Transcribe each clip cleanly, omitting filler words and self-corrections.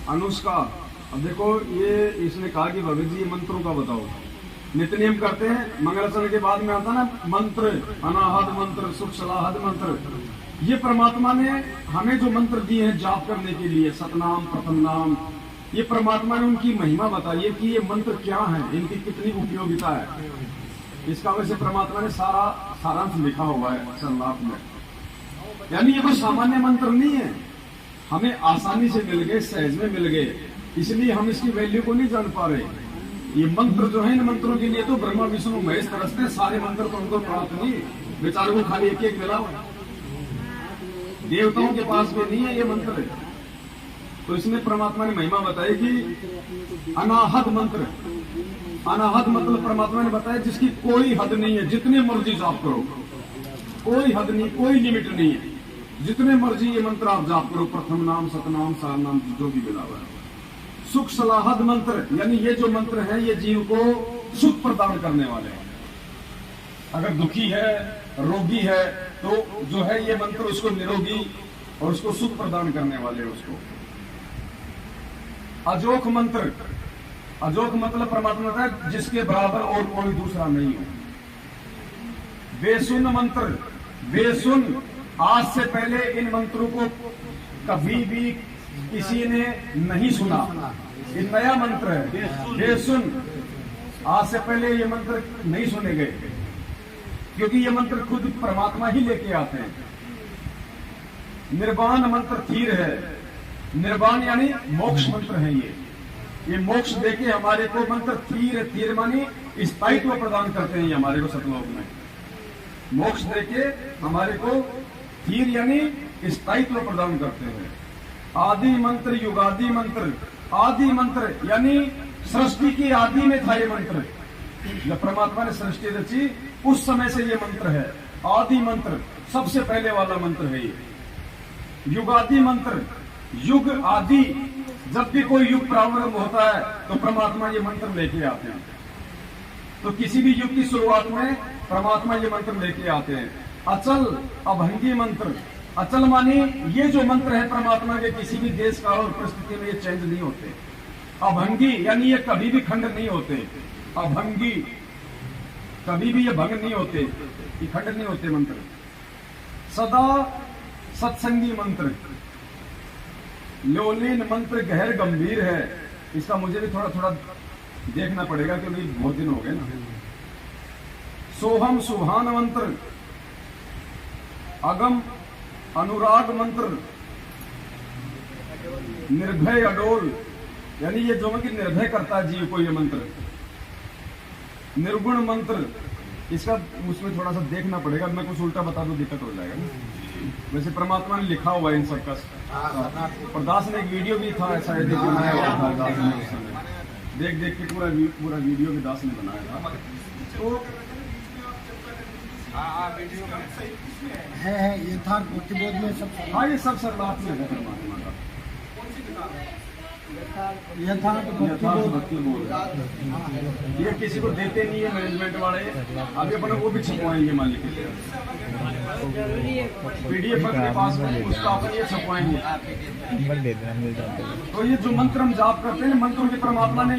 अनुष्का। अब देखो ये इसने कहा कि भगत जी ये मंत्रों का बताओ। नित्य नियम करते हैं, मंगलाचरण के बाद में आता ना मंत्र, अनाहत मंत्र, सुख सलाहत मंत्र। ये परमात्मा ने हमें जो मंत्र दिए हैं जाप करने के लिए, सतनाम, प्रथम नाम, ये परमात्मा ने उनकी महिमा बताई है कि ये मंत्र क्या है, इनकी कितनी उपयोगिता है। इसका वैसे परमात्मा ने सारा सारांश लिखा हुआ है संलाप में। यानी ये कोई सामान्य मंत्र नहीं है, हमें आसानी से मिल गए, सहज में मिल गए, इसलिए हम इसकी वैल्यू को नहीं जान पा रहे। ये मंत्र जो है, इन मंत्रों के लिए तो ब्रह्मा विष्णु महेश तरसते हैं, सारे मंत्र तो उनको प्राप्त नहीं, बेचारों को खाली एक एक मिला हुआ। देवताओं के पास भी नहीं है ये मंत्र। तो इसमें परमात्मा ने महिमा बताई कि अनाहत मंत्र, अनाहत मतलब परमात्मा ने बताया जिसकी कोई हद नहीं है, जितने मर्जी जाप करो, कोई हद नहीं, कोई लिमिट नहीं है, जितने मर्जी ये मंत्र आप जाप करो, प्रथम नाम, सतनाम, सार नाम, जो भी मिला हुआ है। सुख सलाहत मंत्र, यानी ये जो मंत्र है ये जीव को सुख प्रदान करने वाले हैं। अगर दुखी है, रोगी है, तो जो है ये मंत्र उसको निरोगी और उसको सुख प्रदान करने वाले उसको। अजोख मंत्र, अजोख मतलब परमात्मा का जिसके बराबर और कोई दूसरा नहीं हो। बेसुन मंत्र, बेसुन, आज से पहले इन मंत्रों को कभी भी किसी ने नहीं सुना, ये नया मंत्र है। बेसुन, आज से पहले ये मंत्र नहीं सुने गए, क्योंकि ये मंत्र खुद परमात्मा ही लेके आते हैं। निर्वाण मंत्र धीर है, निर्वाण यानी मोक्ष मंत्र है ये मोक्ष देके हमारे को मंत्र धीर, धीर मानी स्थायित्व प्रदान करते हैं ये हमारे को सतलोक में। मोक्ष देके हमारे को धीर यानी स्थायित्व प्रदान करते हैं। आदि मंत्र, युगादि मंत्र, आदि मंत्र यानी सृष्टि की आदि में था ये मंत्र। जब परमात्मा ने सृष्टि रची उस समय से ये मंत्र है। आदि मंत्र सबसे पहले वाला मंत्र है ये। युगादि मंत्र, युग आदि, जब भी कोई युग प्रारंभ होता है तो परमात्मा ये मंत्र लेके आते हैं। तो किसी भी युग की शुरुआत में परमात्मा ये मंत्र लेके आते हैं। अचल अभंगी मंत्र, अचल मानी ये जो मंत्र है परमात्मा के, किसी भी देश काल और परिस्थिति में ये चेंज नहीं होते। अभंगी यानी ये कभी भी खंड नहीं होते। अभंगी, कभी भी ये भंग नहीं होते, ये खंड नहीं होते मंत्र। सदा सत्संगी मंत्र, लोलीन मंत्र गहर गंभीर है। इसका मुझे भी थोड़ा थोड़ा देखना पड़ेगा क्योंकि बहुत दिन हो गए ना। सोहम सुभान मंत्र, अगम अनुराग मंत्र, निर्भय अडोल, यानी ये जो कि निर्भय करता है जीव को ये मंत्र। निर्गुण मंत्र, इसका उसमें थोड़ा सा देखना पड़ेगा, मैं कुछ उल्टा बता दूं दिक्कत हो जाएगा ना। वैसे परमात्मा ने लिखा हुआ है इन सबका। और दास ने एक वीडियो भी था ऐसा है, देख देख के पूरा वीडियो भी दास ने बनाया था। तो है यथार्थ भक्तिबोध में सब। हाँ, ये सब सर्वार्थ में है परमात्मा का। यथार्थ भक्तिबोध ये किसी को देते नहीं है मैनेजमेंट वाले, अभी अपने वो भी छपवाएंगे मालिक के लिए। पीडीएफ अपने पास में उसका अपन ये छपवाएंगे। तो ये जो मंत्र हम जाप करते हैं, मंत्रों की परमात्मा ने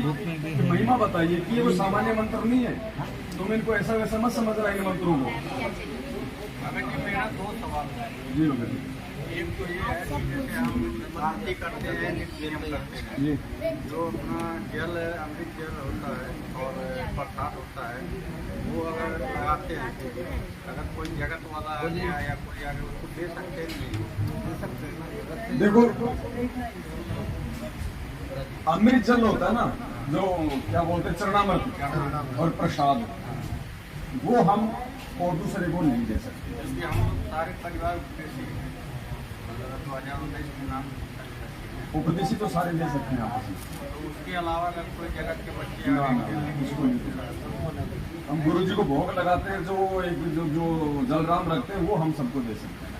महिमा बताई है कि ये वो सामान्य मंत्र नहीं है। तुम इनको ऐसा वैसा मत समझ रहे हैं मंत्रों को। मेरा दो सवाल है जी। एक तो ये है कि जैसे हम आरती करते हैं, नित्य नियम करते हैं, जो अपना जल अमृत जल होता है और प्रसाद होता है, वो अगर लगाते हैं, अगर कोई जगत वाला आ गया या कोई आगे उसको दे सकते हैं, दे सकते हैं। देखो अमृत जल होता है ना, जो क्या बोलते हैं चरणामृत और प्रसाद, वो हम और दूसरे को नहीं दे सकते। हम सारे परिवार उपदेशी तो सारे ले सकते हैं आपस में। तो उसके अलावा अगर कोई जगत के बच्चे उसको नहीं दे सकते। हम गुरु जी को भोग लगाते हैं, जो एक जो जलराम रखते हैं वो हम सबको दे सकते हैं।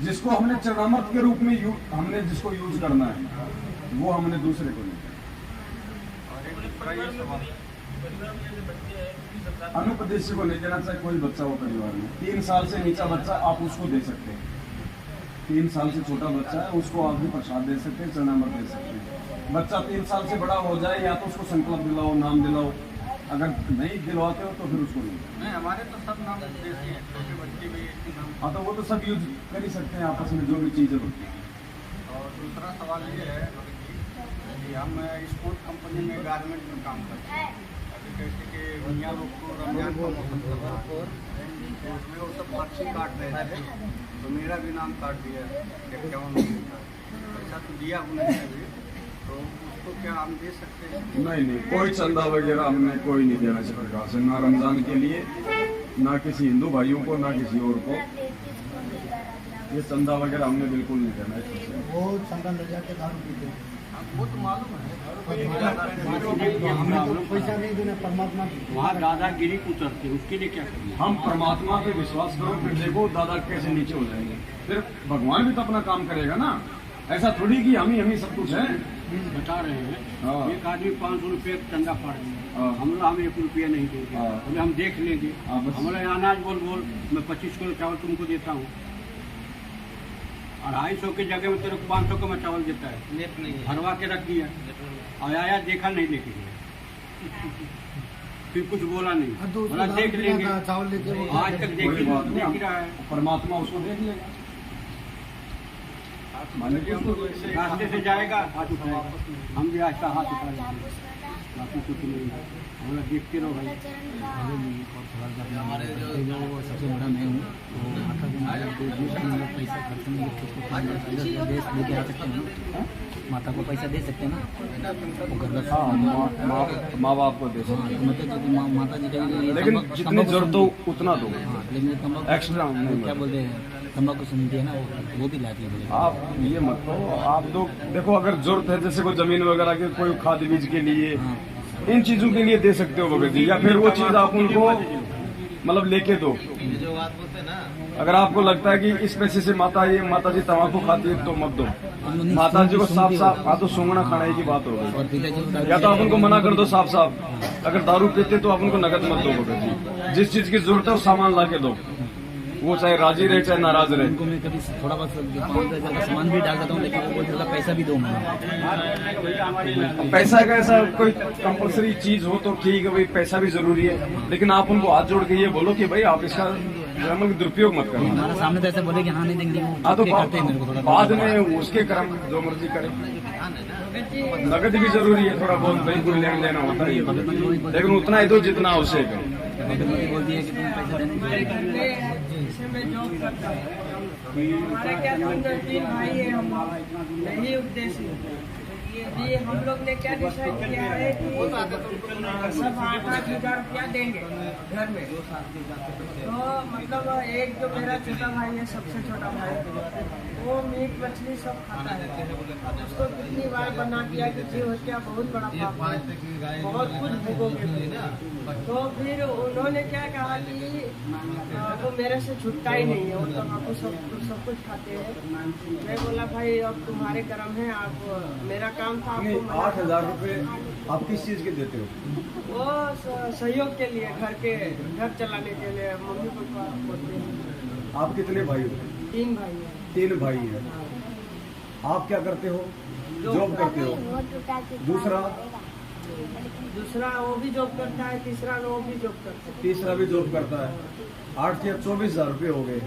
जिसको हमने चरणामृत के रूप में हमने जिसको यूज करना है वो हमने दूसरे को नहीं देना। अनुपदेशी को नहीं देना चाहिए कोई बच्चा हो परिवार में। 3 साल से नीचा बच्चा आप उसको दे सकते हैं, 3 साल से छोटा बच्चा है उसको आप भी प्रसाद दे सकते हैं, चरणामृत दे सकते हैं। बच्चा 3 साल से बड़ा हो जाए या तो उसको संकल्प दिलाओ, नाम दिलाओ, अगर नहीं दिलवाते हो तो फिर उसको नहीं, हमारे तो सब नाम देसी हैं, छोटे बच्चे भी एक ही नाम। हाँ तो वो तो सब यूज कर ही सकते हैं आपस में जो भी चीज़ें होती है। और दूसरा सवाल ये है कि हम स्पोर्ट कंपनी में गारमेंट में काम करते हैं। अभी जैसे कि मियाँ लोग को रमजान का मौसम चल रहा है, तो उसमें वो सब पर्ची काट रहे थे, तो मेरा भी नाम काट दिया 51 का। ऐसा तो दिया हमने अभी, तो उसको क्या हम दे सकते हैं? नहीं, कोई चंदा वगैरह हमने कोई नहीं देना इस प्रकार से, ना रमजान के लिए, ना किसी हिंदू भाइयों को, ना किसी और को। ये चंदा वगैरह हमने बिल्कुल नहीं देना है। वो चंदा ले जाके दारू पीते हैं। वो तो मालूम है, हमें तो पैसा नहीं देना, परमात्मा वहाँ दादागिरी उतरती है, उसके लिए क्या करेंगे? हम परमात्मा पे विश्वास करो, फिर देखो दादा कैसे नीचे हो जाएंगे। फिर भगवान भी तो अपना काम करेगा ना, ऐसा थोड़ी कि हम ही सब कुछ है। बता रहे हैं हाँ। एक आदमी 500 रुपये चंदा फाड़ दिया, हाँ। हम 1 रुपया नहीं देंगे, हाँ। बोले हम देख लेंगे। हाँ, बस। हमारे अनाज बोल मैं 25 किलो चावल तुमको देता हूँ, 250 की जगह में तेरे को 500 का मैं चावल देता है, भरवा के रख दिया और आया देखा नहीं लेके गया, फिर कुछ बोला नहीं, बोला देख लेंगे। चावल लेके वो आज तक कोई देख बात नहीं, रहा है, परमात्मा उसको देख लेगा। रास्ते से जाएगा हाथ उठाएगा, हम भी ऐसा हाथ उठा लेंगे, बाकी कुछ नहीं। हम लोग देखते रहो भाई। हमारे जो सबसे बड़ा मैं हूँ, तो माता को पैसा खर्च नहीं करके देश लेके आ सकते हैं, माता को पैसा दे सकते हैं ना, वो घर का हाँ, माँ बाप को दे सकते हैं। मतलब जो माता जी का लेकिन जितनी जरूरत हो उतना दो, लेकिन तम्बाकू एक्स्ट्रा नहीं। क्या बोलते हैं, तम्बाकू सुनती है ना, वो भी लाती है। आप ये मत करो, आप तो देखो अगर जरूरत है जैसे कोई जमीन वगैरह के, कोई खाद बीज के लिए, इन चीजों के लिए दे सकते हो भगत जी, या फिर वो चीज आप उनको मतलब लेके दो। जो बात बोलते हैं ना, अगर आपको लगता है कि इस पैसे से माता जी तम्बाकू खाती है तो मत दो। माता जी को साफ साफ तो सूंघना खाने की बात हो गई, या तो आप उनको मना कर दो साफ साफ। अगर दारू पीते तो आप उनको नकद मत दो भगत जी, जिस चीज की जरूरत है वो सामान ला के दो, वो चाहे राजी रहे चाहे नाराज रहे। उनको मैं कभी थोड़ा बहुत 5,000 का सामान भी डाल देता हूँ, लेकिन वो बोलते हैं पैसा भी दो मुझे। पैसा का ऐसा कोई कंपलसरी चीज हो तो ठीक है भाई, पैसा भी जरूरी है, लेकिन आप उनको हाथ जोड़ के ये बोलो कि भाई आप इसका दुरुपयोग मत करो। हमारा सामने तो ऐसे बोले कि हाँ नहीं देंगे, हाँ तो करते हैं मेरे को थोड़ा बाद में उसके कर्म जो मर्जी करे। नकद भी जरूरी है, थोड़ा बहुत बैंक में लेन देना होता है, लेकिन उतना ही दो जितना आवश्यक है। बोलती है कि तुम पैसा देने हमारे क्या अंदर 3 भाई है, हम यही उद्देश्य ये हम लोग ने क्या डिसाइड किया है कि सब 8-8 हजार रुपया देंगे घर में। तो मतलब एक जो मेरा छोटा भाई है, सबसे छोटा भाई, वो मीट मछली सब खाता है। उसको कितनी बार बना दिया कि जी हो क्या बहुत बड़ा पाप है, बहुत कुछ भोगोगे। तो फिर उन्होंने क्या कहा कि वो मेरे से छुटता ही नहीं है, वो तम्बाकू सब कुछ खाते हैं। मैं बोला भाई अब तुम्हारे कर्म है, आप मेरा काम था नहीं, आपको 8,000 रुपए आप किस चीज के देते हो? वो सहयोग के लिए, घर चलाने के लिए, मम्मी पापा बोलते हैं। आप कितने भाई हो? 3 भाई हैं। 3 भाई हैं। आप क्या करते हो? जॉब करते हो? दूसरा वो भी जॉब करता है, तीसरा वो भी जॉब करता है। तीसरा भी जॉब करता है। 8 या 24,000 रुपए हो गए।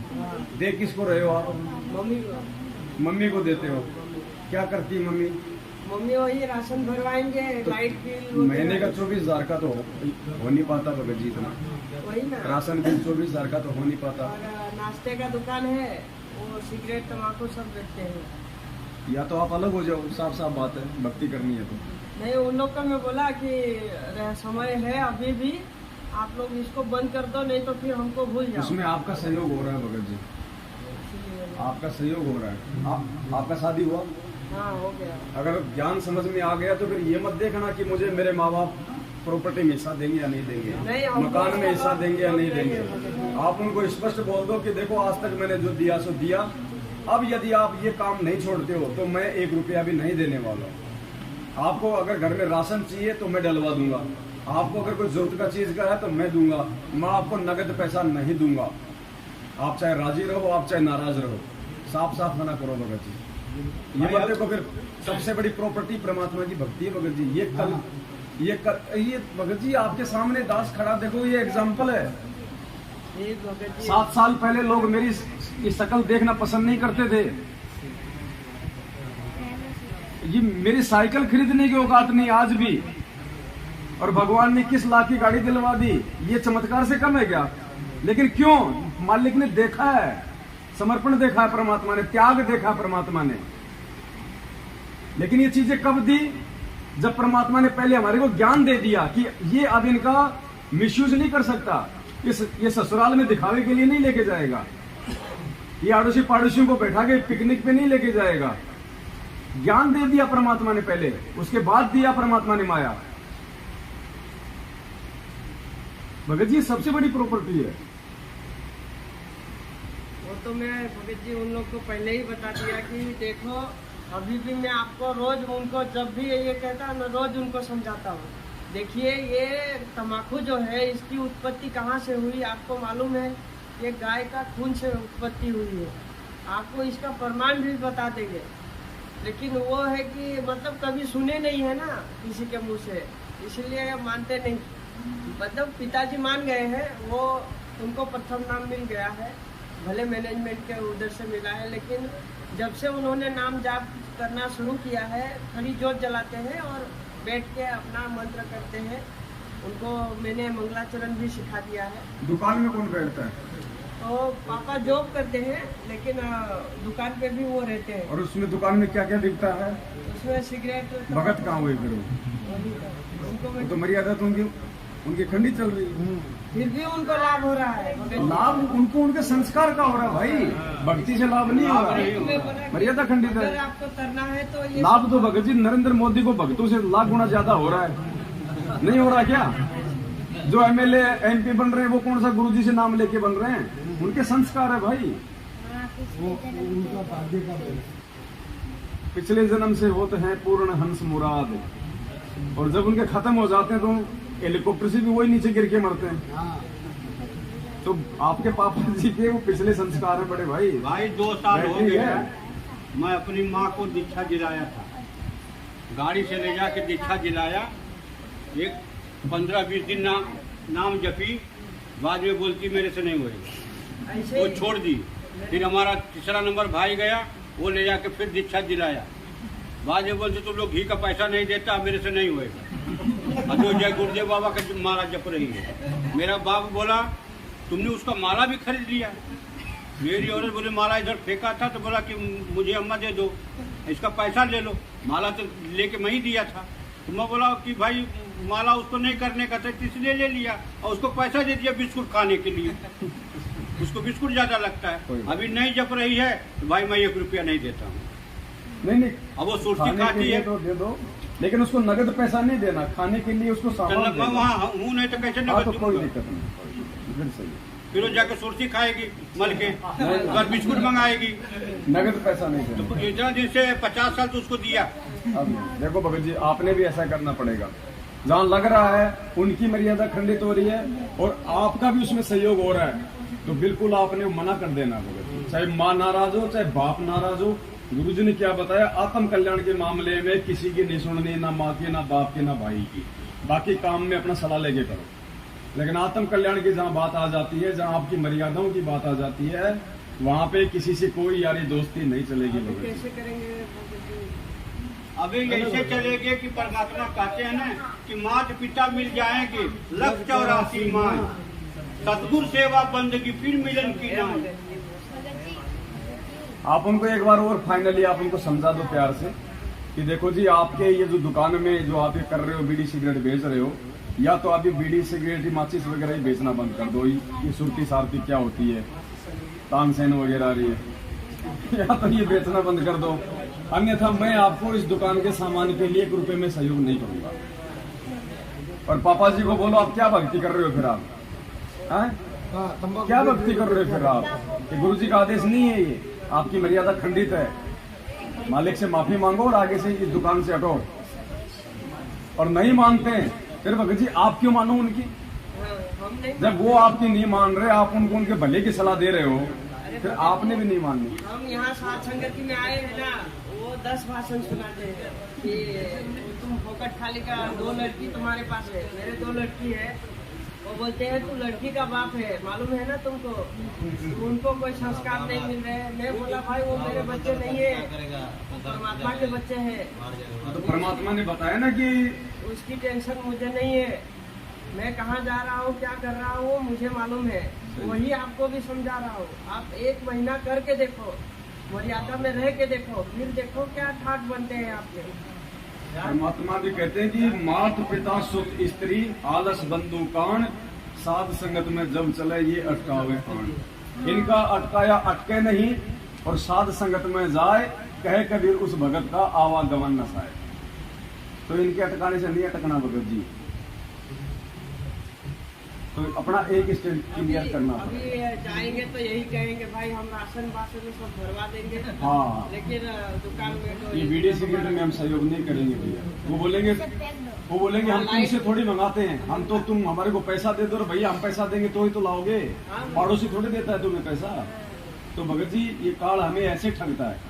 दे किसको रहे हो आप? मम्मी को। मम्मी को देते हो। क्या करती है मम्मी? मम्मी वही राशन भरवाएंगे, लाइट बिल। महीने का 24,000 का तो हो नहीं पाता भगत जी, इतना वही ना, राशन बिल 24,000 का तो हो नहीं पाता। और नाश्ते का दुकान है, वो सिगरेट तम्बाकू सब बेचते हैं। या तो आप अलग हो जाओ, साफ बात है, भक्ति करनी है तो। नहीं, उन लोग को मैं बोला कि समय है अभी भी, आप लोग इसको बंद कर दो, नहीं तो फिर हमको भूल जाओ। उसमें आपका सहयोग हो रहा है भगत जी, आपका सहयोग हो रहा है। आपका शादी हुआ? हाँ, हो गया। अगर ज्ञान समझ में आ गया तो फिर ये मत देखना कि मुझे मेरे माँ बाप प्रॉपर्टी में हिस्सा देंगे या नहीं देंगे, मकान में हिस्सा देंगे या नहीं देंगे। आप उनको स्पष्ट बोल दो कि देखो आज तक मैंने जो दिया सो दिया, अब यदि आप ये काम नहीं छोड़ते हो तो मैं 1 रुपया भी नहीं देने वाला हूँ। आपको अगर घर में राशन चाहिए तो मैं डलवा दूंगा, आपको अगर कोई जरूरत का चीज का है तो मैं दूंगा, मैं आपको नगद पैसा नहीं दूंगा। आप चाहे राजी रहो, आप चाहे नाराज रहो, साफ साफ मना करो भगत जी। ये मत देखो फिर सबसे बड़ी प्रॉपर्टी परमात्मा की भक्ति है भगत जी। ये भगत जी आपके सामने दास खड़ा, देखो ये एग्जाम्पल है। 7 साल पहले लोग मेरी ये शक्ल देखना पसंद नहीं करते थे। ये मेरी साइकिल खरीदने की औकात नहीं आज भी, और भगवान ने किस लाख की गाड़ी दिलवा दी। ये चमत्कार से कम है क्या? लेकिन क्यों? मालिक ने देखा है, समर्पण देखा है परमात्मा ने, त्याग देखा परमात्मा ने। लेकिन ये चीजें कब दी? जब परमात्मा ने पहले हमारे को ज्ञान दे दिया कि ये अब इनका मिसयूज नहीं कर सकता, ये ससुराल में दिखावे के लिए नहीं लेके जाएगा, ये आड़ोसी पाड़ोसियों को बैठा के पिकनिक पे नहीं लेके जाएगा। ज्ञान दे दिया परमात्मा ने पहले, उसके बाद दिया परमात्मा ने माया। भगत जी सबसे बड़ी प्रॉपर्टी है। वो तो मैं भगत जी उन लोग को पहले ही बता दिया कि देखो अभी भी मैं आपको रोज उनको जब भी ये कहता हूँ मैं रोज उनको समझाता हूँ। देखिए ये तम्बाकू जो है इसकी उत्पत्ति कहाँ से हुई आपको मालूम है? ये गाय का खून से उत्पत्ति हुई है। आपको इसका प्रमाण भी बता देंगे, लेकिन वो है कि मतलब कभी सुने नहीं है ना किसी के मुंह से, इसलिए मानते नहीं। मतलब पिताजी मान गए हैं, वो उनको प्रथम नाम मिल गया है, भले मैनेजमेंट के उधर से मिला है, लेकिन जब से उन्होंने नाम जाप करना शुरू किया है, खड़ी जोत जलाते हैं और बैठ के अपना मंत्र करते हैं। उनको मैंने मंगलाचरण भी सिखा दिया है। दुकान में कौन बैठता है? तो पापा जॉब करते हैं, लेकिन दुकान पे भी वो रहते हैं। और उसमें दुकान में क्या क्या बिकता है? उसमें सिगरेट। भगत कहाँ हुए फिर? उनको वो तो मर्यादा तो उनकी खंडी चल रही है, फिर भी उनको लाभ हो रहा है। लाभ उनको उनके संस्कार का हो रहा है भाई, भक्ति से लाभ नहीं हो रहा, मर्यादा खंडित है। अगर आपको करना है तो ये लाभ तो भगत जी नरेंद्र मोदी को भक्तों से लाख गुना ज्यादा हो रहा है, नहीं हो रहा क्या? जो एमएलए एमपी बन रहे हैं वो कौन सा गुरुजी से नाम लेके बन रहे हैं? उनके संस्कार है भाई। पिछले जन्म से होते हैं पूर्ण हंस मुराद, और जब उनके खत्म हो जाते हैं तो हेलीकॉप्टर से भी वही नीचे गिर के मरते हैं। तो आपके पापा जी के वो पिछले संस्कार है बड़े भाई। 2 साल हो गए मैं अपनी माँ को दीक्षा दिलाया था, गाड़ी से ले जाके दीक्षा दिलाया। एक 15-20 दिन नाम जपी, बाद में बोलती मेरे से नहीं हुई, वो छोड़ दी। फिर हमारा तीसरा नंबर भाई गया, वो ले जाके फिर दीक्षा दिलाया। बाद में बोलते तुम लोग घी का पैसा नहीं देता, मेरे से नहीं होएगा। जो जय गुरुदेव बाबा का माला जप रही है। मेरा बाप बोला तुमने उसका माला भी खरीद लिया। मेरी औरत बोले माला इधर फेंका था, तो बोला कि मुझे अम्मा दे दो, इसका पैसा ले लो। माला तो लेके मैं ही दिया था। तो मैं बोला कि भाई माला उसको नहीं करने का था, इसलिए ले लिया, और उसको पैसा दे दिया बिस्कुट खाने के लिए। उसको बिस्कुट ज्यादा लगता है। अभी नहीं जप रही है तो भाई मैं 1 रुपया नहीं देता हूँ। नहीं अब वो सुर्ती खाती है तो दे दो, लेकिन उसको नगद पैसा नहीं देना, खाने के लिए उसको सामान मैं वहाँ हूँ नहीं तो कैसे नगद तो कोई दूंगा? दिक्कत नहीं, फिर सही है। फिर वो जाके सुर्ती खाएगी मल के, और बिस्कुट मंगाएगी। नगद पैसा नहीं देना। तो इतना दिन से 50 साल तो उसको दिया। अब देखो भगत जी आपने भी ऐसा करना पड़ेगा। जहाँ लग रहा है उनकी मर्यादा खंडित हो रही है और आपका भी उसमें सहयोग हो रहा है, तो बिल्कुल आपने मना कर देना भगत जी। चाहे माँ नाराज हो, चाहे बाप नाराज हो। गुरुजी ने क्या बताया? आत्म कल्याण के मामले में किसी की नहीं सुननी, ना माँ की, ना बाप की, ना भाई की। बाकी काम में अपना सलाह लेके करो, लेकिन आत्म कल्याण की जहाँ बात आ जाती है, जहाँ आपकी मर्यादाओं की बात आ जाती है, वहाँ पे किसी से कोई यारी दोस्ती नहीं चलेगी। कैसे करेंगे? अभी ऐसे चलेंगे कि परमात्मा कहते हैं ना कि माता पिता मिल जाएंगे, 184 माँ, सतगुरु सेवा बंदगी फिर मिलन की नाम। आप उनको एक बार और फाइनली आप उनको समझा दो प्यार से कि देखो जी आपके ये जो दुकान में जो आप ये कर रहे हो, बीड़ी सिगरेट बेच रहे हो, या तो आप ये बीड़ी सिगरेट माचिस वगैरह ही बेचना बंद कर दो। ये सुरती सारती क्या होती है, तानसेन वगैरह आ रही है, या तो ये बेचना बंद कर दो, अन्यथा मैं आपको इस दुकान के सामान के लिए 1 रुपए में सहयोग नहीं करूंगा। और पापा जी को बोलो आप क्या भक्ति कर रहे हो फिर आप, क्या भक्ति कर रहे हो फिर आप? ये गुरु जी का आदेश नहीं है, ये आपकी मर्यादा खंडित है। मालिक से माफी मांगो और आगे से इस दुकान से हटो। और नहीं मानते हैं फिर भगत जी आप क्यों मानो उनकी? जब वो आपकी नहीं मान रहे, आप उनको उनके भले की सलाह दे रहे हो, अरे फिर आपने भी नहीं माननी। हम यहाँ साथ संगति में आए हैं ना, वो 10 भाषण सुनाते हैं कि तुम फोकट खाली का 2 लड़की तुम्हारे पास है, मेरे 2 लड़की है। वो बोलते हैं तू लड़की का बाप है, मालूम है ना तुमको, उनको कोई संस्कार नहीं मिल रहे हैं। मैं बोला भाई वो मेरे बच्चे नहीं है, परमात्मा के बच्चे हैं। तो परमात्मा ने बताया ना कि उसकी टेंशन मुझे नहीं है, मैं कहाँ जा रहा हूँ, क्या कर रहा हूँ, मुझे मालूम है। वही आपको भी समझा रहा हूँ। आप 1 महीना करके देखो, मर्यादा में रह के देखो, फिर देखो क्या ठाट बनते हैं आपके। परमात्मा भी कहते हैं कि माता पिता सुत स्त्री आलस बंधु कान साध संगत में जब चले ये अटकावे कान। इनका अटकाया अटके नहीं और साध संगत में जाए, कहे कबीर उस भगत का आवागमन न साए। तो इनके अटकाने से नहीं अटकना भगत जी, तो अपना एक स्टेज क्लियर करना अभी जाएंगे तो यही कहेंगे भाई हम राशन वाशन सब भरवा देंगे। हाँ, लेकिन दुकान में तो ये बीड़ी सिगरेट में हम सहयोग नहीं करेंगे भैया। वो बोलेंगे हम तुमसे थोड़ी मंगाते हैं, हम तो तुम हमारे को पैसा दे दो और भैया हम पैसा देंगे तो ही तो लाओगे, पड़ोसी थोड़ी देता है तुम्हें पैसा। तो भगत जी ये काल हमें ऐसे ठगता है।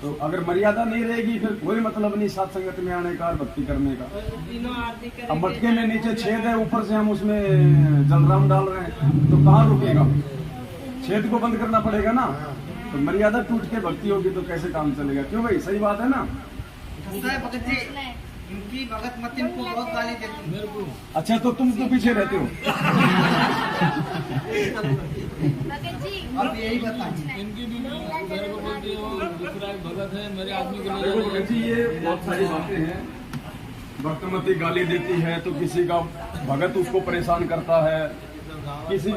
तो अगर मर्यादा नहीं रहेगी फिर कोई मतलब नहीं साथ संगत में आने का, भक्ति करने का। तीनों आरती करेंगे। अब मटके में नीचे छेद है, ऊपर से हम उसमें जलराम डाल रहे हैं, तो कहाँ रुकेगा? छेद को बंद करना पड़ेगा ना। तो मर्यादा टूट के भक्ति होगी तो कैसे काम चलेगा? क्यों भाई, सही बात है ना? भगत जी इनकी भगत मत इनको बहुत गाली देती मेरे को। अच्छा तो तुम तो पीछे रहते हो। अब यही बताइए इनकी भी मेरे को बोलती है वो दूसरा एक भगत है, मेरे आदमी को देखो भगत जी ये बहुत सारी बातें हैं। भक्तमती गाली देती है तो किसी का भगत उसको परेशान करता है, किसी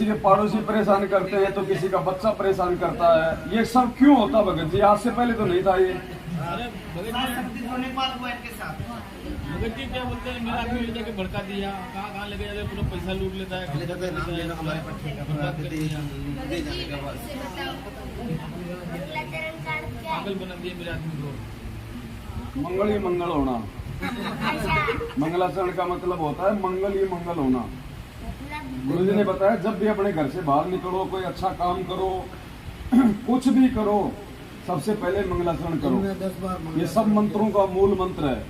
के पड़ोसी परेशान करते हैं तो किसी का बच्चा परेशान करता है। ये सब क्यों होता भगत जी? आज से पहले तो नहीं था ये। अरे भगत जी क्या बोलते हैं, मेरा आदमी ले जाके भड़का दिया, कहाँ लेके जाके पूरा पैसा लूट लेता है, पागल बना दिया मेरे आदमी को। मंगल ही मंगल होना, मंगलाचरण का मतलब होता है मंगल ही मंगल होना। गुरु जी ने बताया जब भी अपने घर से बाहर निकलो, कोई अच्छा काम करो, कुछ भी करो, सबसे पहले मंगलाचरण करो। ये सब मंत्रों का मूल मंत्र है।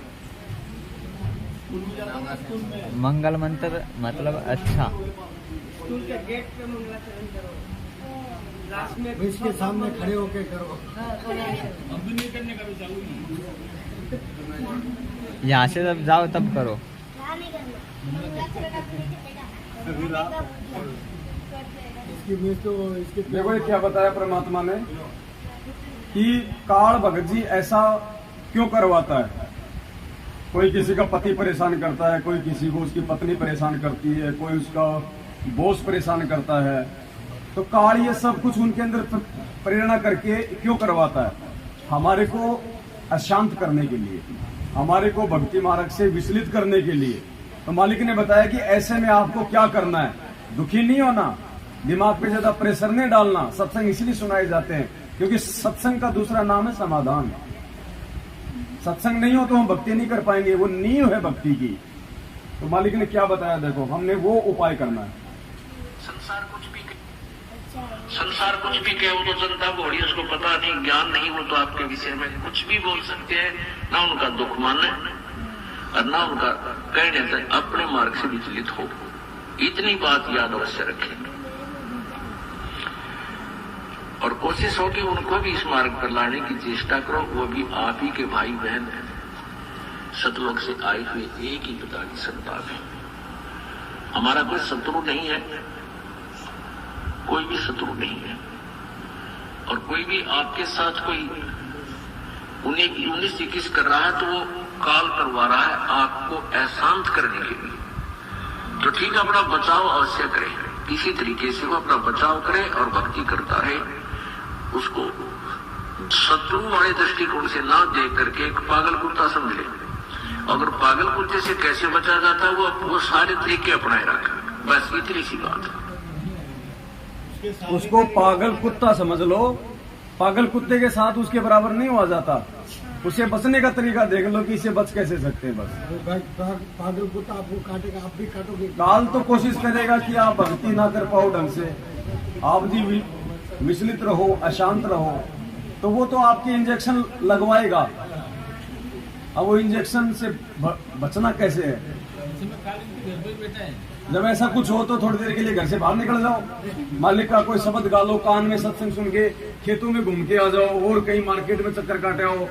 मंगल मंत्र मतलब अच्छा। स्कूल के गेट पे मंगलाचरण करो, लास्ट में इसके सामने खड़े होके करो। अब भी नहीं करने का भी चालू नहीं। यहाँ से जब जाओ तब करो। देखो ये क्या बताया परमात्मा ने कि काल भगत जी ऐसा क्यों करवाता है। कोई किसी का पति परेशान करता है, कोई किसी को उसकी पत्नी परेशान करती है, कोई उसका बॉस परेशान करता है। तो काल ये सब कुछ उनके अंदर प्रेरणा करके क्यों करवाता है? हमारे को अशांत करने के लिए, हमारे को भक्ति मार्ग से विचलित करने के लिए। तो मालिक ने बताया कि ऐसे में आपको क्या करना है, दुखी नहीं होना, दिमाग पे ज्यादा प्रेशर नहीं डालना। सत्संग इसलिए सुनाए जाते हैं क्योंकि सत्संग का दूसरा नाम है समाधान। सत्संग नहीं हो तो हम भक्ति नहीं कर पाएंगे, वो नींव है भक्ति की। तो मालिक ने क्या बताया, देखो हमने वो उपाय करना है। संसार कुछ भी कहे वो तो जनता को होड़ी, उसको पता नहीं, ज्ञान नहीं, वो तो आपके विषय में कुछ भी बोल सकते हैं। ना उनका दुख माने और ना उनका कहने से अपने मार्ग से विचलित हो। इतनी बात याद अवश्य रखें और कोशिश हो कि उनको भी इस मार्ग पर लाने की चेष्टा करो। वो भी आप ही के भाई बहन हैं, सतलोक से आए हुए एक ही पिता की संतान है। हमारा कोई शत्रु नहीं है, कोई भी शत्रु नहीं है। और कोई भी आपके साथ कोई उन्हें 19-21 कर रहा है तो वो काल करवा रहा है आपको अशांत करने के लिए। तो ठीक है, अपना बचाव अवश्य करे, किसी तरीके से वो अपना बचाव करे और भक्ति करता रहे। उसको शत्रु वाले दृष्टिकोण से ना देख करके एक पागल कुत्ता समझ ले। अगर पागल कुत्ते से कैसे बचा जाता है वो सारे तरीके अपनाए रखा। बस इतनी सी बात है। उसको पागल कुत्ता समझ लो, पागल कुत्ते के साथ उसके बराबर नहीं हुआ जाता। उससे बचने का तरीका देख लो कि इससे बच कैसे सकते हैं। बस पागल कुत्ता आपको काटेगा, आप भी काटोगे। काल तो कोशिश करेगा कि आप भक्ति ना कर पाओ ढंग से, आप जी विचलित रहो, अशांत रहो, तो वो तो आपके इंजेक्शन लगवाएगा। अब वो इंजेक्शन से बचना कैसे है? जब ऐसा कुछ हो तो थोड़ी देर के लिए घर से बाहर निकल जाओ, मालिक का कोई शब्द गा लो, कान में सत्संग सुन के खेतों में घूम के आ जाओ, और कहीं मार्केट में चक्कर काटे आओ,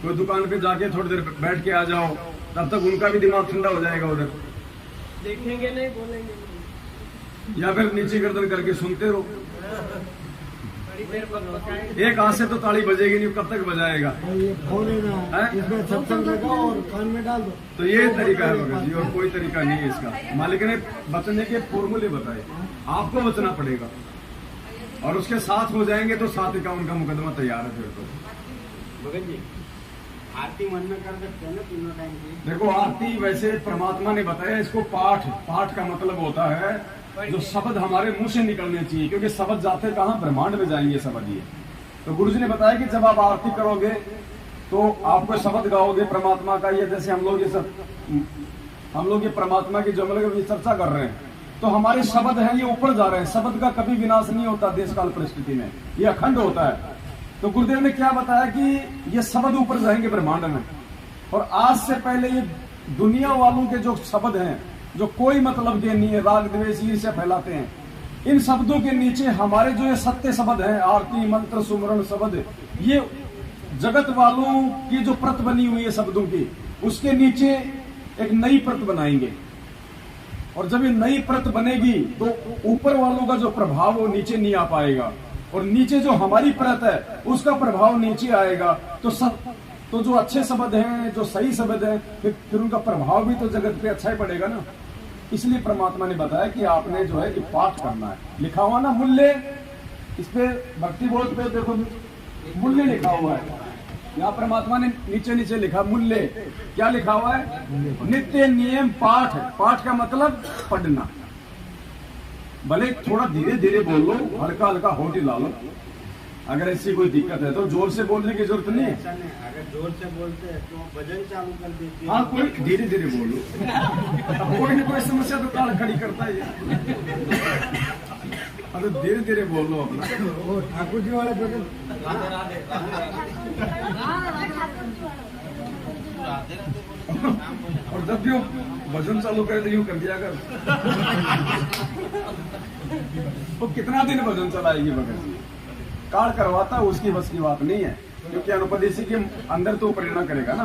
कोई दुकान पे जाके थोड़ी देर बैठ के आ जाओ, तब तक उनका भी दिमाग ठंडा हो जाएगा। उधर देखेंगे नहीं, बोलेंगे, या फिर नीचे गर्दन करके सुनते रहो। बड़ी देर पकाएंगे। एक हाथ से तो ताली बजेगी नहीं, कब तक बजाएगा? ये फोन है ना, इसमें सत्संग लगाओ और कान में डाल दो। तो ये तरीका है भगत जी, और कोई तरीका नहीं है इसका। मालिक ने बचने के फॉर्मूले बताए, आपको बचना पड़ेगा, और उसके साथ हो जाएंगे तो 751 का मुकदमा तैयार है। फिर तो भगत जी आरती मन में कर सकते हैं ना तीनों टाइम की? देखो, आरती वैसे परमात्मा ने बताया इसको पाठ का मतलब होता है जो शब्द हमारे मुंह से निकलने चाहिए, क्योंकि शब्द जाते कहाँ? ब्रह्मांड में जाएंगे शब्द। ये तो गुरुजी ने बताया कि जब आप आरती करोगे तो आपको शब्द गाओगे परमात्मा का। ये जैसे हम लोग ये परमात्मा की जो हम लोग चर्चा कर रहे हैं, तो हमारे शब्द हैं ये ऊपर जा रहे हैं। शब्द का कभी विनाश नहीं होता देश काल परिस्थिति में, ये अखंड होता है। तो गुरुदेव ने क्या बताया कि ये शब्द ऊपर जाएंगे ब्रह्मांड में, और आज से पहले ये दुनिया वालों के जो शब्द हैं, जो कोई मतलब के नहीं है, राग द्वेष ईर्ष्या फैलाते हैं, इन शब्दों के नीचे हमारे जो ये सत्य शब्द हैं, आरती मंत्र सुमरण शब्द, ये जगत वालों की जो प्रत बनी हुई है शब्दों की, उसके नीचे एक नई प्रत बनाएंगे। और जब ये नई प्रत बनेगी तो ऊपर वालों का जो प्रभाव वो नीचे नहीं आ पाएगा, और नीचे जो हमारी प्रत है उसका प्रभाव नीचे आएगा। तो जो अच्छे शब्द हैं, जो सही शब्द हैं, फिर उनका प्रभाव भी तो जगत पे अच्छा ही पड़ेगा ना। इसलिए परमात्मा ने बताया कि आपने जो है कि पाठ करना है। लिखा हुआ ना मूल्य, इस पे भक्ति बोध पे देखो मूल्य लिखा हुआ है। यहाँ परमात्मा ने नीचे नीचे लिखा मूल्य। क्या लिखा हुआ है? नित्य नियम पाठ। पाठ का मतलब पढ़ना। भले थोड़ा धीरे धीरे बोल लो, हल्का हल्का होठ हिला लो। अगर ऐसी कोई दिक्कत है तो जोर से बोलने की जरूरत नहीं है। अगर जोर से बोलते हैं तो भजन चालू कर देते हैं। हाँ, कोई धीरे धीरे बोल लो। कोई ना कोई समस्या तो काल खड़ी करता है। अरे धीरे धीरे बोल लो अपना। वो ठाकुर जी वाले भजन। और जब भी भजन चालू करे तो यूं कर दिया कर। वो कितना दिन भजन चलाएगी भगत? काल करवाता उसकी बस की बात नहीं है, क्योंकि अनुपदेशी के अंदर तो प्रेरणा करेगा ना।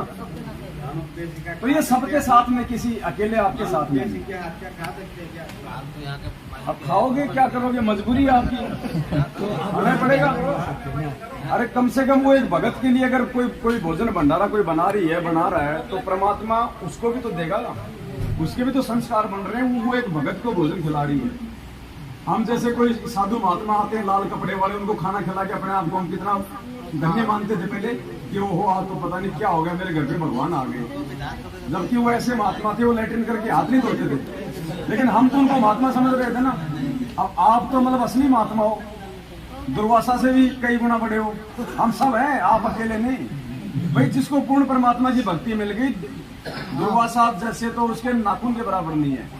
तो ये सबके साथ में, किसी अकेले आपके साथ में नहीं। अब खाओगे क्या करोगे? मजबूरी आपकी, खाना पड़ेगा। अरे कम से कम वो एक भगत के लिए अगर कोई भोजन भंडारा कोई बना रहा है तो परमात्मा उसको भी तो देगा ना। उसके भी तो संस्कार बन रहे हैं। वो एक भगत को भोजन खिला रही है। हम जैसे कोई साधु महात्मा आते हैं लाल कपड़े वाले, उनको खाना खिला के अपने आप को हम कितना धन्य मानते थे पहले कि वो आज तो पता नहीं क्या हो गया, मेरे घर पे भगवान आ गए। जबकि वो ऐसे महात्मा थे, वो लैट्रिन करके हाथ नहीं धोते थे, लेकिन हम तो उनको महात्मा समझ रहे थे ना। अब आप तो मतलब असली महात्मा हो, दुर्वासा से भी कई गुना बड़े हो। हम सब हैं, आप अकेले नहीं। भाई जिसको पूर्ण परमात्मा की भक्ति मिल गई, दुर्वासा जैसे तो उसके नाखून के बराबर नहीं है,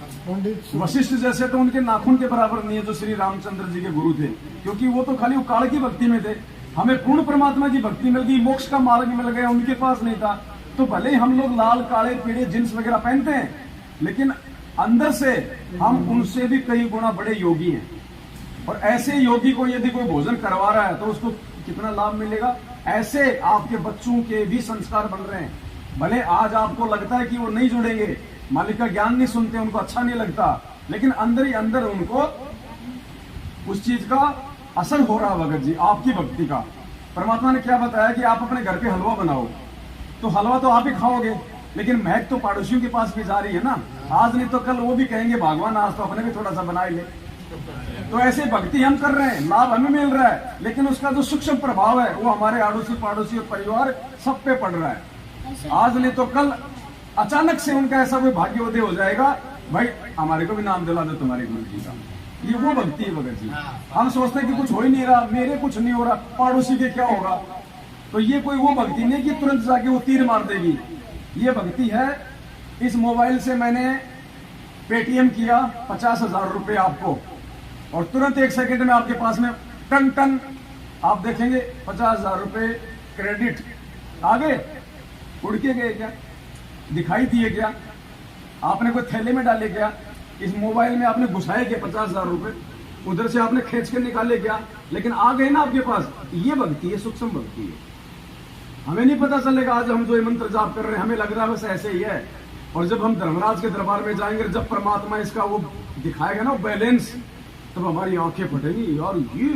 वशिष्ठ जैसे तो उनके नाखून के बराबर नहीं है, जो श्री रामचंद्र जी के गुरु थे, क्योंकि वो तो खाली काल की भक्ति में थे। हमें पूर्ण परमात्मा की भक्ति मिल गई, मोक्ष का मार्ग मिल गया, उनके पास नहीं था। तो भले ही हम लोग लाल काले पीले जींस वगैरह पहनते हैं, लेकिन अंदर से हम उनसे भी कई गुना बड़े योगी हैं। और ऐसे योगी को यदि कोई भोजन करवा रहा है तो उसको कितना लाभ मिलेगा। ऐसे आपके बच्चों के भी संस्कार बन रहे हैं। भले आज आपको लगता है कि वो नहीं जुड़ेंगे, मालिक का ज्ञान नहीं सुनते, उनको अच्छा नहीं लगता, लेकिन अंदर ही अंदर उनको उस चीज का असर हो रहा भगत जी, आपकी भक्ति का। परमात्मा ने क्या बताया कि आप अपने घर पे हलवा बनाओ, तो हलवा तो आप ही खाओगे, लेकिन महक तो पड़ोसियों के पास भी जा रही है ना। आज नहीं तो कल वो भी कहेंगे भगवान आज तो अपने भी थोड़ा सा बना ही ले। तो ऐसे भक्ति हम कर रहे हैं, लाभ हमें मिल रहा है, लेकिन उसका जो सूक्ष्म प्रभाव है वो हमारे आड़ोसी पड़ोसी और परिवार सब पे पड़ रहा है। आज नहीं तो कल अचानक से उनका ऐसा कोई भाग्योदय हो जाएगा, भाई हमारे को भी नाम दिला दो तुम्हारे गुरु जी का। ये वो भक्ति है भगत जी। हम सोचते हैं कि कुछ हो ही नहीं रहा, मेरे कुछ नहीं हो रहा, पड़ोसी के क्या होगा। तो ये कोई वो भक्ति नहीं कि तुरंत जाके वो तीर मार देगी। ये भक्ति है, इस मोबाइल से मैंने पेटीएम किया 50,000 रुपए आपको, और तुरंत 1 सेकंड में आपके पास में टन टन आप देखेंगे 50,000 रुपए क्रेडिट आ गए। उड़ के गए क्या? दिखाई दिए क्या? आपने कोई थैले में डाले क्या? इस मोबाइल में आपने घुसाए क्या 50,000 रुपए? उधर से आपने खींच के निकाले क्या? लेकिन आ गए ना आपके पास। ये भक्ति है, सूक्ष्म भक्ति है। हमें नहीं पता चलेगा आज हम जो ये मंत्र जाप कर रहे हैं, हमें लग रहा है बस ऐसे ही है। और जब हम धर्मराज के दरबार में जाएंगे, जब परमात्मा इसका वो दिखाएगा ना बैलेंस, तब हमारी आंखें फटेंगी, यार ये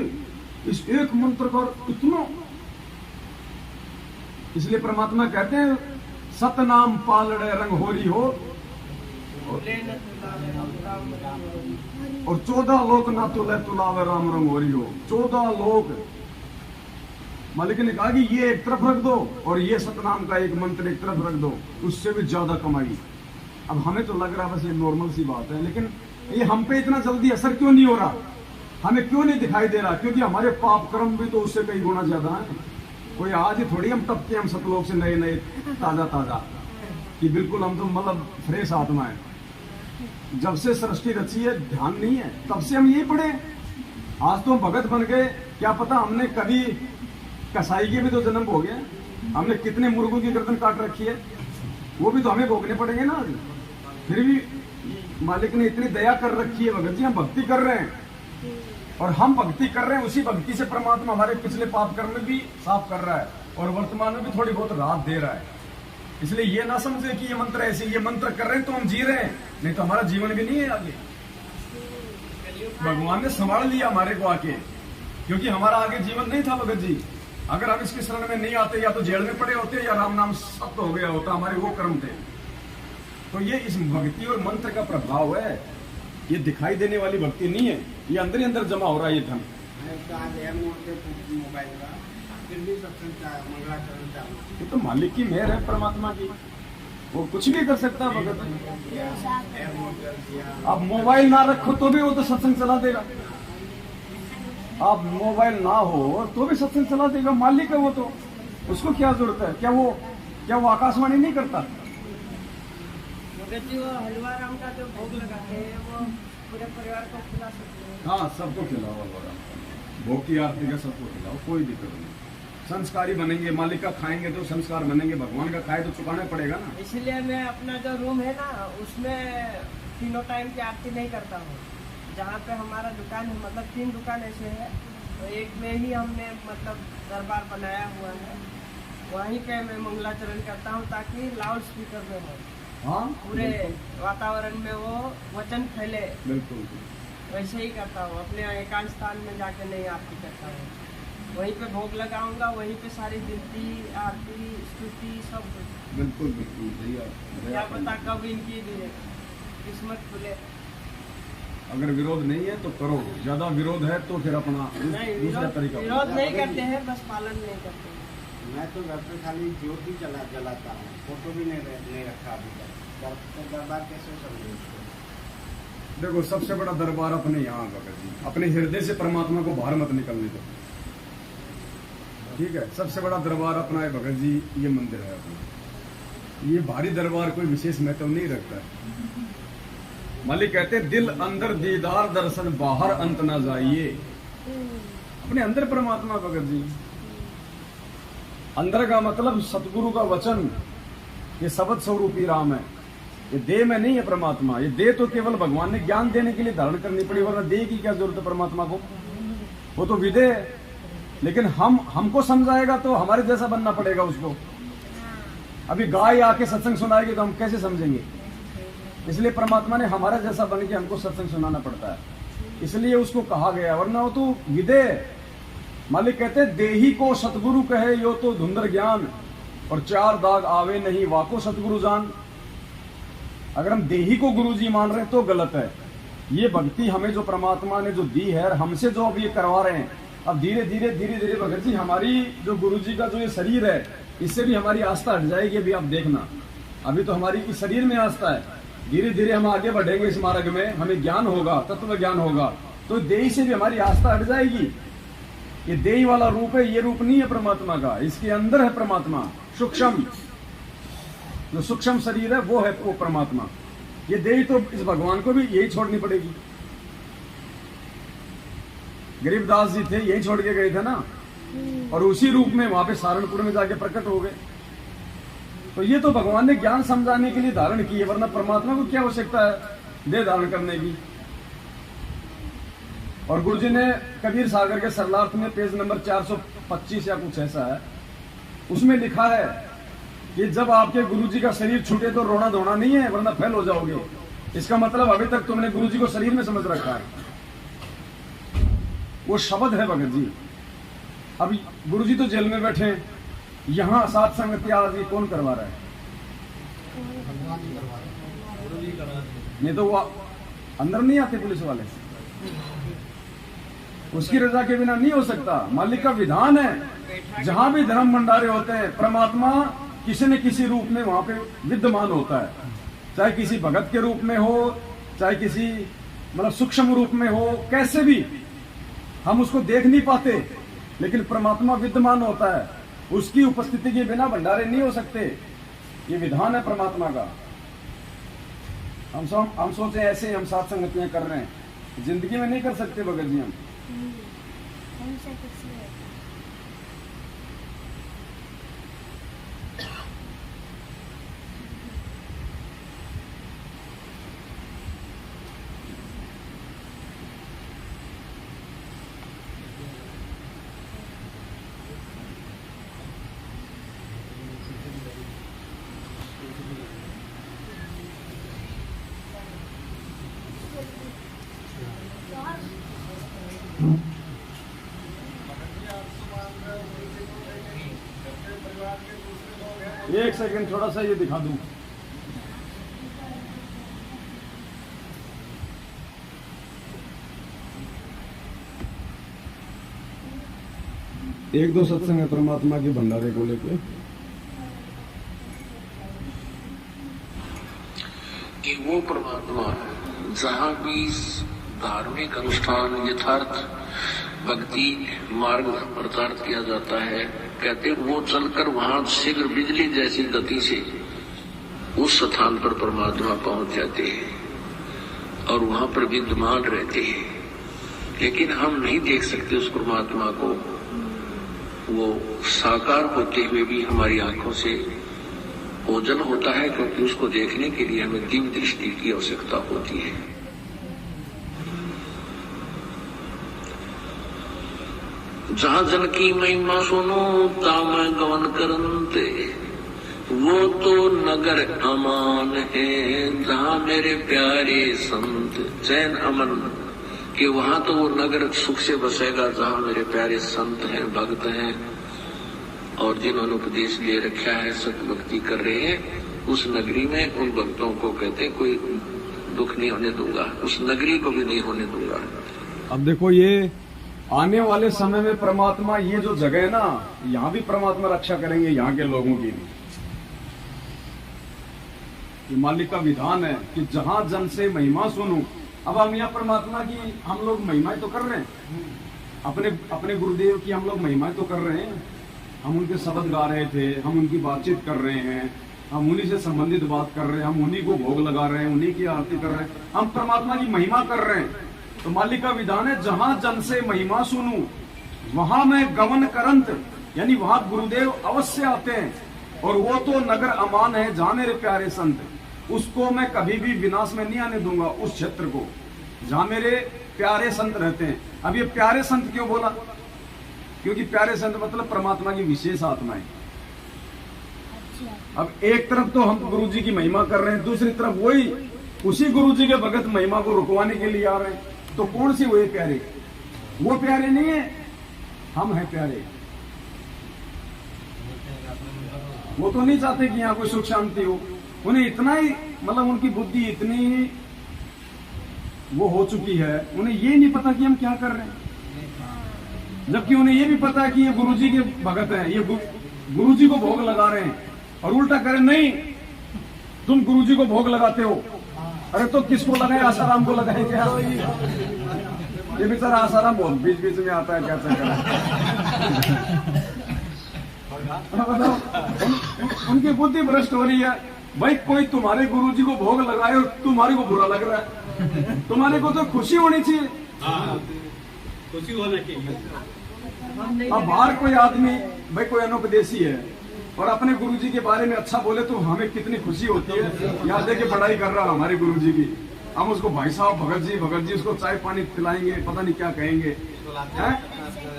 इस एक मंत्र का इतना। इसलिए परमात्मा कहते हैं सतनाम पालड़े रंग होरी हो, और 14 लोक ना तो ले तुलावे राम रंग होरी हो। 14 लोक मालिक ने कहा कि ये एक तरफ रख दो और ये सतनाम का एक मंत्र एक तरफ रख दो, उससे भी ज्यादा कमाई। अब हमें तो लग रहा है बस ये नॉर्मल सी बात है, लेकिन ये हम पे इतना जल्दी असर क्यों नहीं हो रहा? हमें क्यों नहीं दिखाई दे रहा? क्योंकि हमारे पाप कर्म भी तो उससे कई गुना ज्यादा है। कोई आज ही थोड़ी हम टपके हम सतलोक से नए नए ताजा ताजा कि बिल्कुल हम तो मतलब फ्रेश आत्मा है। जब से सृष्टि रची है ध्यान नहीं है, तब से हम यही पढ़े। आज तो हम भगत बन गए, क्या पता हमने कभी कसाई के भी तो जन्म हो गया, हमने कितने मुर्गों की गर्दन काट रखी है, वो भी तो हमें भोगने पड़ेंगे ना। फिर भी मालिक ने इतनी दया कर रखी है भगत जी, हम भक्ति कर रहे हैं, और हम भक्ति कर रहे हैं, उसी भक्ति से परमात्मा हमारे पिछले पाप कर्म भी साफ कर रहा है और वर्तमान में भी थोड़ी बहुत राहत दे रहा है। इसलिए ये ना समझे कि ये मंत्र ऐसे, ये मंत्र कर रहे हैं तो हम जी रहे हैं, नहीं तो हमारा जीवन भी नहीं है आगे। भगवान ने संभाल लिया हमारे को आके, क्योंकि हमारा आगे जीवन नहीं था भगत जी। अगर हम इसके शरण में नहीं आते, या तो जेल में पड़े होते या राम नाम सत्य हो गया होता, हमारे वो कर्म थे। तो ये इस भक्ति और मंत्र का प्रभाव है, ये दिखाई देने वाली भक्ति नहीं है, ये अंदर ही अंदर जमा हो रहा है ये धन। मोबाइल का फिर भी मंगलाचरण ये तो मालिक की मेहर है, परमात्मा की, वो कुछ भी कर सकता है भगत। आप मोबाइल ना रखो तो भी वो तो सत्संग चला देगा, आप मोबाइल ना हो तो भी सत्संग चला देगा। मालिक है वो, तो उसको क्या जरूरत है? क्या वो आकाशवाणी नहीं करता? जो हलवा राम का जो भोग लगाते हैं वो पूरे परिवार को खिला सकते हैं। हाँ, सबको खिलाओ हलवा राम, भोग की आरती का सबको खिलाओ, कोई दिक्कत नहीं। संस्कारी बनेंगे, मालिक का खाएंगे तो संस्कार बनेंगे, भगवान का खाए तो चुकाना पड़ेगा ना। इसलिए मैं अपना जो रूम है ना, उसमें तीनों टाइम की आरती नहीं करता हूँ। जहाँ पे हमारा दुकान है, मतलब 3 दुकान ऐसे है, तो एक में ही हमने मतलब दरबार बनाया हुआ है, वहीं पे मैं मंगलाचरण करता हूँ, ताकि लाउड स्पीकर में हो, हाँ, पूरे वातावरण में वो वचन फैले। बिल्कुल वैसे ही करता हूँ, अपने एकांत स्थान में जाके नहीं आरती करता हूँ, वहीं पे भोग लगाऊंगा, वहीं पे सारी गिनती आरती स्तुति सब कुछ। बिल्कुल बिल्कुल भैया, क्या पता कब इनकी किस्मत खुले। अगर विरोध नहीं है तो करो, ज्यादा विरोध है तो फिर अपना दूसरा तरीका। विरोध नहीं करते हैं, बस पालन नहीं करते हैं। मैं तो घर पे खाली ज्योत ही जलाता हूँ, फोटो भी नहीं रखा अभी तक। दरबार कैसे समझे उसको? देखो, सबसे बड़ा दरबार अपने यहाँ भगत जी, अपने हृदय से परमात्मा को बाहर मत निकलने दो, ठीक है? सबसे बड़ा दरबार अपना है भगत जी, ये मंदिर है अपना। ये भारी दरबार कोई विशेष महत्व नहीं रखता है। मालिक कहते दिल अंदर दीदार दर्शन, बाहर अंत ना जाइए। अपने अंदर परमात्मा भगत जी, अंदर का मतलब सतगुरु का वचन, ये शब्द स्वरूपी राम है, ये देह में नहीं है परमात्मा। ये देह तो केवल भगवान ने ज्ञान देने के लिए धारण करनी पड़ी, वरना देह की क्या जरूरत है परमात्मा को? वो तो विदेह है। लेकिन हमको समझाएगा तो हमारे जैसा बनना पड़ेगा उसको। अभी गाय आके सत्संग सुनाएगी तो हम कैसे समझेंगे? इसलिए परमात्मा ने हमारा जैसा बन के हमको सत्संग सुनाना पड़ता है, इसलिए उसको कहा गया, वरना वो तो विदेह। मालिक कहते देही को सतगुरु कहे यो तो धुंधर ज्ञान, और 4 दाग आवे नहीं वाको सतगुरु जान। अगर हम देही को गुरुजी मान रहे हैं तो गलत है। ये भक्ति हमें जो परमात्मा ने जो दी है, हमसे जो अब ये करवा रहे हैं, अब धीरे धीरे भगत जी हमारी जो गुरुजी का जो ये शरीर है, इससे भी हमारी आस्था हट जाएगी। अभी आप देखना, अभी तो हमारी इस शरीर में आस्था है, धीरे धीरे हम आगे बढ़ेंगे इस मार्ग में, हमें ज्ञान होगा, तत्व ज्ञान होगा, तो देही से भी हमारी आस्था हट जाएगी। ये देही वाला रूप है, ये रूप नहीं है परमात्मा का, इसके अंदर है परमात्मा सूक्ष्म। जो सूक्ष्म शरीर है वो है वो परमात्मा। ये देही तो इस भगवान को भी यही छोड़नी पड़ेगी। गरीबदास जी थे, यही छोड़ के गए थे ना, और उसी रूप में वहां पे सहारनपुर में जाके प्रकट हो गए। तो ये तो भगवान ने ज्ञान समझाने के लिए धारण की है, वरना परमात्मा को क्या आवश्यकता है देह धारण करने की। और गुरु जी ने कबीर सागर के सरलार्थ में पेज नंबर 425 या कुछ ऐसा है, उसमें लिखा है कि जब आपके गुरु जी का शरीर छूटे तो रोना धोना नहीं है, वरना फेल हो जाओगे। इसका मतलब अभी तक तुमने गुरु जी को शरीर में समझ रखा है। वो शब्द है भगत जी। अब गुरु जी तो जेल में बैठे हैं, यहाँ सात संगति आदि कौन करवा रहा है? नहीं तो वो अंदर नहीं आते पुलिस वाले, उसकी रजा के बिना नहीं हो सकता। मालिक का विधान है, जहां भी धर्म भंडारे होते हैं परमात्मा किसी न किसी रूप में वहां पे विद्यमान होता है, चाहे किसी भगत के रूप में हो, चाहे किसी मतलब सूक्ष्म रूप में हो, कैसे भी हम उसको देख नहीं पाते, लेकिन परमात्मा विद्यमान होता है। उसकी उपस्थिति के बिना भंडारे नहीं हो सकते। ये विधान है परमात्मा का। हम सोचे ऐसे ही हम सात संगतियां कर रहे हैं, जिंदगी में नहीं कर सकते भगत जी हम। एक सेकंड थोड़ा सा ये दिखा दूं। एक दो सत्संग है परमात्मा के भंडारे को लेके कि वो परमात्मा जहाँ भी धार्मिक अनुष्ठान यथार्थ भक्ति मार्ग प्रचारित किया जाता है, कहते वो चलकर वहां शीघ्र बिजली जैसी गति से उस स्थान पर परमात्मा पहुंच जाते हैं और वहां पर विद्यमान रहते हैं। लेकिन हम नहीं देख सकते उस परमात्मा को। वो साकार होते हुए भी हमारी आंखों से ओझल होता है, क्योंकि उसको देखने के लिए हमें दिव्य दृष्टि की आवश्यकता होती है। जहाँ जन की महिमा सुनो ताम गवन करनते, वो तो नगर अमान है जहाँ मेरे प्यारे संत चैन अमन, कि वहां तो वो नगर सुख से बसेगा जहाँ मेरे प्यारे संत हैं, भक्त हैं, और जिन्होंने उपदेश ले रखा है, सत्य भक्ति कर रहे हैं। उस नगरी में उन भक्तों को कहते हैं कोई दुख नहीं होने दूंगा, उस नगरी को भी नहीं होने दूंगा। अब देखो ये आने वाले समय में परमात्मा, ये जो जगह है ना, यहाँ भी परमात्मा रक्षा करेंगे यहाँ के लोगों की भी। ये मालिक का विधान है कि जहां जन से महिमा सुनूं। अब हम यहाँ परमात्मा की हम लोग महिमाएं तो कर रहे हैं, अपने गुरुदेव की हम लोग महिमाएं तो कर रहे हैं। हम उनके शब्द गा रहे थे, हम उनकी बातचीत कर रहे हैं, हम उन्हीं से संबंधित बात कर रहे हैं, हम उन्हीं को भोग लगा रहे हैं, उन्हीं की आरती कर रहे हैं, हम परमात्मा की महिमा कर रहे हैं। तो मालिक का विधान है जहां जन से महिमा सुनूं वहां मैं गमन करंत, यानी वहां गुरुदेव अवश्य आते हैं। और वो तो नगर अमान है जहां मेरे प्यारे संत, उसको मैं कभी भी विनाश में नहीं आने दूंगा। उस क्षेत्र को जहां मेरे प्यारे संत रहते हैं। अब ये प्यारे संत क्यों बोला? क्योंकि प्यारे संत मतलब परमात्मा की विशेष आत्माएं। अब एक तरफ तो हम गुरु जी की महिमा कर रहे हैं, दूसरी तरफ वही उसी गुरु जी के भगत महिमा को रुकवाने के लिए आ रहे हैं। तो कौन सी हुए प्यारे? वो प्यारे नहीं है, हम हैं प्यारे। वो तो नहीं चाहते कि यहाँ कोई सुख शांति हो। उन्हें इतना ही मतलब उनकी बुद्धि इतनी वो हो चुकी है, उन्हें ये नहीं पता कि हम क्या कर रहे हैं। जबकि उन्हें ये भी पता है कि ये गुरु जी के भगत हैं, ये गुरु जी को भोग लगा रहे हैं। और उल्टा करें, नहीं तुम गुरु जी को भोग लगाते हो, अरे तो किसको लगाए? आसाराम को लगाए क्या? ये बेचारा आसाराम बहुत बीच बीच में आता है, क्या चक्कर बताओ। उनकी बुद्धि भ्रष्ट हो रही है। भाई कोई तुम्हारे गुरुजी को भोग लगाए और तुम्हारे को बुरा लग रहा है, तुम्हारे को तो खुशी होनी चाहिए। खुशी होना चाहिए। अब बाहर कोई आदमी भाई कोई अनुपदेशी है और अपने गुरुजी के बारे में अच्छा बोले तो हमें कितनी खुशी होती है। यहाँ देखिए पढ़ाई कर रहा है हमारे गुरुजी की, हम उसको भाई साहब भगत जी उसको चाय पानी पिलाएंगे, पता नहीं क्या कहेंगे हैं?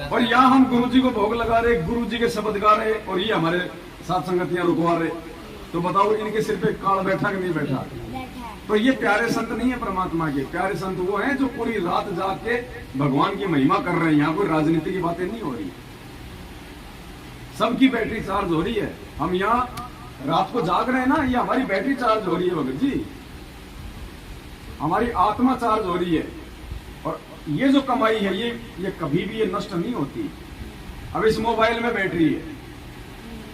और यहाँ हम गुरुजी को भोग लगा रहे, गुरुजी के शब्द गा रहे और ये हमारे साथ संगतियां रुकवा रहे। तो बताओ इनके सिर पे काल बैठा कि नहीं बैठा? तो ये प्यारे संत नहीं है परमात्मा के। प्यारे संत वो हैं जो पूरी रात जाके भगवान की महिमा कर रहे हैं। यहाँ कोई राजनीति की बातें नहीं हो रही, सबकी बैटरी चार्ज हो रही है। हम यहाँ रात को जाग रहे हैं ना, ये हमारी बैटरी चार्ज हो रही है भगत जी, हमारी आत्मा चार्ज हो रही है। और ये जो कमाई है ये कभी भी ये नष्ट नहीं होती। अब इस मोबाइल में बैटरी है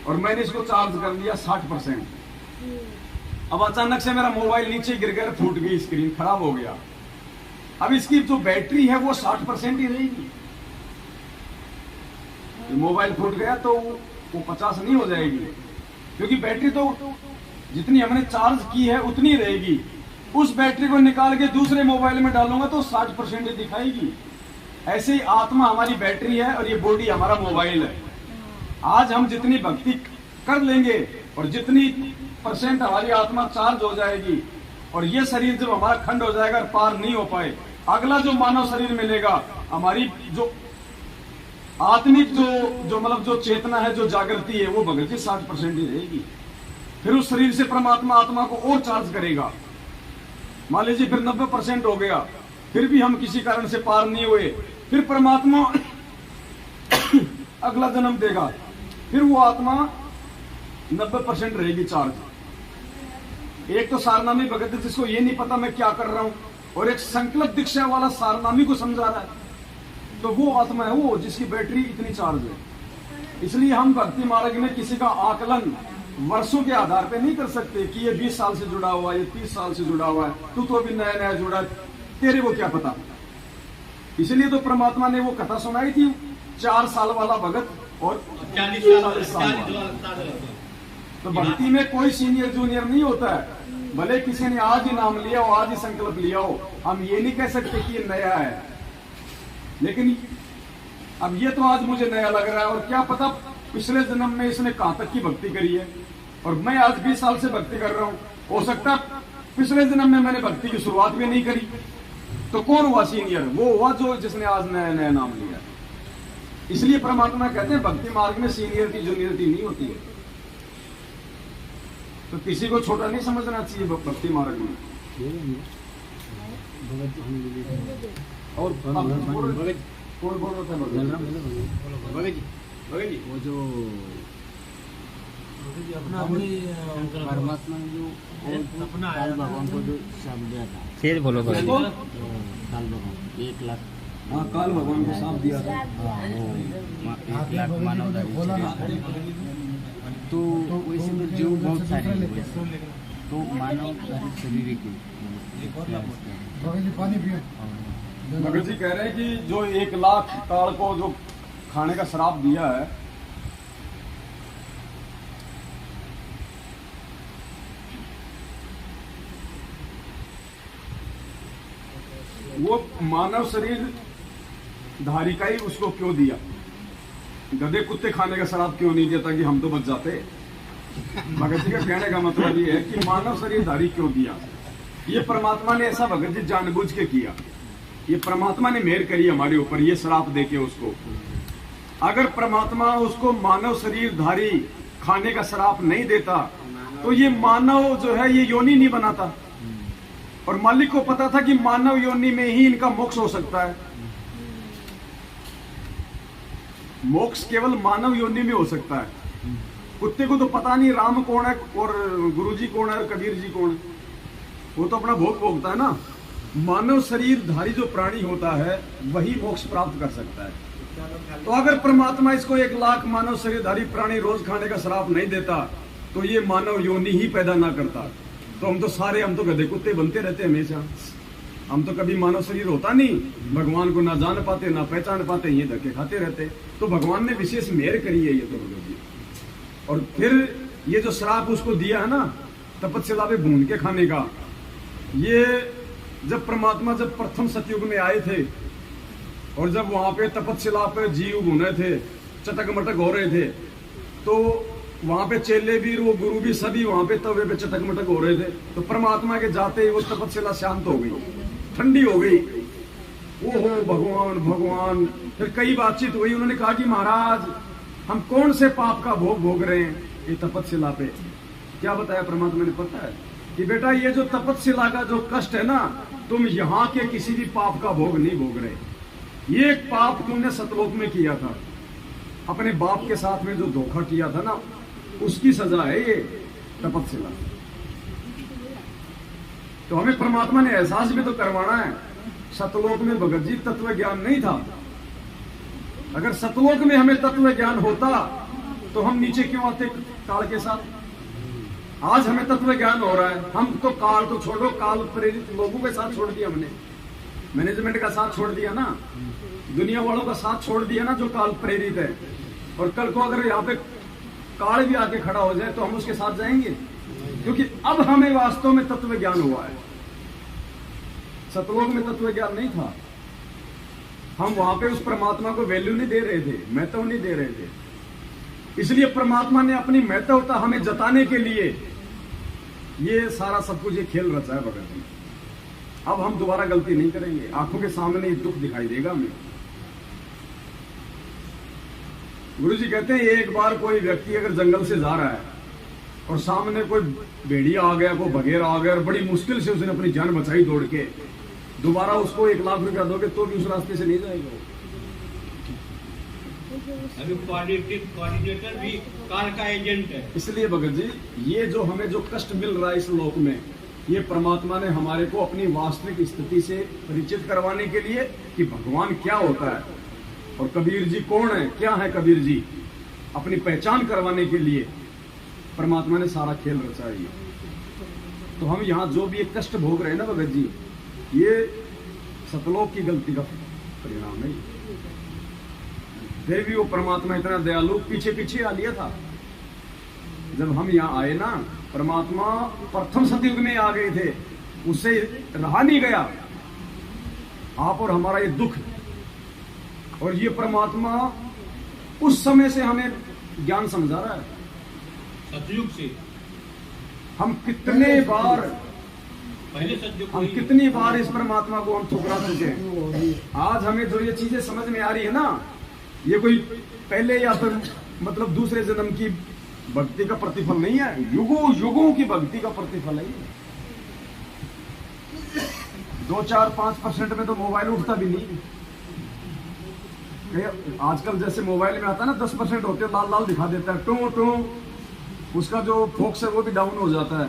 और मैंने इसको चार्ज कर दिया 60%। अब अचानक से मेरा मोबाइल नीचे गिर गया, फूट गई स्क्रीन, खराब हो गया। अब इसकी जो बैटरी है वो 60% ही रहेगी। मोबाइल फूट गया तो वो 50 नहीं हो जाएगी, क्योंकि बैटरी तो जितनी हमने चार्ज की है उतनी रहेगी। उस बैटरी को निकाल के दूसरे मोबाइल में डालूंगा तो 60% ही दिखाएगी। ऐसे ही आत्मा हमारी बैटरी है और ये बॉडी हमारा मोबाइल है। आज हम जितनी भक्ति कर लेंगे और जितनी % हमारी आत्मा चार्ज हो जाएगी और ये शरीर जब हमारा खंड हो जाएगा और पार नहीं हो पाए, अगला जो मानव शरीर मिलेगा, हमारी जो आत्मिक जो मतलब जो चेतना है, जो जागृति है, वो भगत जी 60% ही रहेगी। फिर उस शरीर से परमात्मा आत्मा को और चार्ज करेगा। मान लीजिए फिर 90% हो गया, फिर भी हम किसी कारण से पार नहीं हुए, फिर परमात्मा अगला जन्म देगा, फिर वो आत्मा 90% रहेगी चार्ज। एक तो सारनामी भगत जिसको ये नहीं पता मैं क्या कर रहा हूं, और एक संकल्प दीक्षा वाला सारनामी को समझा रहा है, तो वो आत्मा है वो जिसकी बैटरी इतनी चार्ज है। इसलिए हम भक्ति मार्ग में किसी का आकलन वर्षों के आधार पे नहीं कर सकते कि ये 20 साल से जुड़ा हुआ है, ये 30 साल से जुड़ा हुआ है, तू तो अभी नया नया जुड़ा है, तेरे को क्या पता। इसलिए तो परमात्मा ने वो कथा सुनाई थी, 4 साल वाला भगत और 40 साल वाला। तो भक्ति में कोई सीनियर जूनियर नहीं होता है। भले किसी ने आज ही नाम लिया हो, आज ही संकल्प लिया हो, हम ये नहीं कह सकते कि ये नया है। लेकिन अब ये तो आज मुझे नया लग रहा है, और क्या पता पिछले जन्म में इसने कहां तक की भक्ति करी है, और मैं आज 20 साल से भक्ति कर रहा हूं। हो सकता है पिछले जन्म में मैंने भक्ति की शुरुआत भी नहीं करी। तो कौन हुआ सीनियर? वो हुआ जो जिसने आज नया नया नाम लिया। इसलिए परमात्मा कहते हैं भक्ति मार्ग में सीनियरिटी जूनियरिटी नहीं होती है। तो किसी को छोटा नहीं समझना चाहिए भक्ति मार्ग में। और कौन बोल रहा था? वो जो परमात्मा ने जो काल भगवान को जो शाप दिया था, तेज बोलो काल भगवान 1 लाख, हाँ काल भगवान को शाप दिया था। वो 1 लाख मानव तो वैसे तो जीव बहुत सारे हैं, तो मानव शरीर की भगत जी कह रहे हैं कि जो 1 लाख काल को जो खाने का श्राप दिया है, वो मानव शरीर धारी का ही उसको क्यों दिया? गधे कुत्ते खाने का श्राप क्यों नहीं दिया ताकि हम तो बच जाते? भगत जी का कहने का मतलब ये है कि मानव शरीर धारी क्यों दिया? ये परमात्मा ने ऐसा भगत जी जानबूझ के किया। ये परमात्मा ने मेहर करी हमारे ऊपर, ये श्राप देके उसको। अगर परमात्मा उसको मानव शरीर धारी खाने का श्राप नहीं देता तो ये मानव जो है ये योनि नहीं बनाता। और मालिक को पता था कि मानव योनि में ही इनका मोक्ष हो सकता है। मोक्ष केवल मानव योनि में हो सकता है। कुत्ते को तो पता नहीं राम कौन है और गुरुजी कौन है और कबीर जी कौन है, वो तो अपना भोग भोगता है ना। मानव शरीर धारी जो प्राणी होता है वही मोक्ष प्राप्त कर सकता है। तो अगर परमात्मा इसको 1 लाख मानव शरीरधारी प्राणी रोज खाने का श्राप नहीं देता तो ये मानव योनि ही पैदा ना करता। तो हम तो गधे कुत्ते बनते रहते हमेशा। हम तो कभी मानव शरीर होता नहीं, भगवान को ना जान पाते ना पहचान पाते, ये धक्के खाते रहते। तो भगवान ने विशेष मेहर करी है ये तो भगत जी। और फिर ये जो श्राप उसको दिया है ना तपस्या पे भून के खाने का, ये जब परमात्मा जब प्रथम सतयुग में आए थे और जब वहां पे तपस्या पे जीव भूने थे, चटक मटक हो रहे थे, तो वहां पे चेले भी वो गुरु भी सभी वहां पे तवे पे चटक मटक हो रहे थे। तो परमात्मा के जाते ही वो तपस्या शांत हो गई, ठंडी हो गई। ओहो भगवान भगवान। फिर कई बातचीत हुई, उन्होंने कहा कि महाराज हम कौन से पाप का भोग भोग रहे हैं ये तपस्या पे। क्या बताया परमात्मा ने पता है कि बेटा ये जो तपस्या का जो कष्ट है ना, तुम यहाँ के किसी भी पाप का भोग नहीं भोग रहे। ये एक पाप तुमने सतलोक में किया था, अपने बाप के साथ में जो धोखा किया था ना, उसकी सजा है ये तपस्या। तो हमें परमात्मा ने एहसास भी तो करवाना है। सतलोक में भगत जी तत्व ज्ञान नहीं था। अगर सतलोक में हमें तत्व ज्ञान होता तो हम नीचे क्यों आते काल के साथ। आज हमें तत्व ज्ञान हो रहा है, हम तो काल को छोड़ो, काल प्रेरित लोगों के साथ छोड़ दिया हमने, मैनेजमेंट का साथ छोड़ दिया ना, दुनिया वालों का साथ छोड़ दिया ना जो काल प्रेरित है। और कल को अगर यहाँ पे काल भी आके खड़ा हो जाए तो हम उसके साथ जाएंगे, क्योंकि अब हमें वास्तव में तत्व ज्ञान हुआ है। सतलोक में तत्व ज्ञान नहीं था, हम वहां पे उस परमात्मा को वैल्यू नहीं दे रहे थे, महत्व नहीं दे रहे थे। इसलिए परमात्मा ने अपनी महत्वता हमें जताने के लिए ये सारा सब कुछ ये खेल रचा है भगत जी। अब हम दोबारा गलती नहीं करेंगे, आंखों के सामने ये दुख दिखाई देगा हमें। गुरु जी कहते हैं एक बार कोई व्यक्ति अगर जंगल से जा रहा है और सामने कोई भेड़िया आ गया, कोई बघेरा आ गया और बड़ी मुश्किल से उसने अपनी जान बचाई दौड़ के, दोबारा उसको 1 लाख रुपया दोगे तो भी उस रास्ते से नहीं जाएगा। अभी कोऑर्डिनेटर भी काल का एजेंट है। इसलिए भगत जी ये जो हमें जो कष्ट मिल रहा है इस लोक में, ये परमात्मा ने हमारे को अपनी वास्तविक स्थिति से परिचित करवाने के लिए कि भगवान क्या होता है और कबीर जी कौन है, क्या है कबीर जी, अपनी पहचान करवाने के लिए परमात्मा ने सारा खेल रचा है। तो हम यहाँ जो भी एक कष्ट भोग रहे हैं ना भगत जी, ये सतलोक की गलती का परिणाम है। फिर भी वो परमात्मा इतना दयालु पीछे पीछे आ लिया था। जब हम यहाँ आए ना, परमात्मा प्रथम सतयुग में आ गए थे, उससे रहा नहीं गया आप और हमारा ये दुख। और ये परमात्मा उस समय से हमें ज्ञान समझा रहा है। सतयुग से हम कितने बार पहले सतयुग हम कितनी बार इस परमात्मा को हम ठुकरा चुके हैं। आज हमें जो ये चीजें समझ में आ रही है ना, ये कोई पहले या फिर मतलब दूसरे जन्म की भक्ति का प्रतिफल नहीं है, युगों युगों की भक्ति का प्रतिफल है। 2-4-5% में तो मोबाइल उठता भी नहीं। आजकल जैसे मोबाइल में आता है ना 10% होते लाल लाल दिखा देता है, टू टू, उसका जो फोकस है वो भी डाउन हो जाता है।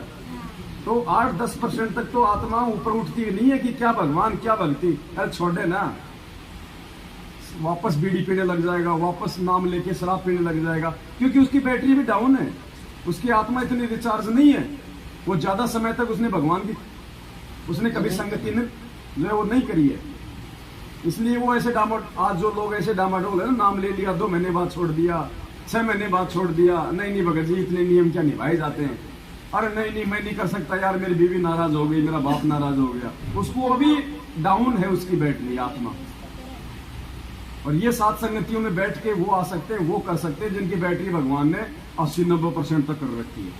तो 8-10% तक तो आत्मा ऊपर उठती नहीं है कि क्या भगवान क्या भक्ति। अरे छोड़े ना, वापस बीड़ी पीने लग जाएगा, वापस नाम लेके शराब पीने लग जाएगा, क्योंकि उसकी बैटरी भी डाउन है, उसकी आत्मा इतनी रिचार्ज नहीं है। वो ज्यादा समय तक उसने भगवान की उसने कभी संगति ने जो है वो नहीं करी है। इसलिए वो ऐसे आज जो लोग ऐसे डामाडोल है ना, नाम ले लिया, 2 महीने बाद छोड़ दिया, 6 महीने बाद छोड़ दिया, नहीं भगत जी इतने नियम क्या निभाए जाते हैं। अरे नहीं मैं नहीं कर सकता यार, मेरी बीवी नाराज हो गई, मेरा बाप नाराज हो गया, उसको अभी डाउन है उसकी बैटरी आत्मा। और ये 7 संगतियों में बैठ के वो आ सकते हैं, वो कर सकते हैं जिनकी बैटरी भगवान ने 80-90% तक कर रखी है।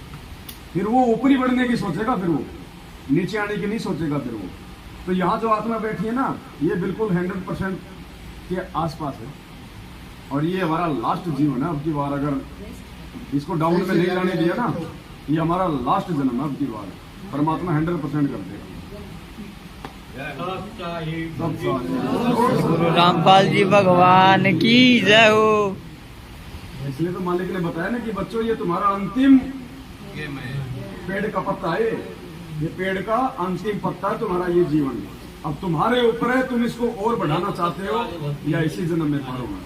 फिर वो ऊपरी बढ़ने की सोचेगा, फिर वो नीचे आने की नहीं सोचेगा फिर वो। तो यहाँ जो आत्मा बैठी है ना, ये बिल्कुल 100% के आसपास है। और ये हमारा लास्ट जीवन है। अब की बार अगर इसको डाउन में नहीं जाने दिया ना, ये हमारा लास्ट जन्म है। अब की बार परमात्मा 100% कर देगा। गुरु रामपाल जी भगवान की जय हो। इसलिए तो मालिक ने बताया ना कि बच्चों ये तुम्हारा अंतिम पेड़ का पत्ता है, ये पेड़ का अंतिम पत्ता है तुम्हारा ये जीवन। अब तुम्हारे ऊपर है, तुम इसको और बढ़ाना चाहते हो या इसी जन्म में पारोगे।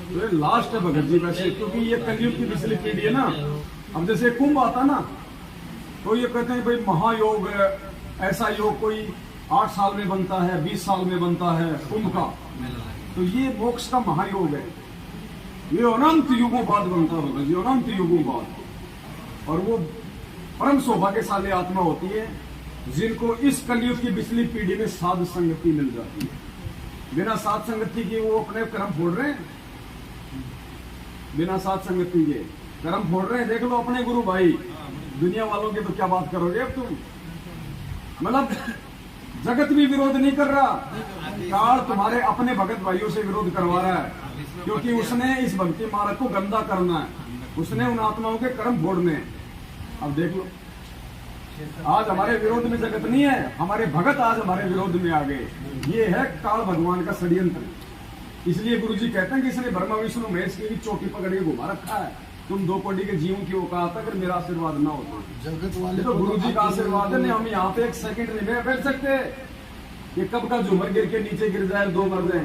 तो ये लास्ट है भगत जी वैसे, क्योंकि ये कलयुग की पिछली पीढ़ी है ना। अब जैसे कुंभ आता ना, तो ये कहते हैं भाई महायोग है, ऐसा योग कोई 8 साल में बनता है, 20 साल में बनता है कुंभ का। तो ये मोक्ष का महायोग है, ये अनंत युगों बाद बनता होगा, ये अनंत युगों बाद। और वो परम सौभाग्यशाली आत्मा होती है जिनको इस कलयुग की पिछली पीढ़ी में साध संगति मिल जाती है। बिना साध संगति के वो अपने कर्म फोड़ रहे हैं, बिना साध संगति के कर्म फोड़ रहे हैं। देख लो अपने गुरु भाई, दुनिया वालों की तो क्या बात करोगे अब तुम। मतलब जगत भी विरोध नहीं कर रहा, काल तुम्हारे अपने भगत भाइयों से विरोध करवा रहा है, क्योंकि उसने इस भक्ति मार्ग को गंदा करना है, उसने उन आत्माओं के कर्म फोड़ने हैं। अब देख लो, आज हमारे विरोध में जगत नहीं है, हमारे भगत आज हमारे विरोध में आ गए। ये है काल भगवान का षड्यंत्र। इसलिए गुरुजी कहते हैं कि इसने ब्रह्मा विष्णु महेश की भी चोटी पकड़ के घुमा रखा है। तुम 2 कोटि के जीवों की औकात अगर मेरा आशीर्वाद ना होता, जगत वाले तो गुरुजी का आशीर्वाद है। हम यहाँ पे 1 सेकंड नहीं बैठ सकते, ये कब का झूमर गिर के नीचे गिर जाए, 2 मर जाए।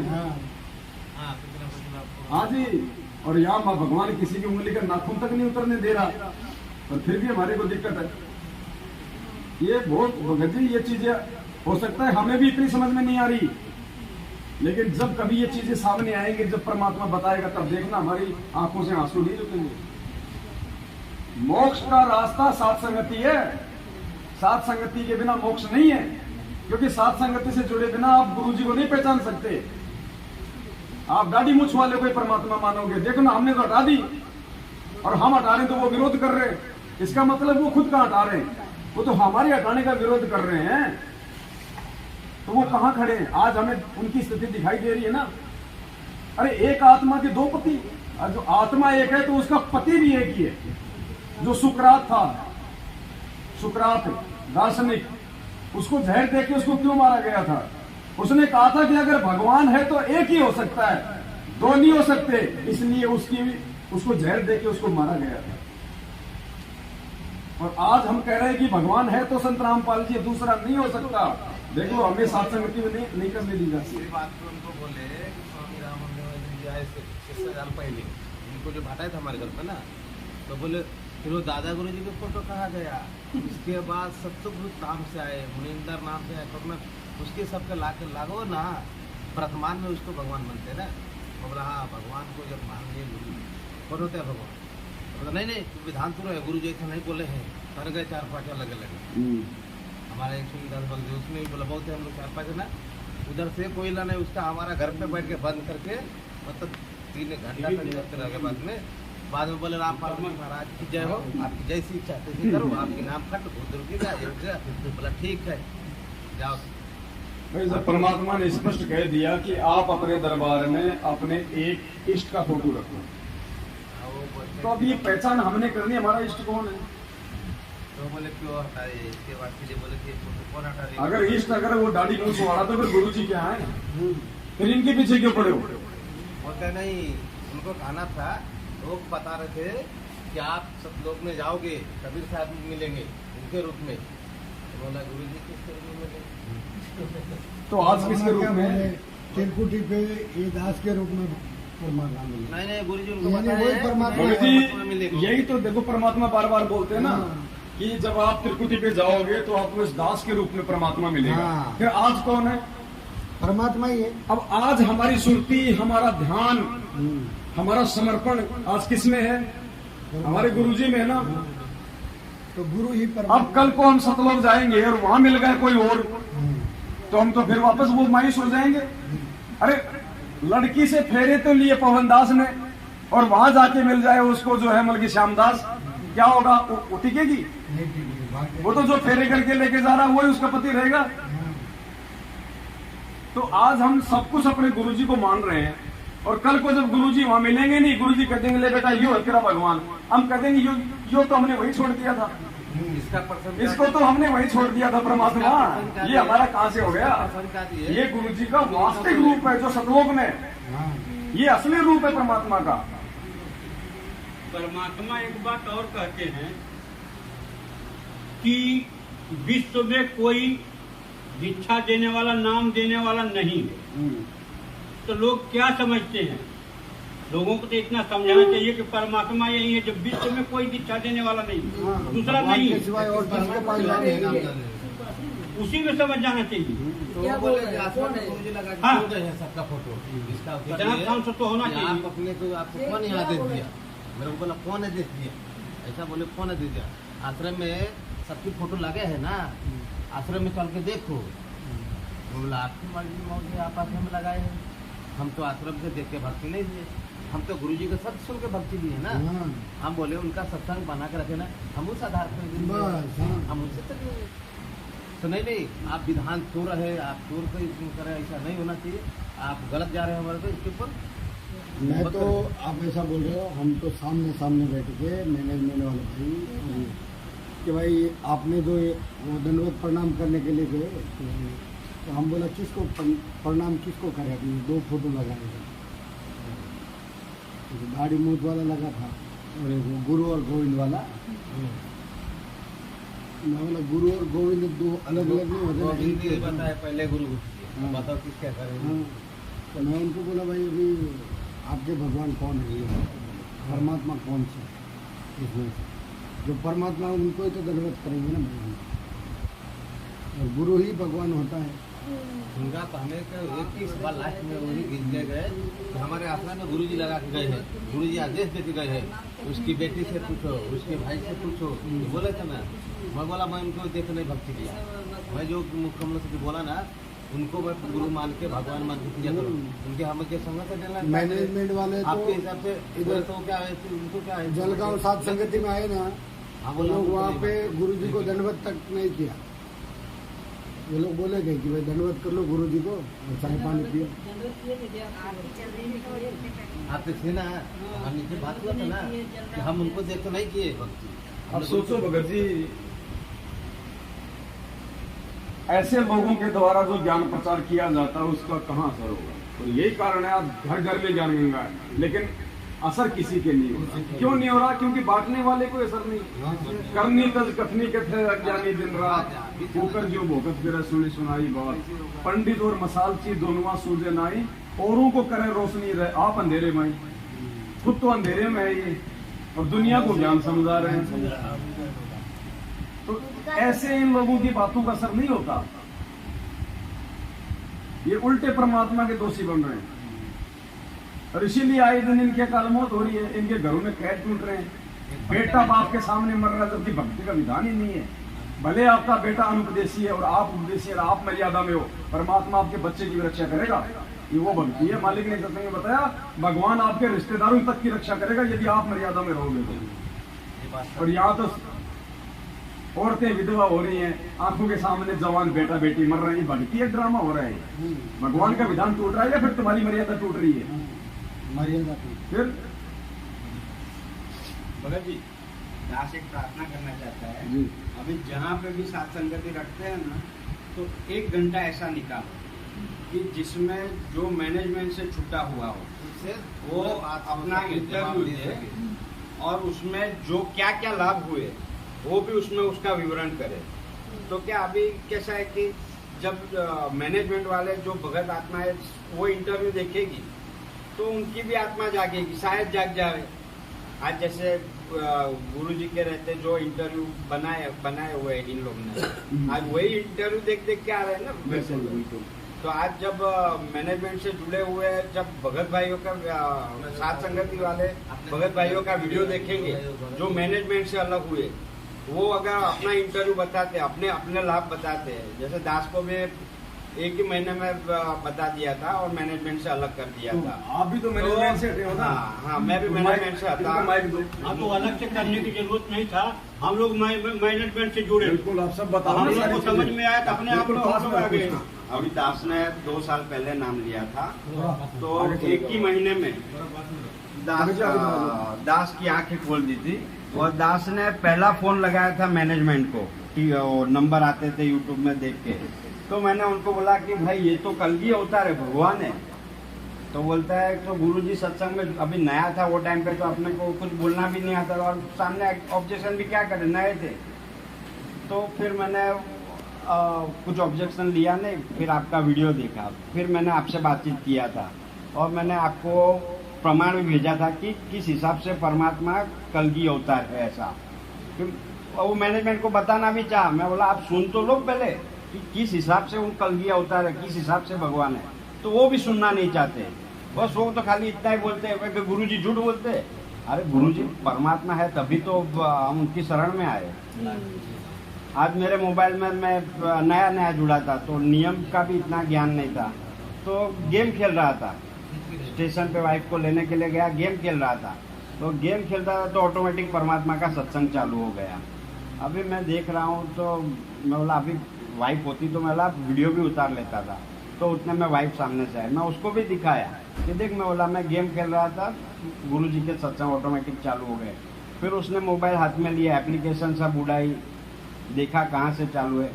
हाँ जी, और यहाँ माँ भगवान किसी की उंगली का नाखून तक नहीं उतरने दे रहा, और फिर भी हमारे को दिक्कत है। ये बहुत भगत जी, ये चीजें हो सकता है हमें भी इतनी समझ में नहीं आ रही, लेकिन जब कभी ये चीजें सामने आएंगी, जब परमात्मा बताएगा, तब देखना हमारी आंखों से आंसू नहीं रुकेंगे। मोक्ष का रास्ता साथ संगति है, साथ संगति के बिना मोक्ष नहीं है, क्योंकि साथ संगति से जुड़े बिना आप गुरुजी को नहीं पहचान सकते। आप दाढ़ी मूछ वाले को परमात्मा मानोगे, देखो ना हमने तो हटा दी, और हम हटा रहे हैं तो वो विरोध कर रहे हैं। इसका मतलब वो खुद का हटा रहे हैं, वो तो हमारे हटाने का विरोध कर रहे हैं। तो वो कहां खड़े हैं? आज हमें उनकी स्थिति दिखाई दे रही है ना। अरे एक आत्मा के 2 पति, जो आत्मा एक है तो उसका पति भी एक ही है। जो सुकरात था, सुकरात दार्शनिक, उसको जहर देके उसको क्यों मारा गया था? उसने कहा था कि अगर भगवान है तो एक ही हो सकता है, 2 नहीं हो सकते, इसलिए उसको जहर देके उसको मारा गया था। और आज हम कह रहे हैं कि भगवान है तो संत रामपाल जी, दूसरा नहीं हो सकता। देखो हमें साथ संगति में नहीं करने दी जाती। बात तो उनको बोले स्वामी रामानंद जी आए 6 साल पहले, उनको जो भाटा था हमारे घर पे ना, तो बोले फिर वो दादा गुरु जी की फोटो कहा गया। उसके बाद सत्सुगुरु नाम से आए, मुनिंदर नाम से आए, तो उसके सबके लागो ना, वर्तमान में उसको भगवान बनते ना। तो बोला हाँ, भगवान को जब मान लिए गुरु कौन होता है भगवान? तो नहीं विधान तो है, गुरु जी ऐसा नहीं बोले हैं, कर गए 4-5 अलग अलग। हमारा एक सुविधा बल उसने भी बोला बहुत है, हम लोग 4-5 ना उधर से कोई ला नहीं, उसका हमारा घर पे बैठ के बंद करके मतलब 3 घंटा तक करते रह गए। बाद में बोले रामपाल महाराज की जय हो, आपकी जैसी इच्छा तैसी करो, आपके नाम खट बोला ठीक है जाओ। परमात्मा ने स्पष्ट कह दिया कि आप अपने दरबार में अपने एक इष्ट का फोटो रखो। तो अब ये पहचान हमने करनी, हमारा इष्ट कौन है? तो बोले क्यों हटा रहे? इसके बाद फिर बोले कि कौन हटा रहे? अगर इष्ट अगर वो दाढ़ी मूछ वाला तो फिर गुरु जी क्या है, फिर इनके पीछे क्यों पड़े हो? बोलते नहीं, उनको कहना था, लोग बता रहे थे कि आप सब लोग में जाओगे, कबीर साहब मिलेंगे उनके रूप में। तो बोला गुरु जी किसके रूप में मिलेंगे? तो आज किसके रूप में? तिलकुटी पे ये दास के रूप में परमात्मा मिले। नहीं गुरु जी उनको यानी वही परमात्मा जी, यही तो देखो परमात्मा बार बार बोलते हैं ना कि जब आप त्रिकुटी पे जाओगे तो आपको इस दास के रूप में परमात्मा मिलेगा। फिर आज कौन है? परमात्मा ही है। अब आज हमारी सुरती, हमारा ध्यान, हमारा समर्पण आज किस में है? हमारे गुरुजी में है ना। तो गुरु ही अब कल को हम सतलोक जाएंगे और वहां मिल गए कोई और, तो हम तो फिर वापस वो मायूस हो जाएंगे। अरे लड़की से फेरे तो लिए पवनदास ने, और वहां जाके मिल जाए उसको जो है मलकी श्यामदास, क्या होगा? वो टिकेगी? वो तो जो फेरे करके लेके जा रहा है वही उसका पति रहेगा। तो आज हम सब कुछ अपने गुरुजी को मान रहे हैं, और कल को जब गुरुजी वहां मिलेंगे नहीं, गुरुजी कह देंगे ले बेटा यो है तेरा भगवान, हम कह देंगे यो तो हमने वही छोड़ दिया था, इसको तो हमने वही छोड़ दिया था परमात्मा, ये हमारा कहां से हो गया? ये गुरुजी का वास्तविक रूप है जो सतलोक में, ये असली रूप है परमात्मा का। परमात्मा एक बात और कहते हैं कि विश्व में कोई दीक्षा देने वाला, नाम देने वाला नहीं है। तो लोग क्या समझते हैं? लोगों को तो इतना समझाना चाहिए कि परमात्मा यही है, जब विश्व में कोई दीक्षा देने वाला नहीं, दूसरा नहीं है। उसी में समझ जाना चाहिए। तो क्या वो बोल बोले रहे कि हैं? आसमान कौन में है? गुरुजी लगा के हाँ। छोड़ रहे हैं सबका फोटो। इसका इतना काम सब तो होना चाहिए। आप अपने को आपको कौन यहाँ दे दिया? मेरे को बोला कौन है दे दिया? ऐसा बोले कौन है दे दिया? आश्रम में सबकी फोटो लगे है ना, आश्रम में चल के देखो। वो बोला आपकी मर्जी मौजी आप आश्रम में लगाए हैं, हम तो आश्रम से देख के भक्ति नहीं दिए, हम तो गुरुजी के सब सुन के भक्ति दिए ना। हाँ। हम बोले उनका सत्संग बना के रखे ना, हम उस आधार पर बस, हाँ। हम उनसे चले। तो नहीं आप विधान चोर है, आप चोर को इसमें करें, ऐसा नहीं होना चाहिए। आप गलत जा रहे हैं हमारे को, इसके ऊपर मैं तो आप ऐसा बोल रहे हो, हम तो सामने सामने बैठ के मैनेजमेंट वाले भाई कि भाई आपने जो वो दंडवत प्रणाम करने के लिए गए, तो हम बोला किसको प्रणाम किसको करे? अपनी 2 फोटो लगाए थे, दाढ़ी मूछ वाला लगा था और एक वो गुरु और गोविंद वाला। मैं बोला गुरु और गोविंद 2 अलग अलग नहीं होते गोविंद जी ना? बताए पहले गुरु हाँ। बताओ किसका करें। हाँ। तो मैं उनको बोला भाई अभी आपके भगवान कौन है? ये परमात्मा कौन से इसमें से? जो परमात्मा उनको ही तो दंडवत करेंगे ना भगवान, और गुरु ही भगवान होता है। उनका तो हमें एक ही सवाल लास्ट में वही गिनते गए कि हमारे आश्रम में गुरुजी लगा के गए हैं, गुरुजी आदेश दे के गए हैं, उसकी बेटी से पूछो, उसके भाई से पूछो। ये बोले थे ना, मैं बोला मैं उनको देख नहीं भक्ति किया, मैं जो मुख्यमंत्री से बोला ना उनको मैं गुरु मान के भगवान मान के पूजा करूँ। उनके हमें क्या संगत है देना? मैनेजमेंट वाले तो आपके हिसाब से इधर तो क्या है, उनको क्या है? जलगांव सात संगति में आए ना, हाँ, वो लोग वहाँ पे गुरुजी को दंडवत तक नहीं किया। ये लोग बोले गए कि भाई दंडवत कर लो गुरुजी को और चाय पानी पियो। आपके थे ना, हम नीचे बात हुआ था ना कि हम उनको देख के नहीं किए भक्ति। अब सोचो भगत जी, ऐसे लोगों के द्वारा जो ज्ञान प्रचार किया जाता है उसका कहाँ असर होगा? तो यही कारण है आप घर घर में ज्ञान गंगा है, लेकिन असर किसी के नहीं हो रहा। क्यों नहीं हो रहा? क्योंकि बांटने वाले को असर नहीं। करनी तज कथनी के थे अज्ञानी दिन रात, होकर जो भोगत गिरा सुनी सुनाई बात। पंडित और मसालची दोनों सूझे नाई, औरों को करे रोशनी रहे आप अंधेरे में। खुद तो अंधेरे में है ये, और दुनिया को ज्ञान समझा रहे हैं। तो ऐसे इन लोगों की बातों का असर नहीं होता, ये उल्टे परमात्मा के दोषी बन रहे हैं। और इसीलिए आए दिन इनके अकाल मौत हो रही है, इनके घरों में कैद टूट रहे हैं। बेटा बाप के सामने मर रहा है, जबकि भक्ति का विधान ही नहीं है। भले आपका बेटा अनुपदेशी है और आप उपदेशी है, आप मर्यादा में हो, परमात्मा आपके बच्चे की रक्षा करेगा, ये वो भक्ति है। मालिक ने सत्संग में बताया भगवान आपके रिश्तेदारों तक की रक्षा करेगा यदि आप मर्यादा में रहोगे तो। और यहाँ तो औरतें विधवा हो रही हैं, आंखों के सामने जवान बेटा बेटी मर रहे हैं, भक्ति एक ड्रामा हो रहा है। भगवान का विधान टूट रहा है या फिर तुम्हारी मर्यादा टूट रही है? मर्यादा फिर भगत जी दास एक प्रार्थना करना चाहता है। जी। अभी जहाँ पे भी साथ संगति रखते हैं ना, तो 1 घंटा ऐसा निकालो कि जिसमें जो मैनेजमेंट से छुटा हुआ हो उससे वो अपना इंटरव्यू दे, और उसमें जो क्या क्या लाभ हुए वो भी उसमें उसका विवरण करे। तो क्या अभी कैसा है कि जब मैनेजमेंट वाले जो भगत आत्मा है वो इंटरव्यू देखेगी तो उनकी भी आत्मा जागेगी, शायद जाग जाए। आज जैसे गुरुजी के रहते जो इंटरव्यू बनाए हुए हैं इन लोगों ने, आज वही इंटरव्यू देख के आ रहे हैं ना। बिल्कुल। तो आज जब मैनेजमेंट से जुड़े हुए जब भगत भाइयों का साथ संगति वाले भगत भाइयों का वीडियो देखेंगे जो मैनेजमेंट से अलग हुए, वो अगर अपना इंटरव्यू बताते, अपने अपने लाभ बताते हैं, जैसे दास को भी 1 ही महीने में बता दिया था और मैनेजमेंट से अलग कर दिया था। आप भी तो मैनेजमेंट से हटे हो ना? हाँ, मैं भी मैनेजमेंट से हटा। हाँ, तो अलग से करने की जरूरत नहीं था, हम लोग मैनेजमेंट से जुड़े। बिल्कुल, आप सब बताओ। हम लोग को समझ में आया तो अपने आप बिल्कुल, पास में आ गए। पूछना। अभी दास ने 2 साल पहले नाम लिया था, तो 1 ही महीने में दास की आंखें खोल दी थी। और दास ने पहला फोन लगाया था मैनेजमेंट को कि नंबर आते थे यूट्यूब में देख के। तो मैंने उनको बोला कि भाई ये तो कलगी अवतार है, भगवान है। तो बोलता है तो गुरुजी सत्संग में अभी नया था वो टाइम पे, तो अपने को कुछ बोलना भी नहीं आता और सामने ऑब्जेक्शन भी क्या करे, नए थे। तो फिर मैंने कुछ ऑब्जेक्शन लिया नहीं, फिर आपका वीडियो देखा, फिर मैंने आपसे बातचीत किया था और मैंने आपको प्रमाण भी भेजा था कि किस हिसाब से परमात्मा कलगी अवतार है ऐसा। फिर वो मैनेजमेंट को बताना भी चाहा, मैं बोला आप सुन तो लो पहले, कि किस हिसाब से वो कलगी अवतार है, किस हिसाब से भगवान है, तो वो भी सुनना नहीं चाहते। बस वो तो खाली इतना ही बोलते हैं कि गुरुजी झूठ बोलते हैं। अरे गुरुजी परमात्मा है तभी तो हम उनकी शरण में आए। आज मेरे मोबाइल में मैं नया नया जुड़ा था तो नियम का भी इतना ज्ञान नहीं था, तो गेम खेल रहा था। स्टेशन पे वाइफ को लेने के लिए गया, गेम खेल रहा था, तो गेम खेलता था तो ऑटोमेटिक परमात्मा का सत्संग चालू हो गया। अभी मैं देख रहा हूँ तो मैं बोला अभी वाइफ होती तो मैं बोला वीडियो भी उतार लेता था। तो उतने में वाइफ सामने से आई, मैं उसको भी दिखाया कि देख, मैं बोला मैं गेम खेल रहा था, गुरुजी के सत्संग ऑटोमेटिक चालू हो गए। फिर उसने मोबाइल हाथ में लिया, एप्लीकेशन सब उड़ाई, देखा कहाँ से चालू है,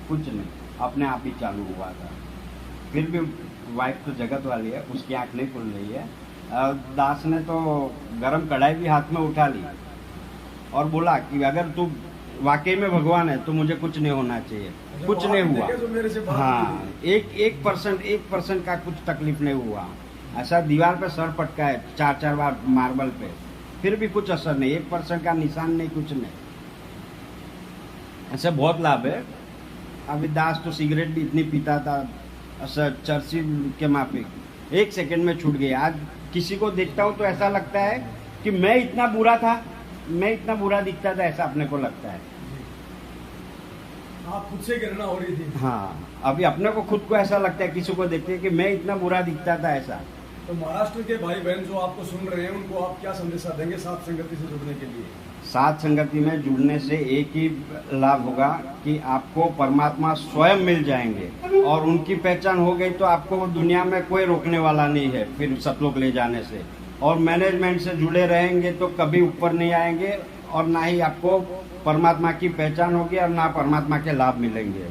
कुछ नहीं, अपने आप ही चालू हुआ था। फिर भी वाइफ तो जगत वाली है, उसकी आँख नहीं खुल रही है। दास ने तो गरम कढ़ाई भी हाथ में उठा ली और बोला कि अगर तू वाकई में भगवान है तो मुझे कुछ नहीं होना चाहिए। कुछ नहीं हुआ। हाँ, 1% का कुछ तकलीफ नहीं हुआ। ऐसा दीवार पे सर पटका है 4 बार मार्बल पे, फिर भी कुछ असर नहीं, 1% का निशान नहीं, कुछ नहीं। ऐसे बहुत लाभ है। अभी दास तो सिगरेट भी इतनी पीता था, असर चर्ची के माफिक, 1 सेकंड में छूट गई। आज किसी को देखता हूँ तो ऐसा लगता है कि मैं इतना बुरा था, मैं इतना बुरा दिखता था, ऐसा अपने को लगता है। आप खुद से घृणा हो रही थी। हाँ, अभी अपने को खुद को ऐसा लगता है, किसी को देखते हैं कि मैं इतना बुरा दिखता था, ऐसा। तो महाराष्ट्र के भाई बहन जो आपको सुन रहे हैं उनको आप क्या संदेशा देंगे साथ संगति से जुड़ने के लिए? साथ संगति में जुड़ने से एक ही लाभ होगा कि आपको परमात्मा स्वयं मिल जाएंगे, और उनकी पहचान हो गई तो आपको दुनिया में कोई रोकने वाला नहीं है फिर सतलोक ले जाने से। और मैनेजमेंट से जुड़े रहेंगे तो कभी ऊपर नहीं आएंगे, और ना ही आपको परमात्मा की पहचान होगी और ना परमात्मा के लाभ मिलेंगे।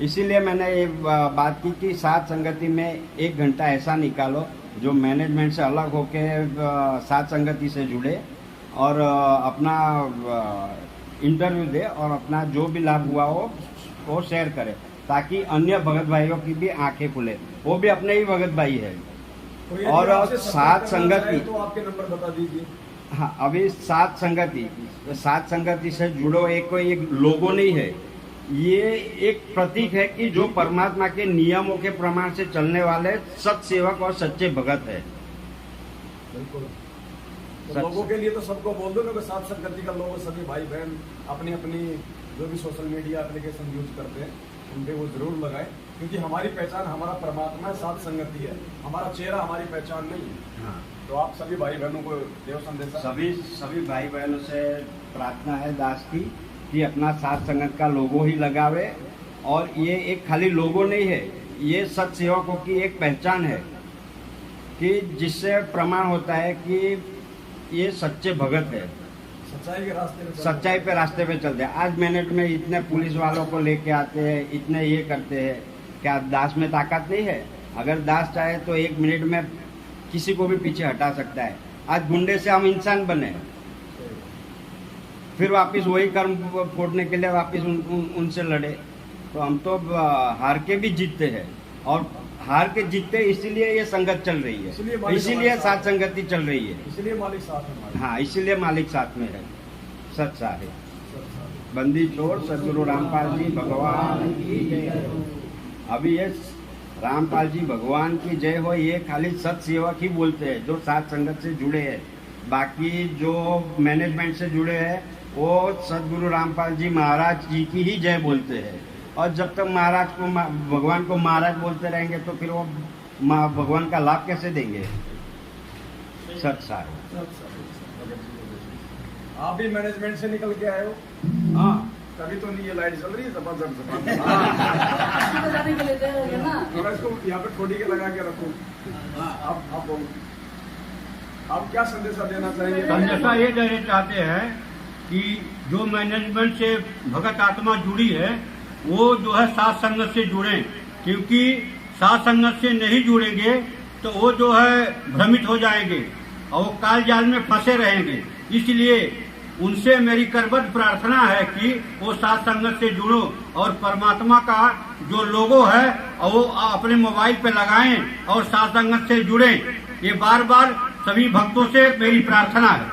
इसीलिए मैंने ये बात की कि साथ संगति में 1 घंटा ऐसा निकालो जो मैनेजमेंट से अलग होके साथ संगति से जुड़े और अपना इंटरव्यू दे और अपना जो भी लाभ हुआ हो वो शेयर करे, ताकि अन्य भगत भाइयों की भी आंखें खुले। वो भी अपने ही भगत भाई है। और साथ संगति तो आपके नंबर बता दीजिए। हाँ, अभी साथ संगति से जुड़ो, एक कोई एक लोगो नहीं है, ये एक प्रतीक है कि जो परमात्मा के नियमों के प्रमाण से चलने वाले सत सेवक और सच्चे भगत है। बिल्कुल। तो लोगों के लिए तो सबको बोल दो कि साथ संगति का लोगो सभी भाई बहन अपनी अपनी जो भी सोशल मीडिया एप्लीकेशन यूज करते हैं उन पे वो जरूर लगाए, क्योंकि हमारी पहचान हमारा परमात्मा है, साथ संगति है, हमारा चेहरा हमारी पहचान नहीं है। हाँ। तो आप सभी भाई बहनों को देव संदेश। सभी भाई बहनों से प्रार्थना है दास की कि अपना साथ संगत का लोगो ही लगावे, और ये एक खाली लोगो नहीं है, ये सत सेवकों की एक पहचान है कि जिससे प्रमाण होता है कि ये सच्चे भगत है, सच्चाई पे रास्ते पे चलते हैं। आज मिनट में इतने पुलिस वालों को लेके आते हैं, इतने ये करते हैं, क्या दास में ताकत नहीं है? अगर दास चाहे तो 1 मिनट में किसी को भी पीछे हटा सकता है। आज गुंडे से हम इंसान बने, फिर वापस वही कर्म फोड़ने के लिए वापस उनसे लड़े, तो हम तो हार के भी जीतते हैं, और हार के जीतते इसीलिए ये संगत चल रही है, इसीलिए साथ संगति चल रही है, इसीलिए मालिक साथ है। हाँ, इसीलिए मालिक साथ में है। सच सारे बंदी छोड़ सदगुरु रामपाल जी भगवान की जय। अभी ये रामपाल जी भगवान की जय हो, ये खाली सत सेवक ही बोलते हैं जो साथ संगत से जुड़े हैं। बाकी जो मैनेजमेंट से जुड़े हैं वो सदगुरु रामपाल जी महाराज जी की ही जय बोलते हैं। और जब तक महाराज को भगवान को महाराज बोलते रहेंगे तो फिर वो भगवान का लाभ कैसे देंगे? सच सारे। आप भी मैनेजमेंट से निकल के आए हो? हाँ, तभी तो नहीं ये लाइट चल रही है जबरदस्त। थोड़ा इसको यहाँ पे ठोड़ी के लगा के रखो। आप क्या संदेशा देना चाहेंगे? संदेशा ये देना चाहते हैं कि जो मैनेजमेंट से भगत आत्मा जुड़ी है वो जो है साथ संगत से जुड़े, क्योंकि साथ संगत से नहीं जुड़ेंगे तो वो जो है भ्रमित हो जाएंगे और वो काल जाल में फंसे रहेंगे। इसलिए उनसे मेरी करबद्ध प्रार्थना है कि वो साथ संगत से जुड़ो और परमात्मा का जो लोगो है वो अपने मोबाइल पे लगाएं और साथ संगत से जुड़ें। ये बार बार सभी भक्तों से मेरी प्रार्थना है।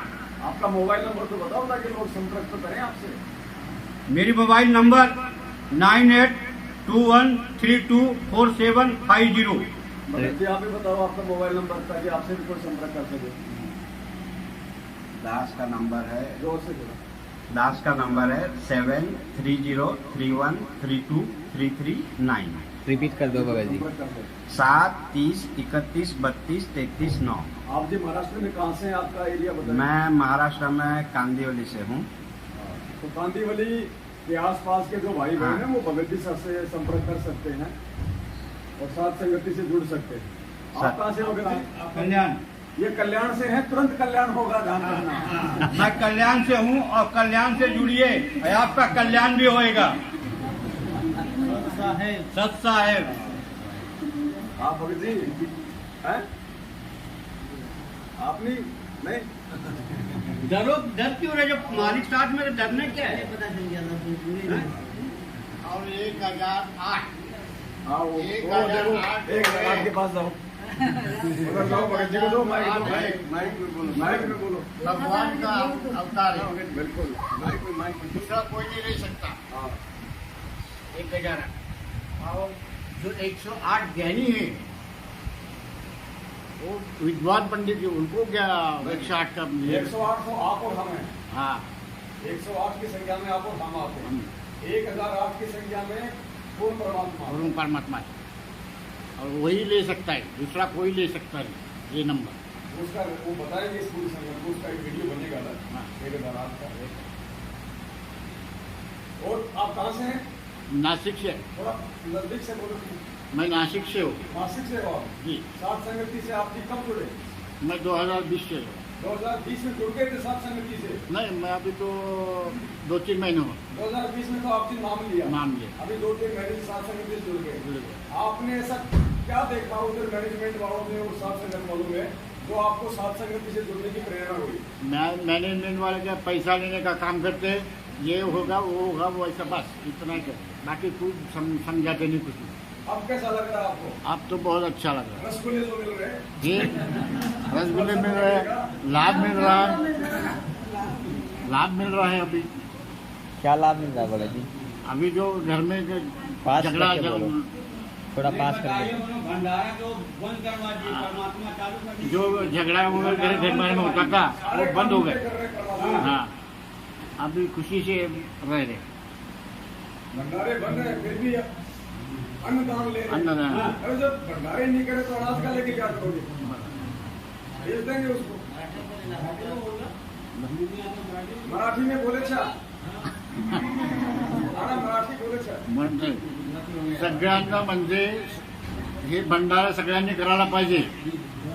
आपका मोबाइल नंबर तो बताओ ताकि लोग संपर्क तो करें आपसे। मेरी मोबाइल नंबर 9821324750। भगत जी आप ही बताओ आपका मोबाइल नंबर ताकि आपसे भी कोई संपर्क कर सके। दास का नंबर है जोर से बोलो। दास का नंबर है 7303132339। रिपीट कर दो भगत जी। 7 30 31 32 33 9। आप जी महाराष्ट्र में कहाँ से हैं, आपका एरिया बताइए। मैं महाराष्ट्र में कांदिवली से हूँ। तो कांदिवली के आसपास के जो भाई बहन हैं वो भगत जी सर से संपर्क कर सकते हैं और साथ संगति से जुड़ सकते हैं। आप कहाँ से भगत जी? कल्याण। ये कल्याण से है, तुरंत कल्याण होगा, ध्यान रखना। मैं कल्याण से हूँ और कल्याण से जुड़िए और आपका कल्याण भी होएगा। सत साहेब। आप भगत जी हैं? आप नहीं डरो, डर क्यों रहे? जब मालिक साथ में डरने क्या है? और 1008। हाँ वो देखो, 1008 के पास जाओ। उधर जाओ, भगत जी को दो माइक दो। माइक में बोलो। भगवान का अवतार है। बिल्कुल दूसरा कोई नहीं रह सकता। हाँ 1008। और जो 108 ज्ञानी है वो विद्वान पंडित जी, उनको क्या 108 का 108 तो आप और हम हैं। हाँ 108 की संख्या में आप और हम आते हैं। 1008 की संख्या में पूर्ण परमात्मा। और परमात्मा है। और वही ले सकता है, दूसरा कोई ले सकता है ये नंबर। उसका वो बताएंगे इस पूरी संख्या को, उसका एक वीडियो बनेगा अलग। हाँ। 1008 का। और आप कहाँ से हैं? नासिक से। थोड़ा नजदीक से बोलो। मैं नासिक से हूँ नासिक से हो आप? जी। सात संगति से आपकी कब जुड़े? मैं 2020 से हूँ। 2020 में जुड़ गए थे सात संगति से? नहीं, मैं अभी तो 2-3 महीने हुए 2020 में तो आपने नाम लिया। नाम लिया। अभी 2-3 महीने से सात संगति से जुड़ गए। आपने ऐसा क्या देखा उधर मैनेजमेंट वालों में और सात संगत वालों में जो आपको सात संगति से जुड़ने की प्रेरणा हुई? मैनेजमेंट वाले क्या पैसा लेने का काम करते हैं, ये होगा वो होगा वो ऐसा, बस इतना ही करते, बाकी कुछ समझाते नहीं कुछ नहीं। अब कैसा लग रहा है आपको? अब तो बहुत अच्छा लग रहा है रसगुल्ले जो मिल रहे हैं? जी, रसगुल्ले मिल रहे हैं, लाभ मिल रहा है, लाभ मिल रहा है। अभी क्या लाभ मिल रहा है भगत जी? अभी जो घर में जो पास झगड़ा करके बोलो। थोड़ा पास कर जो झगड़ा घर में होता था वो बंद हो गए। हाँ अभी खुशी से रह रहे। भंडारे बन रहे फिर भी अन्नदान ले रहे। अन्नदान। अरे जब भंडारे नहीं करे तो अनाज का लेके क्या करोगे? भेज देंगे उसको। मराठी में बोले छा मराठी बोले छा म्हणजे सगळ्यांना म्हणजे हे भंडारा सगळ्यांनी करायला पाहिजे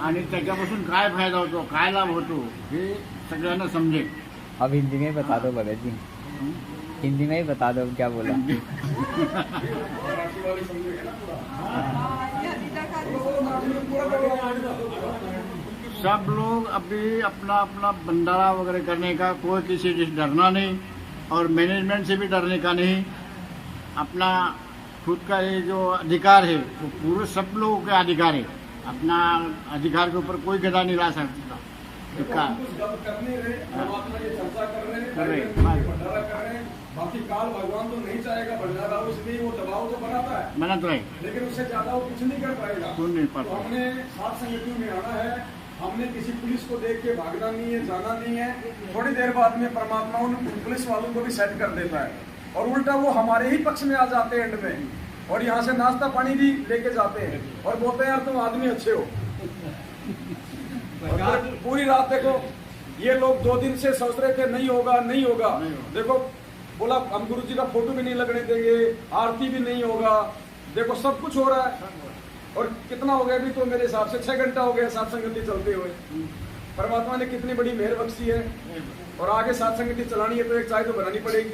आणि त्याच्यापासून काय फायदा होतो, काय लाभ होतो हे सगळ्यांना समजेल। अब हिंदी में बता दो भगत जी, हिंदी में ही बता दो क्या बोला। मराठी वाली समझेगा ना पूरा। सब लोग अभी अपना अपना भंडारा वगैरह करने का, कोई किसी से डरना नहीं और मैनेजमेंट से भी डरने का नहीं। अपना खुद का ये जो अधिकार है वो पूरे सब लोगों का अधिकार है। अपना अधिकार के ऊपर कोई गदा नहीं ला सकता। बाकी काल भगवान तो नहीं चाहेगा भंडारा, इसलिए वो दबाव तो बनाता है, मना तो है, लेकिन उससे ज्यादा वो कुछ नहीं कर पाएगा। कुछ नहीं तो हमने सात संगठनों में आना है। हमने किसी पुलिस को देख के भागना नहीं है, जाना नहीं है। थोड़ी देर बाद में परमात्मा उन पुलिस वालों को भी सेट कर देता है और उल्टा वो हमारे ही पक्ष में आ जाते हैं एंड में, और यहाँ से नाश्ता पानी भी लेके जाते हैं और बोलते हैं यार तुम आदमी अच्छे हो। और पूरी रात देखो ये लोग 2 दिन से सोच रहे थे नहीं होगा नहीं होगा, देखो बोला हम गुरु जी का फोटो भी नहीं लगने देंगे, आरती भी नहीं होगा, देखो सब कुछ हो रहा है। और कितना हो गया अभी तो मेरे हिसाब से 6 घंटा हो गया सात संगति चलते हुए। परमात्मा ने कितनी बड़ी मेहर बख्शी है। और आगे सात संगति चलानी है तो एक चाय तो बनानी पड़ेगी।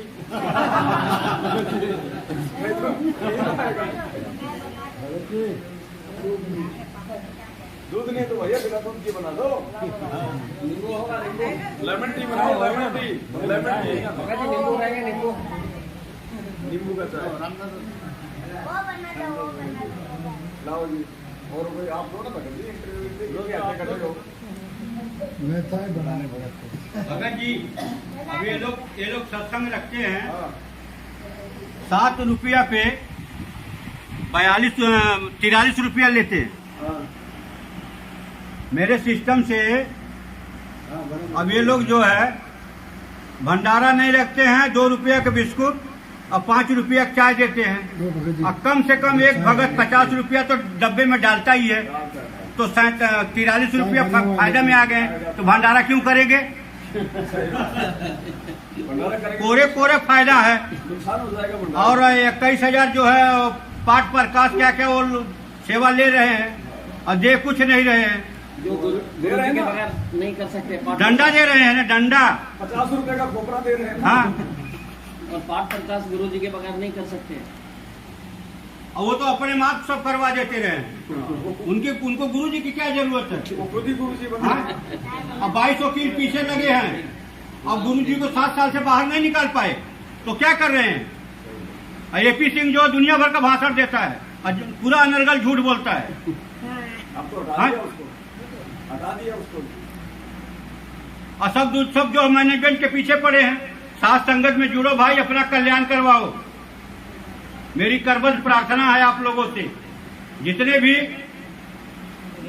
नहीं तो दूध नहीं तो भैया बिना दूध की बना दो। लेमन टी बनाओ, लेमन टी, लेमन टी, नींबू खाएंगे, नींबू, नींबू का चाय लाओ जी। और कोई आप दो ना भगत जी इंटरव्यू करते हो। मैं चाय बनाने पड़ा। भगत जी अब ये लोग सत्संग रखते हैं 7 रुपया पे 43 रुपया लेते हैं। मेरे सिस्टम से अब ये लोग जो है भंडारा नहीं रखते हैं, 2 रुपया के बिस्कुट और 5 रुपया चाय देते हैं। और कम से कम एक भगत 50 रुपया तो डब्बे में डालता ही है, तो 43 रुपया फायदा में आ गए, तो भंडारा क्यों करेंगे? कोरे फायदा है। और 21,000 जो है पाठ प्रकाश क्या क्या वो सेवा ले रहे हैं और दे कुछ नहीं रहे हैं। जो दे रहे हैं के बगैर नहीं कर सकते, डंडा दे रहे हैं ना, डंडा 50 रुपए का खोपरा दे रहे हैं। हाँ, और पाठ प्रकाश गुरु जी के बगैर नहीं कर सकते। और वो तो अपने माप सब करवा देते रहे। उनको गुरु जी की क्या जरूरत है? वो खुद ही गुरु जी बन गए। अब 22 वकील पीछे लगे हैं और गुरु जी को 7 साल से बाहर नहीं निकाल पाए, तो क्या कर रहे हैं? AP सिंह जो दुनिया भर का भाषण देता है और पूरा अनर्गल झूठ बोलता है। अब तो हटा दिया उसको, हटा दिया उसको। और सब जो मैनेजमेंट के पीछे पड़े हैं, साथ संगत में जुड़ो भाई, अपना कल्याण करवाओ। मेरी करबद्ध प्रार्थना है आप लोगों से, जितने भी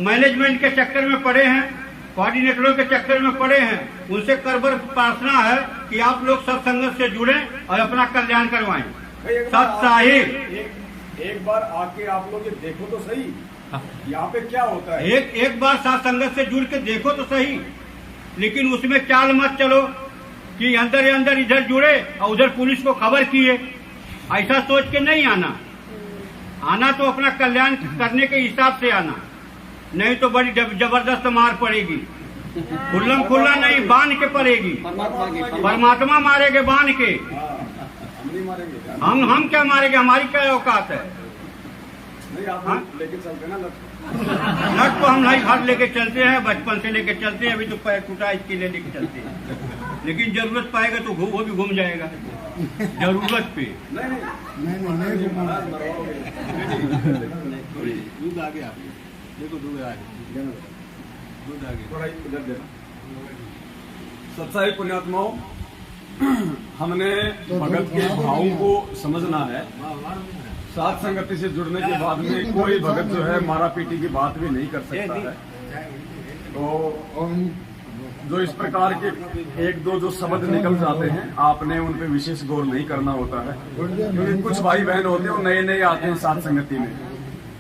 मैनेजमेंट के चक्कर में पड़े हैं, कोऑर्डिनेटरों के चक्कर में पड़े हैं, उनसे करबद्ध प्रार्थना है कि आप लोग सब संगत से जुड़े और अपना कल्याण करवाएं। सत्साही एक बार आके आप लोग ये देखो तो सही, यहाँ पे क्या होता है। एक बार साथ संगत से जुड़ के देखो तो सही, लेकिन उसमें चाल मत चलो कि अंदर इधर जुड़े और उधर पुलिस को खबर किए। ऐसा सोच के नहीं आना तो अपना कल्याण करने के हिसाब से आना, नहीं तो बड़ी जबरदस्त मार पड़ेगी। खुल्लम खुल्ला नहीं, बांध के पड़ेगी। परमात्मा मारेंगे बांध के, हम क्या मारेंगे? हमारी क्या औकात है? नहीं आप लेके चलते ना लट तो हम नहीं घर लेके चलते हैं, बचपन से लेके चलते हैं। अभी तो पैर टूटा इसके लिए लेके चलते हैं, लेकिन जरूरत पाएगा तो वो भी घूम जाएगा जरूरत पे। नहीं दूध आ गया, देखो दूध आ गया, दूध आ गया। थोड़ा इधर देना। सत्साई पुण्यात्माओं, हमने भगत के भावों को समझना है। साथ संगति से जुड़ने के बाद में कोई भगत जो है मारा पीटी की बात भी नहीं कर सकता है। तो जो इस प्रकार के 1-2 जो शब्द निकल जाते हैं, आपने उन पे विशेष गौर नहीं करना होता है, क्योंकि कुछ भाई बहन होते हैं वो नए आते हैं साथ संगति में।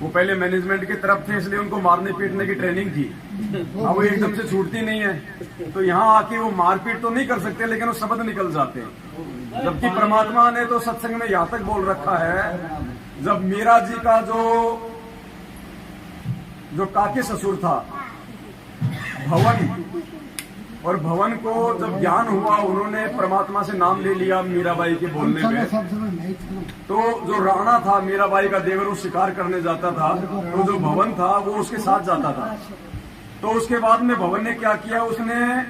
वो पहले मैनेजमेंट की तरफ थे, इसलिए उनको मारने पीटने की ट्रेनिंग थी। अब वो एकदम से छूटती नहीं है, तो यहाँ आके वो मारपीट तो नहीं कर सकते, लेकिन वो शब्द निकल जाते हैं। जबकि परमात्मा ने तो सत्संग में यहाँ तक बोल रखा है, जब मीरा जी का जो काके ससुर था भवन, और भवन को जब ज्ञान हुआ, उन्होंने परमात्मा से नाम ले लिया मीराबाई के बोलने में। तो जो राणा था, मीराबाई का देवर, वो शिकार करने जाता था, तो जो भवन था वो उसके साथ जाता था। तो उसके बाद में भवन ने क्या किया, उसने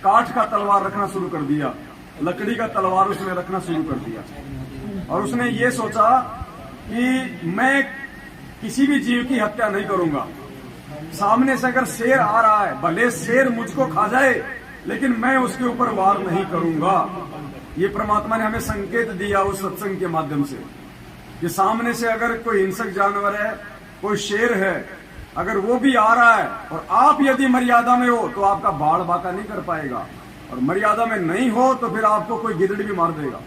काठ का तलवार रखना शुरू कर दिया, लकड़ी का तलवार उसने रखना शुरू कर दिया। और उसने ये सोचा कि मैं किसी भी जीव की हत्या नहीं करूंगा। सामने से अगर शेर आ रहा है, भले शेर मुझको खा जाए, लेकिन मैं उसके ऊपर वार नहीं करूंगा। ये परमात्मा ने हमें संकेत दिया उस सत्संग के माध्यम से कि सामने से अगर कोई हिंसक जानवर है, कोई शेर है, अगर वो भी आ रहा है और आप यदि मर्यादा में हो तो आपका बाढ़ बाका नहीं कर पाएगा, और मर्यादा में नहीं हो तो फिर आपको कोई गिदड़ भी मार देगा।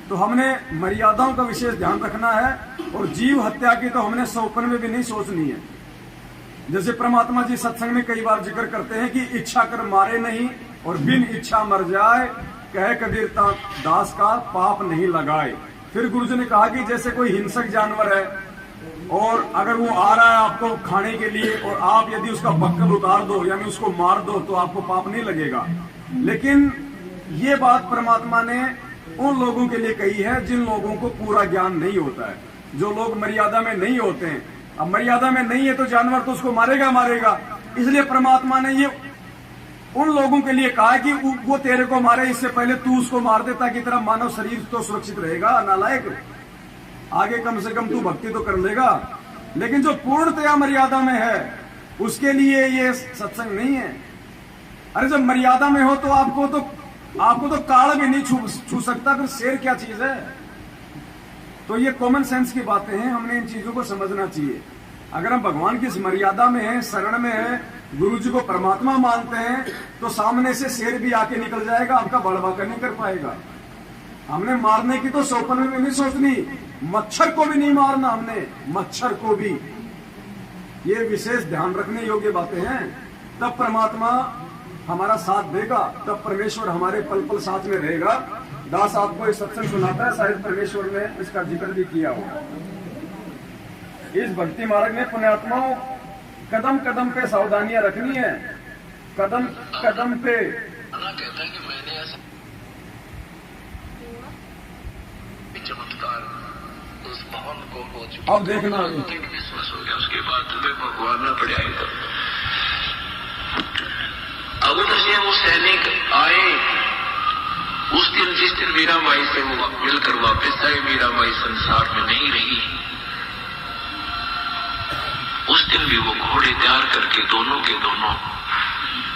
तो हमने मर्यादाओं का विशेष ध्यान रखना है, और जीव हत्या की तो हमने सौपन में भी नहीं सोचनी है। जैसे परमात्मा जी सत्संग में कई बार जिक्र करते हैं कि इच्छा कर मारे नहीं और बिन इच्छा मर जाए, कहे कबीर दास का पाप नहीं लगाए। फिर गुरुजी ने कहा कि जैसे कोई हिंसक जानवर है और अगर वो आ रहा है आपको खाने के लिए, और आप यदि उसका बक्कल उतार दो यानी उसको मार दो, तो आपको पाप नहीं लगेगा। लेकिन ये बात परमात्मा ने उन लोगों के लिए कही है जिन लोगों को पूरा ज्ञान नहीं होता है, जो लोग मर्यादा में नहीं होते हैं। अब मर्यादा में नहीं है तो जानवर तो उसको मारेगा। इसलिए परमात्मा ने ये उन लोगों के लिए कहा कि वो तेरे को मारे, इससे पहले तू उसको मार दे, ताकि तेरा मानव शरीर तो सुरक्षित रहेगा। नालायक, आगे कम से कम तू भक्ति तो कर लेगा। लेकिन जो पूर्णतया मर्यादा में है उसके लिए ये सत्संग नहीं है। अरे जब मर्यादा में हो तो आपको तो आपको तो काल भी नहीं छू सकता, फिर शेर क्या चीज है। तो ये कॉमन सेंस की बातें हैं, हमने इन चीजों को समझना चाहिए। अगर हम भगवान की इस मर्यादा में हैं, शरण में हैं, गुरु जी को परमात्मा मानते हैं, तो सामने से शेर भी आके निकल जाएगा, आपका बड़बाका नहीं कर पाएगा। हमने मारने की तो सोपन में नहीं सोचनी, मच्छर को भी नहीं मारना हमने, मच्छर को भी। ये विशेष ध्यान रखने योग्य बातें हैं। तब परमात्मा हमारा साथ देगा, तब परमेश्वर हमारे पल पल साथ में रहेगा। दास आपको इस सत्संग सुनाता है, शायद परमेश्वर ने इसका जिक्र भी किया होगा। इस भक्ति मार्ग में पुण्यात्माओं कदम कदम पे सावधानियां रखनी है, कदम कदम पे। कहता है कि मैंने ऐसा चमत्कार उस मोहन को हो चुका। अब देखना विश्वास हो गया, उसके बाद तुम्हें भगवान में पड़े आई। तो अब उधर से वो सैनिक आए उस दिन, जिस दिन मीराबाई से वो मिलकर वापस आए। मीराबाई संसार में नहीं रही। उस दिन भी वो घोड़े तैयार करके दोनों के दोनों,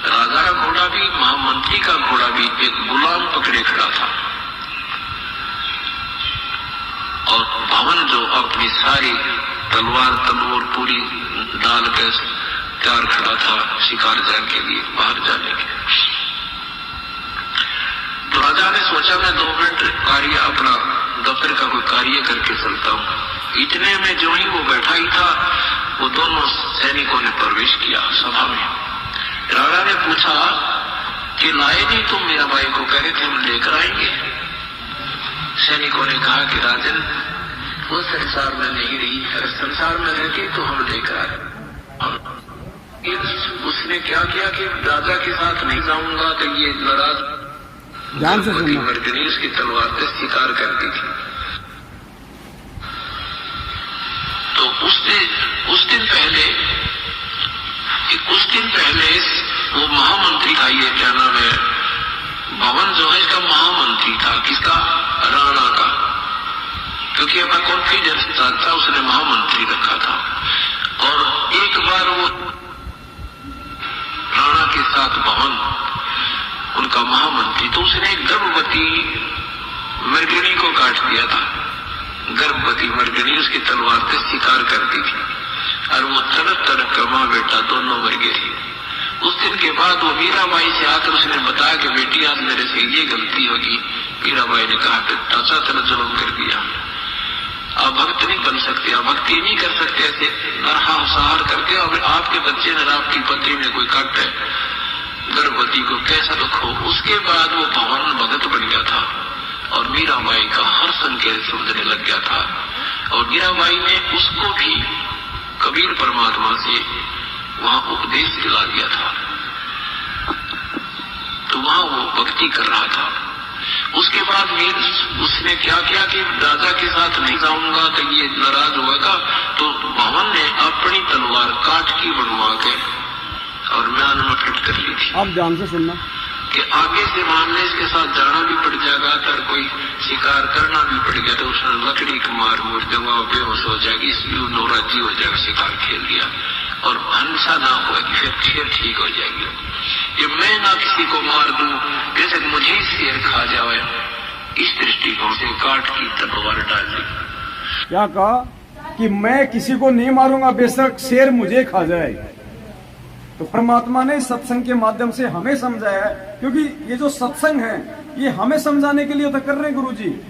राजा का घोड़ा भी, महामंत्री का घोड़ा भी, एक गुलाम पकड़े खड़ा था। और भवन जो अपनी सारी तलवार पूरी डाल कर तैयार खड़ा था शिकार जाने के लिए, बाहर जाने के। तो राजा ने सोचा मैं 2 मिनट कार्य, अपना दफ्तर का कोई कार्य करके चलता हूं। इतने में जो ही वो बैठा ही था, वो दोनों सैनिकों ने प्रवेश किया सभा में। राजा ने पूछा कि लाए नहीं तुम मीराबाई को? कहे थे हम लेकर आएंगे। सैनिकों ने कहा कि राजन वो संसार में नहीं रही, अगर संसार में रहती तो हम लेकर आए। उसने क्या किया कि राजा के साथ नहीं जाऊंगा, तो ये नाराज मर्दनी उसकी तलवार से शिकार करती थी। तो उस दिन पहले वो महामंत्री था, ये क्या नाम है, भवन जो है इसका महामंत्री था। किसका? राणा का। क्योंकि अपना कॉन्फिडेंस था, उसने महामंत्री रखा था। और एक बार वो राणा के साथ भवन, उनका महामंत्री, तो उसने एक गर्भवती मर्गिनी को काट दिया था। गर्भवती मर्गिनी उसकी तलवार से शिकार करती थी, और वो तड़प तड़प कर मां बेटा दोनों मर गए थे। उस दिन के बाद वो मीराबाई से आकर उसने बताया कि बेटी आज मेरे से ये गलती होगी। मीराबाई ने कहा कि चाचा तेरा जुल्म कर दिया, आप भक्त नहीं बन सकते, आप भक्ति नहीं कर सकते, ऐसे नरसंहार करके। और आपके बच्चे ने, आपकी पत्नी ने कोई काट है गर्भवती को, कैसा दुख हो। उसके बाद वो भवन भगत बन गया था और मीराबाई का हर संकेत समझने लग गया था। और मीराबाई ने उसको भी कबीर परमात्मा से वहां उपदेश दिला दिया था, तो वहां वो भक्ति कर रहा था। उसके बाद उसने क्या किया कि राजा के साथ नहीं जाऊंगा तो ये नाराज होगा। तो भवन ने अपनी तलवार काट की बनवा के और म्यान में फिट कर ली थी। आप ध्यान से सुनना कि आगे से मान ले इसके साथ जाना भी पड़ जाएगा, अगर कोई शिकार करना भी पड़ गया तो उसने लकड़ी को मार दूंगा, बेहोश हो जाएगी, इसलिए नौराजी हो जाएगा, शिकार खेल दिया और हिंसा ना होगी, फिर ठीक हो जाएगी। ये मैं ना किसी को मार दूं, जैसे मुझे ही शेर खा जाए, इस दृष्टिकोण से काट की तलवार डाल दी। क्या कहा कि मैं किसी को नहीं मारूंगा, बेशक शेर मुझे खा जाए। तो परमात्मा ने सत्संग के माध्यम से हमें समझाया है, क्योंकि ये जो सत्संग है ये हमें समझाने के लिए तो कर रहे हैं गुरु जी।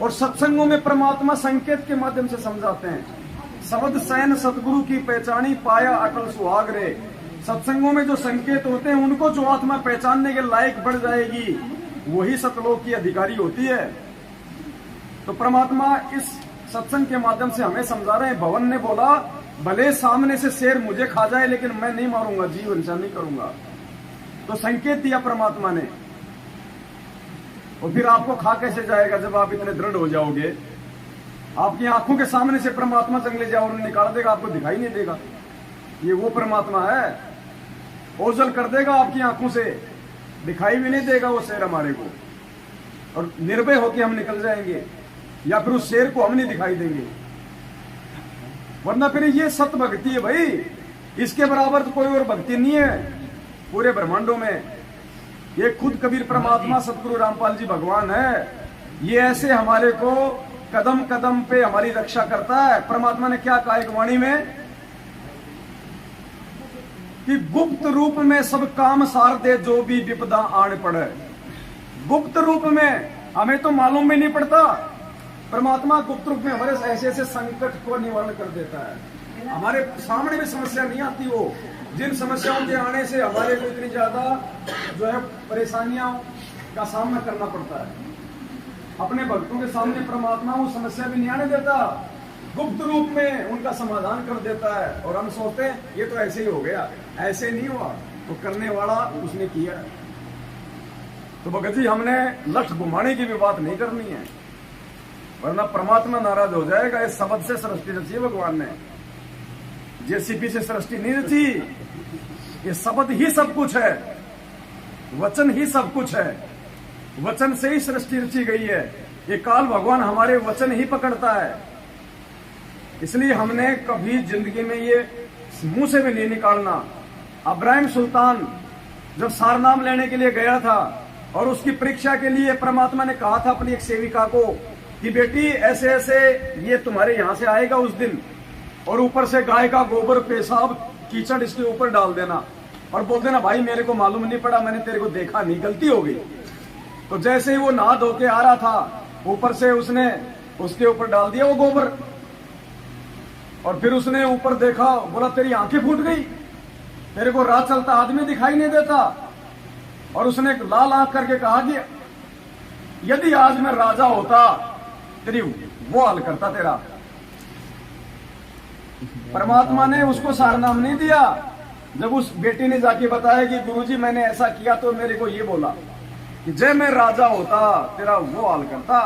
और सत्संगों में परमात्मा संकेत के माध्यम से समझाते हैं। शब्द सैन सतगुरु की पहचानी, पाया अकल सुहाग रे। सत्संगों में जो संकेत होते हैं उनको जो आत्मा पहचानने के लायक बढ़ जाएगी, वही सतलोक की अधिकारी होती है। तो परमात्मा इस सत्संग के माध्यम से हमें समझा रहे हैं। भवन ने बोला भले सामने से शेर मुझे खा जाए, लेकिन मैं नहीं मारूंगा, जीव हिंसा नहीं करूंगा। तो संकेत दिया परमात्मा ने। और फिर आपको खा कैसे जाएगा जब आप इतने दृढ़ हो जाओगे? आपकी आंखों के सामने से परमात्मा जंगले जाओ निकाल देगा, आपको दिखाई नहीं देगा। ये वो परमात्मा है, ओझल कर देगा आपकी आंखों से, दिखाई भी नहीं देगा वो शेर हमारे को, और निर्भय होकर हम निकल जाएंगे, या फिर उस शेर को हम नहीं दिखाई देंगे। वरना फिर ये सत भक्ति है भाई, इसके बराबर तो कोई और भक्ति नहीं है पूरे ब्रह्मांडों में। ये खुद कबीर परमात्मा सतगुरु रामपाल जी भगवान है। ये ऐसे हमारे को कदम कदम पे हमारी रक्षा करता है। परमात्मा ने क्या कहा एक वाणी में कि गुप्त रूप में सब काम सार दे जो भी विपदा आन पड़े। गुप्त रूप में हमें तो मालूम भी नहीं पड़ता, परमात्मा गुप्त रूप में हमारे ऐसे ऐसे संकट को निवारण कर देता है। हमारे सामने भी समस्या नहीं आती, वो जिन समस्याओं के आने से हमारे को इतनी ज्यादा जो है परेशानियों का सामना करना पड़ता है, अपने भक्तों के सामने परमात्मा वो समस्या भी नहीं आने देता, गुप्त रूप में उनका समाधान कर देता है। और हम सोचते हैं ये तो ऐसे ही हो गया, ऐसे नहीं हुआ, तो करने वाला उसने किया। तो भगत जी हमने लठ घुमाने की भी बात नहीं करनी है, वरना परमात्मा नाराज हो जाएगा। इस शब्द से सृष्टि रची है भगवान ने, जेसीपी से सृष्टि नहीं रची। ये शब्द ही सब कुछ है, वचन ही सब कुछ है, वचन से ही सृष्टि रची गई है। ये काल भगवान हमारे वचन ही पकड़ता है, इसलिए हमने कभी जिंदगी में ये मुंह से भी नहीं निकालना। अब्राहिम सुल्तान जब सारनाम लेने के लिए गया था और उसकी परीक्षा के लिए परमात्मा ने कहा था अपनी एक सेविका को कि बेटी ऐसे ऐसे ये तुम्हारे यहां से आएगा उस दिन, और ऊपर से गाय का गोबर पेशाब कीचड़ इसके ऊपर डाल देना और बोल देना भाई मेरे को मालूम नहीं पड़ा, मैंने तेरे को देखा नहीं, गलती हो गई। तो जैसे ही वो नहा धो के आ रहा था, ऊपर से उसने उसके ऊपर डाल दिया वो गोबर, और फिर उसने ऊपर देखा, बोला तेरी आंखें फूट गई, तेरे को राह चलता आदमी दिखाई नहीं देता। और उसने लाल आंख करके कहा कि यदि आज मैं राजा होता तेरी वो हाल करता तेरा। परमात्मा ने उसको सारनाम नहीं दिया। जब उस बेटी ने जाके बताया कि गुरुजी मैंने ऐसा किया, तो मेरे को ये बोला कि जय मैं राजा होता तेरा वो हाल करता।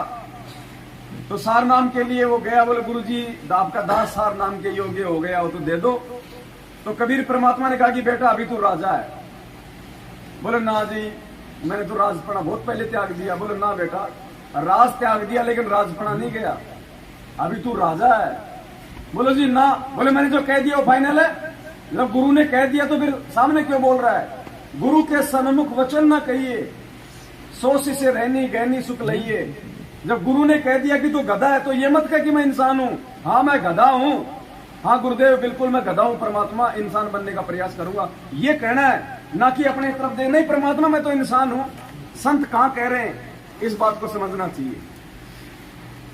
तो सारनाम के लिए वो गया, बोले गुरुजी आपका दास सारनाम के योग्य हो गया हो तो दे दो। तो कबीर परमात्मा ने कहा कि बेटा अभी तू राजा है। बोले ना जी मैंने तो राजपना बहुत पहले त्याग दिया। बोले ना बेटा, राज त्याग दिया लेकिन राजपना नहीं गया, अभी तू राजा है। बोले जी ना। बोले मैंने जो कह दिया वो फाइनल है। जब गुरु ने कह दिया तो फिर सामने क्यों बोल रहा है? गुरु के सन्मुख वचन ना कहिए, सोच से रहनी गहनी सुख लइए। जब गुरु ने कह दिया कि तू गधा है तो ये मत कह कि मैं इंसान हूं। हाँ मैं गधा हूं, हाँ गुरुदेव बिल्कुल मैं गधा हूं, परमात्मा इंसान बनने का प्रयास करूंगा, ये कहना है, ना कि अपने तरफ दे नहीं परमात्मा मैं तो इंसान हूं। संत कहां कह रहे हैं, इस बात को समझना चाहिए।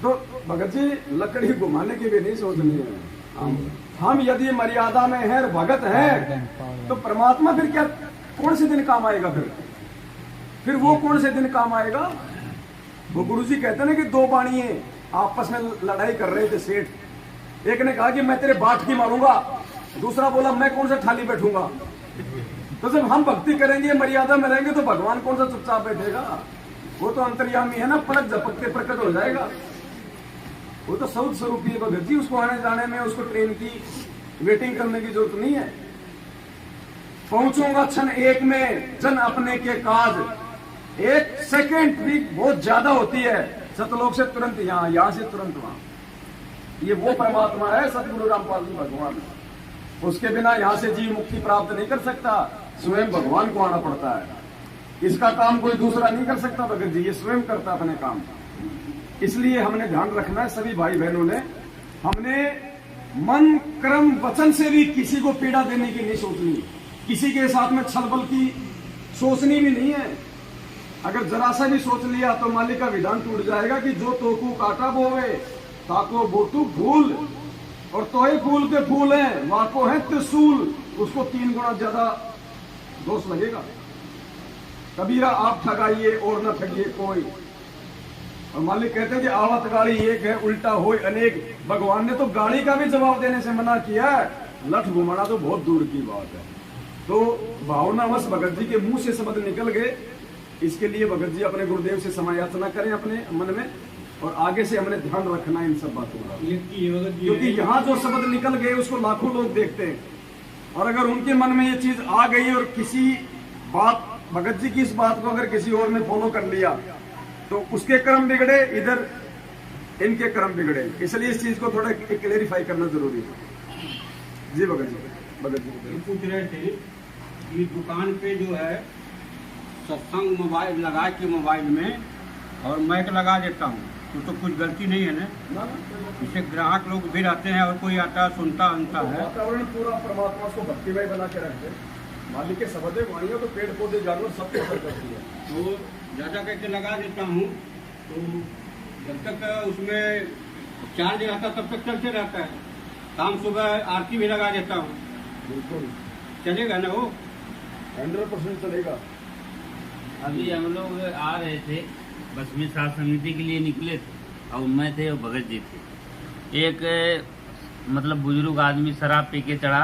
तो भगत जी लकड़ी घुमाने की भी नहीं सोचनी है। हम यदि मर्यादा में है, भगत है, तो परमात्मा फिर क्या कौन से दिन काम आएगा? फिर वो कौन से दिन काम आएगा? वो गुरुजी कहते ना कि दो बाणिये आपस में लड़ाई कर रहे थे सेठ। एक ने कहा कि मैं तेरे बाट की मारूंगा, दूसरा बोला मैं कौन सा थाली बैठूंगा। तो जब हम भक्ति करेंगे, मर्यादा में रहेंगे, तो भगवान कौन सा चुपचाप बैठेगा? वो तो अंतर्यामी है ना, पलक झपकते प्रकट हो जाएगा। वो तो सौद स्वरूपी है भगत जी, उसको आने जाने में उसको ट्रेन की वेटिंग करने की जरूरत नहीं है। पहुंचूंगा क्षण एक में जन अपने के काज, एक सेकंड भी बहुत ज्यादा होती है, सतलोक से तुरंत यहाँ, यहाँ से तुरंत वहां। ये वो परमात्मा है सतगुरु रामपाल जी भगवान। उसके बिना यहाँ से जीव मुक्ति प्राप्त नहीं कर सकता, स्वयं भगवान को आना पड़ता है। इसका काम कोई दूसरा नहीं कर सकता भगत जी, ये स्वयं करता अपने काम। इसलिए हमने ध्यान रखना है सभी भाई बहनों ने, हमने मन कर्म वचन से भी किसी को पीड़ा देने की नहीं सोचनी, किसी के साथ में छलबल की सोचनी भी नहीं है। अगर जरा सा भी सोच लिया तो मालिक का विधान टूट जाएगा कि जो तोकू काटा बोवे ताको बोटू फूल, और तोहे फूल के फूल हैं वाको है त्रिशूल, उसको 3 गुना ज्यादा दोष लगेगा। कबीरा आप ठगाइए और न ठगिए कोई। और मालिक कहते हैं कि आवत गाड़ी एक है उल्टा होय अनेक। भगवान ने तो गाड़ी का भी जवाब देने से मना किया है, लठ घुमाना तो बहुत दूर की बात है। तो भावनावश भगत जी के मुंह से शब्द निकल गए, इसके लिए भगत जी अपने गुरुदेव से समायाचना करें अपने मन में, और आगे से हमने ध्यान रखना इन सब बातों का, क्योंकि यहाँ जो शब्द निकल गए उसको लाखों लोग देखते हैं, और अगर उनके मन में ये चीज आ गई और किसी बात भगत जी की इस बात को अगर किसी और ने फॉलो कर लिया तो उसके कर्म बिगड़े, इधर इनके कर्म बिगड़े। इसलिए इस चीज को थोड़ा क्लेरिफाई करना जरूरी है। जी भगत जी, भगत जी पूछ रहे थे कि दुकान पे जो है सत्संग मोबाइल लगा के मोबाइल में और मैक लगा देता हूँ तो कुछ गलती नहीं है ना। इससे ग्राहक लोग भी रहते हैं और कोई आता सुनता अंता है। वातावरण पूरा परमात्मा को भक्तिमय बना के रखते, मालिक के शब्द वाणियों तो पेड़ पौधे जानवर सबको असर करती है। तो ज़्यादा करके लगा देता हूँ तो जब तक उसमें चार्ज रहता तब तक चलते रहता है। शाम सुबह आरती भी लगा देता हूँ। बिल्कुल चलेगा ना वो 100% चलेगा। अभी हम लोग आ रहे थे बस में साथ समिति के लिए निकले थे और मैं थे और भगत जी थे। एक मतलब बुजुर्ग आदमी शराब पी के चढ़ा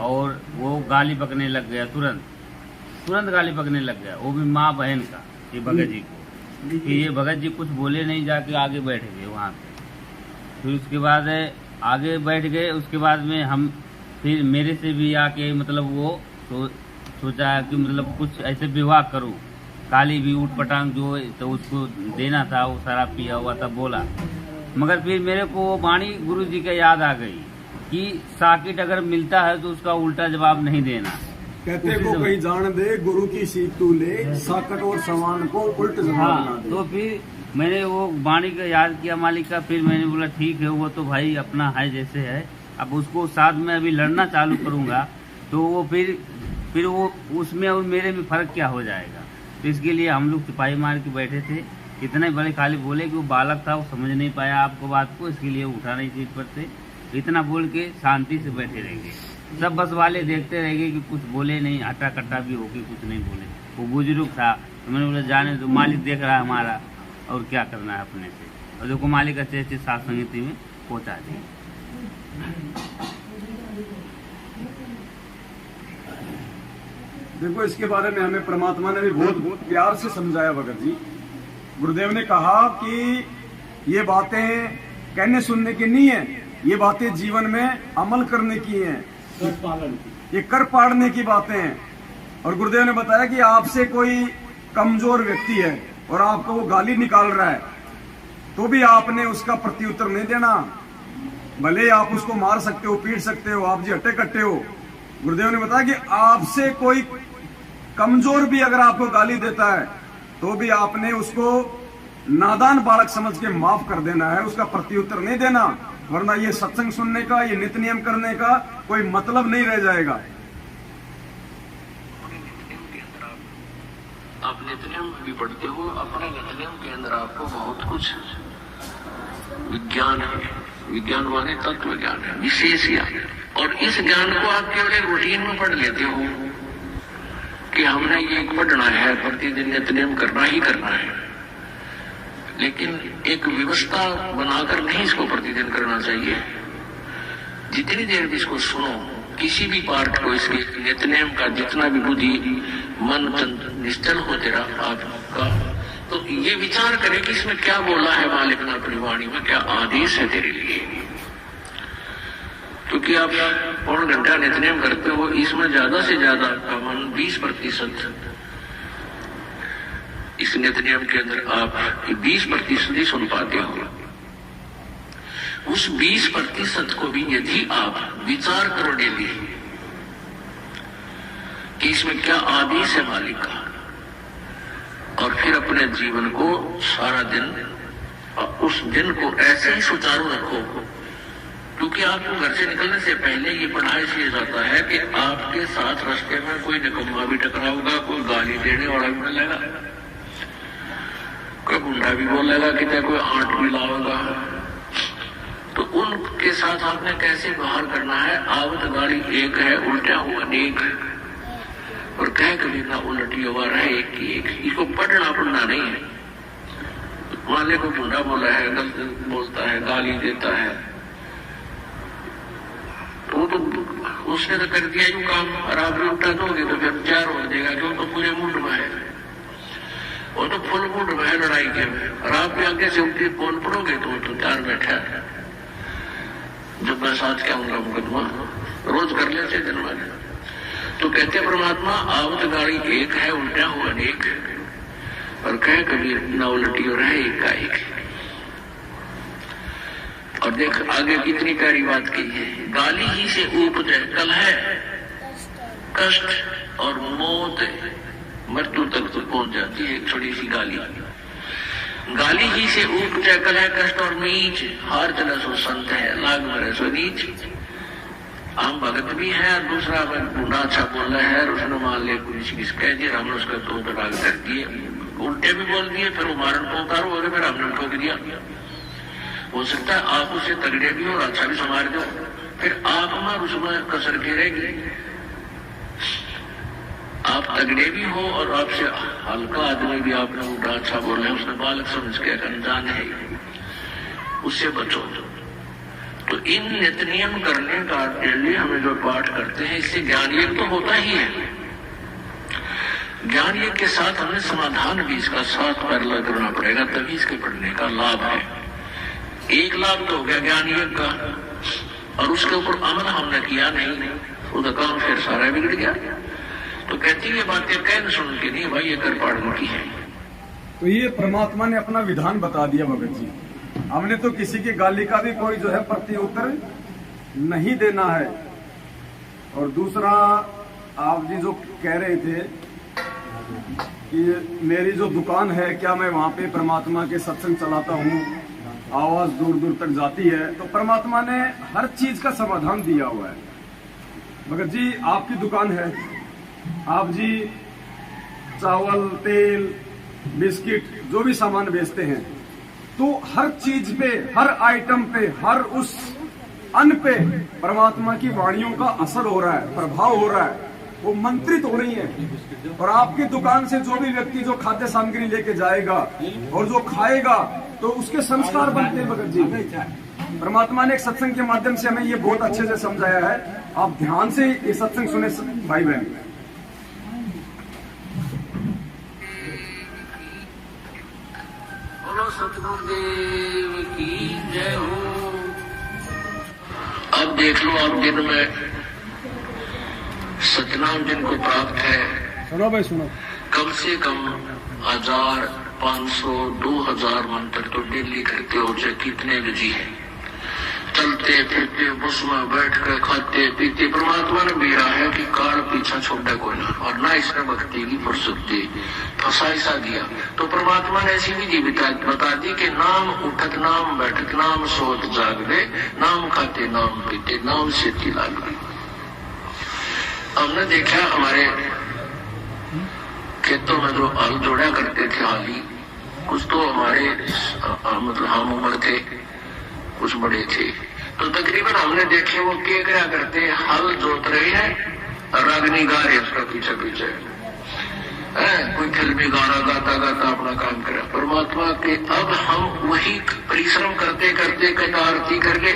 और वो गाली बकने लग गया, तुरंत गाली बकने लग गया, वो भी माँ बहन का, ये भगत जी को। कि ये भगत जी कुछ बोले नहीं, जाके आगे बैठ गए वहाँ पे। फिर उसके बाद आगे बैठ गए, उसके बाद में हम फिर मेरे से भी आके मतलब वो सोचा कि मतलब कुछ ऐसे विवाह करूँ। काली भी उठ पटांग जो तो उसको देना था, वो शराब पिया हुआ था बोला। मगर फिर मेरे को वो वाणी गुरु जी का याद आ गई कि साकिट अगर मिलता है तो उसका उल्टा जवाब नहीं देना। कहते को कहीं जान दे गुरु की सीख तू ले, साकट और समान को उल्ट जवाब ना दे। तो फिर मैंने वो वाणी का याद किया मालिक का। फिर मैंने बोला ठीक है, वो तो भाई अपना है जैसे है, अब उसको साथ में अभी लड़ना चालू करूंगा तो वो फिर वो उसमें और मेरे में फर्क क्या हो जाएगा। तो इसके लिए हम लोग सिपाही मार के बैठे थे। इतने बड़े खाली बोले कि वो बालक था, वो समझ नहीं पाया आपको बात को, इसके लिए उठा नहीं सीट पर से। इतना बोल के शांति से बैठे रहेंगे। सब बस वाले देखते रहेंगे कि कुछ बोले नहीं, हटा कट्टा भी होके कुछ नहीं बोले। वो बुजुर्ग था तो मैंने बोला जाने तो, मालिक देख रहा है हमारा और क्या करना है अपने से। और देखो मालिक अच्छे अच्छे साथ समिति में पहुँचा दिए। देखो इसके बारे में हमें परमात्मा ने भी बहुत प्यार से समझाया भगत जी। गुरुदेव ने कहा कि ये बातें कहने सुनने की नहीं है, ये बातें जीवन में अमल करने की हैं, ये कर पाड़ने की बातें हैं। और गुरुदेव ने बताया कि आपसे कोई कमजोर व्यक्ति है और आपको वो गाली निकाल रहा है तो भी आपने उसका प्रत्युत्तर नहीं देना। भले आप उसको मार सकते हो, पीट सकते हो, आप जी हट्टे कट्टे हो। गुरुदेव ने बताया कि आपसे कोई कमजोर भी अगर आपको गाली देता है तो भी आपने उसको नादान बालक समझ के माफ कर देना है, उसका प्रत्युत्तर नहीं देना, वरना ये सत्संग सुनने का, ये नित्य नियम करने का कोई मतलब नहीं रह जाएगा। आप नित्य नियम भी पढ़ते हो, अपने नित्य नियम के अंदर आपको बहुत कुछ विज्ञान है, विज्ञान माने तत्व ज्ञान है, विशेष ज्ञान। और इस ज्ञान को आप केवल एक रूटीन में पढ़ लेते हो कि हमने ये पढ़ना है, प्रतिदिन नित्य नियम करना ही करना है, लेकिन एक व्यवस्था बनाकर नहीं इसको प्रतिदिन करना चाहिए। जितनी देर भी इसको सुनो, किसी भी पार्ट को, इसके नित्य नियम का जितना भी बुद्धि मन तन निश्चल हो तेरा आपका, तो ये विचार करे कि इसमें क्या बोला है मालिक ने अपनी वाणी में, क्या आदेश है तेरे लिए। क्योंकि आप पौन घंटा नित्य नियम करते हो, इसमें ज्यादा से ज्यादा आपका मन 20% इस नित्य नियम के अंदर आप 20% ही सुन पाते हो। उस 20% को भी यदि आप विचार करो डेली कि इसमें क्या आदेश है मालिक का, और फिर अपने जीवन को सारा दिन उस दिन को ऐसे ही सुचारू रखो। क्योंकि आपको घर से निकलने से पहले ये पढ़ा इसलिए जाता है कि आपके साथ रास्ते में कोई निकम्मा भी टकराऊगा, कोई गाली देने वाला भी मिलेगा, कोई गुंडा भी बोलेगा कि कोई आंट भी लाओगा, तो उनके साथ आपने कैसे बाहर करना है। आवत गाड़ी एक है, उल्टा हुआ अनेक, और कह कभी ना उलटी हुआ रहे एक की एक। इसको पढ़ना नहीं है। वाले को गुंडा बोला है, गलत बोलता है, गाली देता है, तो उसने तो कर दिया यूं काम, और आप भी उठा दोगे तो फिर 4 हो जाएगा, क्यों तो पूरे मुंड में है, वो तो फुल मुंड में है लड़ाई के में। और आप भी आगे से उनकी बोल पड़ोगे तो 4 बैठा है। जब मैं साथ क्या हूँ मुकदमा रोज कर लेते दिन में। तो कहते परमात्मा आवत गाड़ी एक है, उल्टा हुआ अनेक, और कह कभी ना उलटी हो रहे एक का एक। और देख आगे कितनी प्यारी बात की है, गाली ही से उपजे कल है कष्ट और मौत मृत्यु तक तो पहुंच जाती है एक छोटी सी गाली। गाली ही से उपजे कलह कष्ट और नीच, हार चला सो संत है, लाग मरे सो नीच। हम भगत भी है और दूसरा बूढ़ा अच्छा बोल रहा है और उसने मान लिया कुछ किस कह दिया, हमने उसका तो राग कर दिए, उल्टे भी बोल दिए, फिर वो मारण को उतारो हो गए, फिर हमने ठोक दिया। हो सकता है आप उससे तगड़े भी और अच्छा भी संभाल दो, फिर आप हमारे उसमें कसर गिरेगी। आप तगड़े भी हो और आपसे हल्का आदमी भी आपने उल्टा अच्छा बोल रहे हैं, उसने बालक समझ के अनजान है, उससे बचो। तो इन नित्य नियम करने का डेली हमें जो पाठ करते हैं, इससे ज्ञान यज्ञ तो होता ही है। ज्ञान यज्ञ के साथ हमें समाधान भी इसका साथ पैरेलल करना पड़ेगा, तभी इसके पढ़ने का लाभ है। एक लाभ तो हो गया ज्ञान यज्ञ का, और उसके ऊपर अमल हमने किया नहीं, उसका काम फिर सारा बिगड़ गया। तो कहती है बातें कह सुन के नहीं भाई, ये कर पाड़ने की है। तो ये परमात्मा ने अपना विधान बता दिया भगत जी। हमने तो किसी की गाली का भी कोई जो है प्रति उत्तर नहीं देना है। और दूसरा, आप जी जो कह रहे थे कि मेरी जो दुकान है, क्या मैं वहां पे परमात्मा के सत्संग चलाता हूँ, आवाज दूर दूर तक जाती है, तो परमात्मा ने हर चीज का समाधान दिया हुआ है। भगत जी आपकी दुकान है, आप जी चावल, तेल, बिस्किट जो भी सामान बेचते हैं, तो हर चीज पे, हर आइटम पे, हर उस अन्न पे परमात्मा की वाणियों का असर हो रहा है, प्रभाव हो रहा है, वो मंत्रित हो रही है। और आपकी दुकान से जो भी व्यक्ति जो खाद्य सामग्री लेके जाएगा और जो खाएगा, तो उसके संस्कार बनते हैं। भगत जी परमात्मा ने एक सत्संग के माध्यम से हमें ये बहुत अच्छे से समझाया है। आप ध्यान से ये सत्संग सुने भाई बहन। सतगुरुदेव की जय हो। अब देख लो, आप दिन में सतनाम जिनको प्राप्त है, सुनो भाई सुनो, कम से कम 1000, 500, 2000 मंत्र तो डेली करते हो, चाहे कितने बिजी है, चलते फिरते बस में बैठ कर खाते पीते। परमात्मा ने भी रहा है कि काल पीछा छोड़ा कोई ना, और ना इसने भक्ति की फुर्सती फंसा ऐसा दिया। तो परमात्मा ने ऐसी विधि बता दी कि नाम उठत नाम बैठत नाम सोत जागदे, नाम खाते नाम पीते नाम से लाग। हमने देखा हमारे खेतों में जो हल जोड़ा करते थे हाली, कुछ तो हमारे मतलब हम उम्र थे, कुछ बड़े थे, तो तकरीबन हमने देखे वो क्या करते, हल जोत रहे हैं, रागनी गा रहे उसका पीछे पीछे, कोई फिल्मी गाना गाता गाता अपना काम करे। परमात्मा के अब हम वही परिश्रम करते करते कथा आरती कर ले,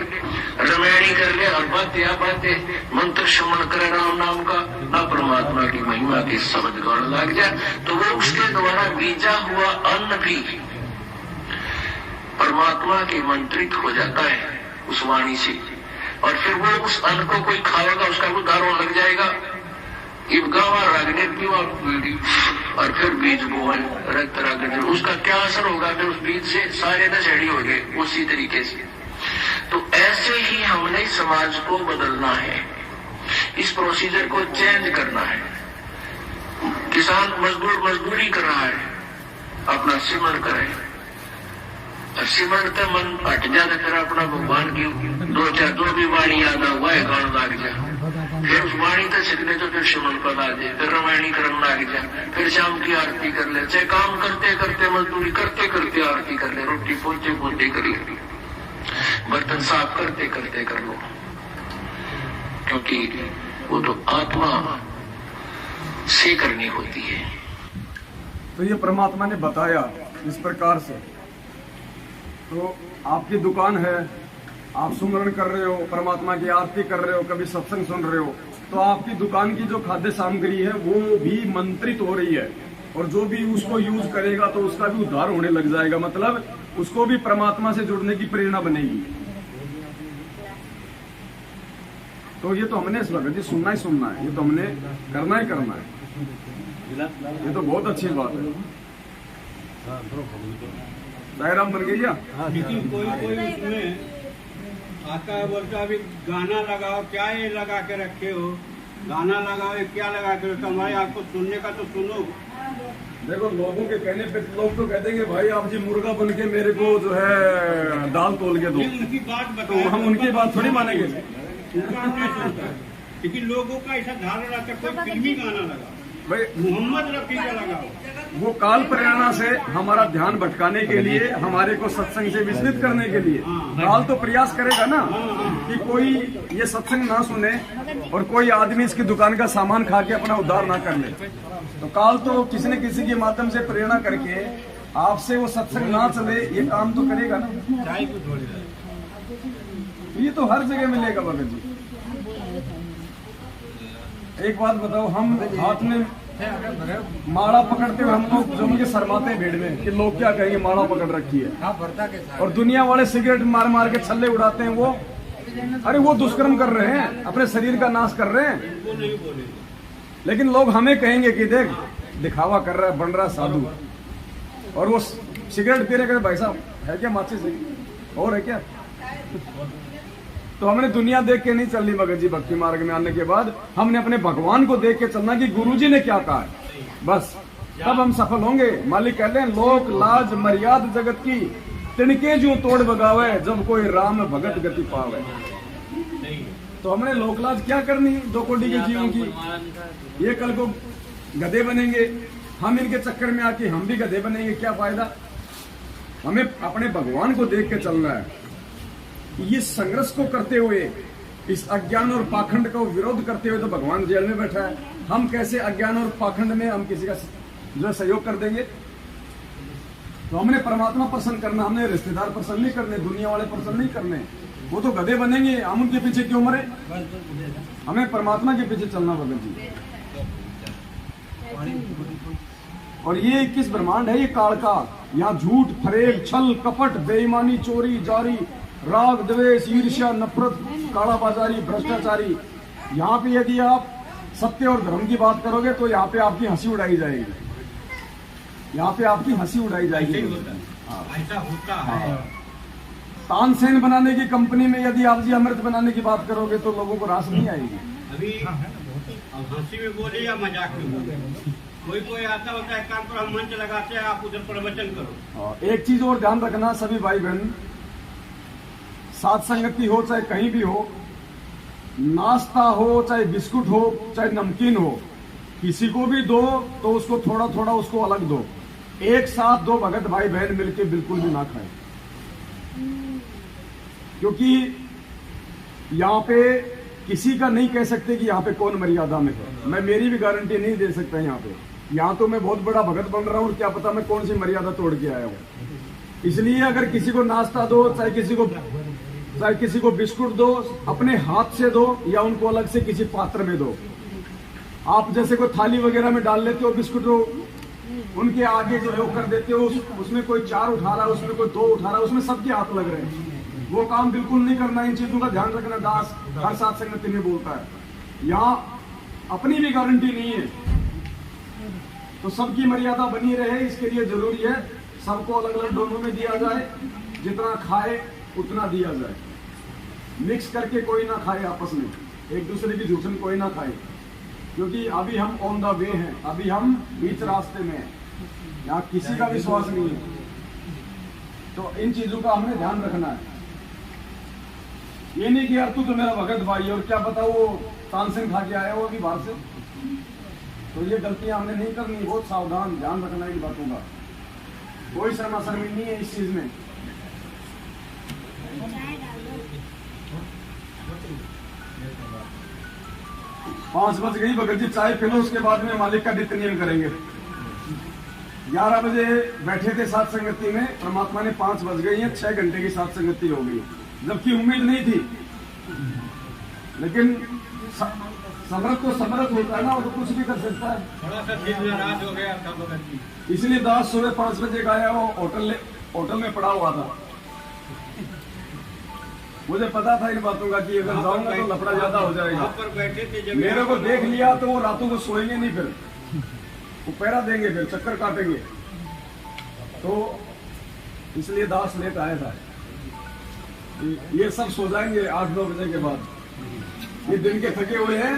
रमैणी कर ले, और बातें मंत्र श्रवण करे राम नाम का, ना परमात्मा की महिमा के शब्द गाने लग जाए, तो वो उसके द्वारा बीजा हुआ अन्न भी परमात्मा के मंत्रित हो जाता है उस वाणी से, और फिर वो उस अन्न को कोई खाएगा, उसका वो दारों लग जाएगा, इबगावा रागने पीवा पीढ़ी, और फिर बीज बोवन रक्त रागने, उसका क्या असर होगा, फिर उस बीज से सारे नशेड़ी हो गए उसी तरीके से। तो ऐसे ही हमने समाज को बदलना है, इस प्रोसीजर को चेंज करना है। किसान मजदूर मजदूरी कर रहा है, अपना सिमरण करे, सिमरण तो मन हट जाता, फिर अपना भगवान की दो भी वाणी याद हुआ है गान लाग जाए, फिर उस वाणी तक सीखने तो फिर सिमरण पर आ जाए, फिर रामायणी करना लाग जाए, फिर शाम की आरती कर ले, चाहे काम करते करते मजदूरी करते करते आरती कर ले, रोटी पोते पोते कर ले, बर्तन साफ करते करते कर लो, क्योंकि वो तो आत्मा से करनी होती है। तो ये परमात्मा ने बताया इस प्रकार से। तो आपकी दुकान है, आप सुमरण कर रहे हो, परमात्मा की आरती कर रहे हो, कभी सत्संग सुन रहे हो, तो आपकी दुकान की जो खाद्य सामग्री है वो भी मंत्रित हो रही है, और जो भी उसको यूज करेगा तो उसका भी उद्धार होने लग जाएगा, मतलब उसको भी परमात्मा से जुड़ने की प्रेरणा बनेगी। तो ये तो हमने इस वक्त सुनना ही सुनना है, ये तो हमने करना ही करना है, ये तो बहुत अच्छी बात है। डायराम बन गई लेकिन कोई उसमें आता है, बोलता अभी गाना लगाओ, क्या ये लगा के रखे हो, गाना लगाओ, क्या लगा के रखो, हमारे आपको सुनने का तो सुनो, देखो लोगों के कहने पे लोग तो कहते हैं कि भाई आप जी मुर्गा बन के मेरे को जो है दाल तोल के दो, उनकी बात तो बताओ, हम उनकी बात थोड़ी मानेंगे। लेकिन लोगों का ऐसा धारणा रहता है, कोई फिल्मी गाना लगा, भाई मोहम्मद रफी का लगा, वो काल प्रेरणा से हमारा ध्यान भटकाने के लिए, हमारे को सत्संग से विचलित करने के लिए काल तो प्रयास करेगा ना कि कोई ये सत्संग ना सुने और कोई आदमी इसकी दुकान का सामान खा के अपना उद्धार ना कर ले। तो काल तो किसी न किसी के माध्यम से प्रेरणा करके आपसे वो सत्संग ना चले, ये काम तो करेगा ना। ये तो हर जगह मिलेगा भगत जी। एक बात बताओ, हम हाथ में माला पकड़ते हुए हम लोग जम के शर्माते हैं भीड़ में कि लोग क्या कहेंगे, माला पकड़ रखी है। और दुनिया वाले सिगरेट मार मार के छल्ले उड़ाते हैं, वो अरे वो दुष्कर्म कर रहे हैं, अपने शरीर का नाश कर रहे हैं। लेकिन लोग हमें कहेंगे कि देख दिखावा कर रहा है, बन रहा है साधु, और वो सिगरेट पी रहे कहते भाई साहब है क्या माचिस है और है क्या। तो हमने दुनिया देख के नहीं चलनी भगत जी। भक्ति मार्ग में आने के बाद हमने अपने भगवान को देख के चलना कि गुरुजी ने क्या कहा है, बस तब हम सफल होंगे। मालिक कहते हैं लोक लाज मर्याद जगत की तिनके जो तोड़ बगावे, जब कोई राम भगत गति पावे। तो हमने लोकलाज क्या करनी 2 कोटि के जीवों की। ये कल को गधे बनेंगे, हम इनके चक्कर में आके हम भी गधे बनेंगे, क्या फायदा। हमें अपने भगवान को देख के चलना है। ये संघर्ष को करते हुए, इस अज्ञान और पाखंड का विरोध करते हुए तो भगवान जेल में बैठा है। हम कैसे अज्ञान और पाखंड में हम किसी का जो सहयोग कर देंगे। तो हमने परमात्मा प्रसन्न करना, हमने रिश्तेदार प्रसन्न नहीं करने, दुनिया वाले प्रसन्न नहीं करने। वो तो गधे बनेंगे, हम उनके पीछे क्यों मरे। हमें परमात्मा के पीछे चलना भगत जी। और ये 21 ब्रह्मांड है, ये काल का। यहाँ झूठ फरेब छल कपट बेईमानी चोरी जारी राग द्वेष ईर्ष्या नफरत काला बाजारी भ्रष्टाचारी। यहाँ पे यदि आप सत्य और धर्म की बात करोगे तो यहाँ पे आपकी हंसी उड़ाई जाएगी, यहाँ पे आपकी हंसी उड़ाई जाएगी। ऐसा होता है। तानसेन बनाने की कंपनी में यदि आप जी अमृत बनाने की बात करोगे तो लोगों को रास नहीं आएगी। अभी हंसी में बोले या मजाक में बोले, कोई आता होता है काम पर, हम मंच लगाते हैं, आप उधर प्रवचन करो। एक चीज और ध्यान रखना सभी भाई बहन, साथ संगति हो चाहे कहीं भी हो, नाश्ता हो चाहे बिस्कुट हो चाहे नमकीन हो, किसी को भी दो तो उसको थोड़ा थोड़ा उसको अलग दो। एक साथ 2 भगत भाई बहन मिलके बिल्कुल भी ना खाए, क्योंकि यहाँ पे किसी का नहीं कह सकते कि यहाँ पे कौन मर्यादा में है। मैं मेरी भी गारंटी नहीं दे सकता यहाँ पे। यहाँ तो मैं बहुत बड़ा भगत बन रहा हूँ, क्या पता मैं कौन सी मर्यादा तोड़ के आया हूँ। इसलिए अगर किसी को नाश्ता दो, चाहे किसी को बिस्कुट दो, अपने हाथ से दो या उनको अलग से किसी पात्र में दो। आप जैसे कोई थाली वगैरह में डाल लेते हो बिस्कुट, उनके आगे जो कर देते हो, उसमें कोई 4 उठा रहा है, उसमें कोई 2 उठा रहा है, उसमें सबके हाथ लग रहे हैं। वो काम बिल्कुल नहीं करना। इन चीजों का ध्यान रखना। दास हर साथ संगति में बोलता है। यहाँ अपनी भी गारंटी नहीं है, तो सबकी मर्यादा बनी रहे, इसके लिए जरूरी है सबको अलग अलग डोनों में दिया जाए, जितना खाए उतना दिया जाए। मिक्स करके कोई ना खाए, आपस में एक दूसरे की झूठन कोई ना खाए, क्योंकि अभी हम ऑन द वे हैं, अभी हम बीच रास्ते में हैं, यहाँ किसी का विश्वास नहीं है। तो इन चीजों का हमने ध्यान रखना है। ये नहीं कि यार तू तो मेरा भगत भाई और क्या पता वो तानसेन खा के आया हो अभी बाहर से। तो ये गलतियां हमने नहीं करनी, बहुत सावधान ध्यान रखना इन बातों का। कोई शर्मा शर्मी नहीं है इस चीज में। पांच बज गई, भगत जी चाय पी लो, उसके बाद में मालिक का नित्य नियम करेंगे। 11 बजे बैठे थे साथ संगति में, परमात्मा ने 5 बज गई है, 6 घंटे की साथ संगति हो गई, जबकि उम्मीद नहीं थी। लेकिन समर्थ तो समर्थ होता है ना, वो तो कुछ भी कर सकता है। थोड़ा सा दिल नाराज हो गया था भगत जी, इसलिए दास सुबह 5 बजे का आया, वो होटल में पड़ा हुआ था। मुझे पता था इन बातों का कि अगर जाऊंगा तो लफड़ा ज्यादा हो जाएगा। पर बैठे थे, मेरे को देख लिया तो वो रातों को सोएंगे नहीं, फिर वो पैरा देंगे, फिर चक्कर काटेंगे। तो इसलिए दास लेट आया था। ये सब सो जाएंगे 8-9 बजे के बाद। ये दिन के थके हुए हैं,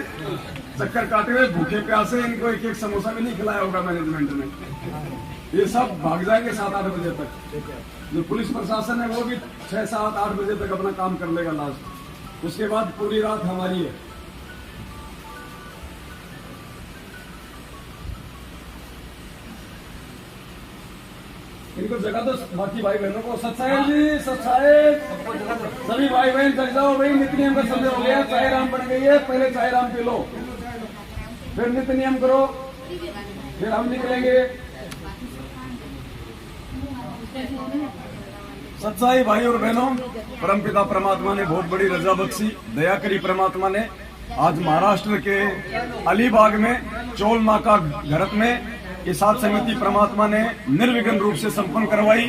चक्कर काटे हुए भूखे प्यासे, इनको एक एक समोसा भी नहीं खिलाया होगा मैनेजमेंट ने। ये सब भाग जाएंगे 7-8 बजे तक। जो पुलिस प्रशासन है वो भी 6-7-8 बजे तक अपना काम कर लेगा लास्ट। उसके बाद पूरी रात हमारी है। इनको जगह दो बाकी भाई बहनों को। सत्साहेब जी, सत्साहेब, सभी भाई बहन जग जाओ भाई, नित्य नियम का समय हो गया, चाय राम बन गई है, पहले चाय राम पी लो, फिर नित्य नियम करो, फिर हम निकलेंगे। सच्चाई भाई और बहनों, परमपिता परमात्मा ने बहुत बड़ी रजा बख्शी, दया करी परमात्मा ने। आज महाराष्ट्र के अलीबाग में चोल नाका घरत में ये सात समिति परमात्मा ने निर्विघ्न रूप से संपन्न करवाई।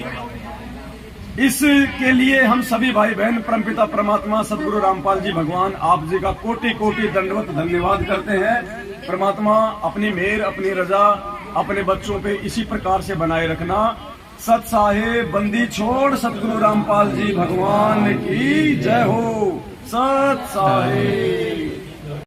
इसके लिए हम सभी भाई बहन परमपिता परमात्मा सदगुरु रामपाल जी भगवान आप जी का कोटि कोटि दंडवत धन्यवाद करते हैं। परमात्मा अपनी मेहर, अपनी रजा अपने बच्चों पे इसी प्रकार से बनाए रखना। सत साहेब बंदी छोड़ सदगुरु रामपाल जी भगवान की जय हो। सत साहेब।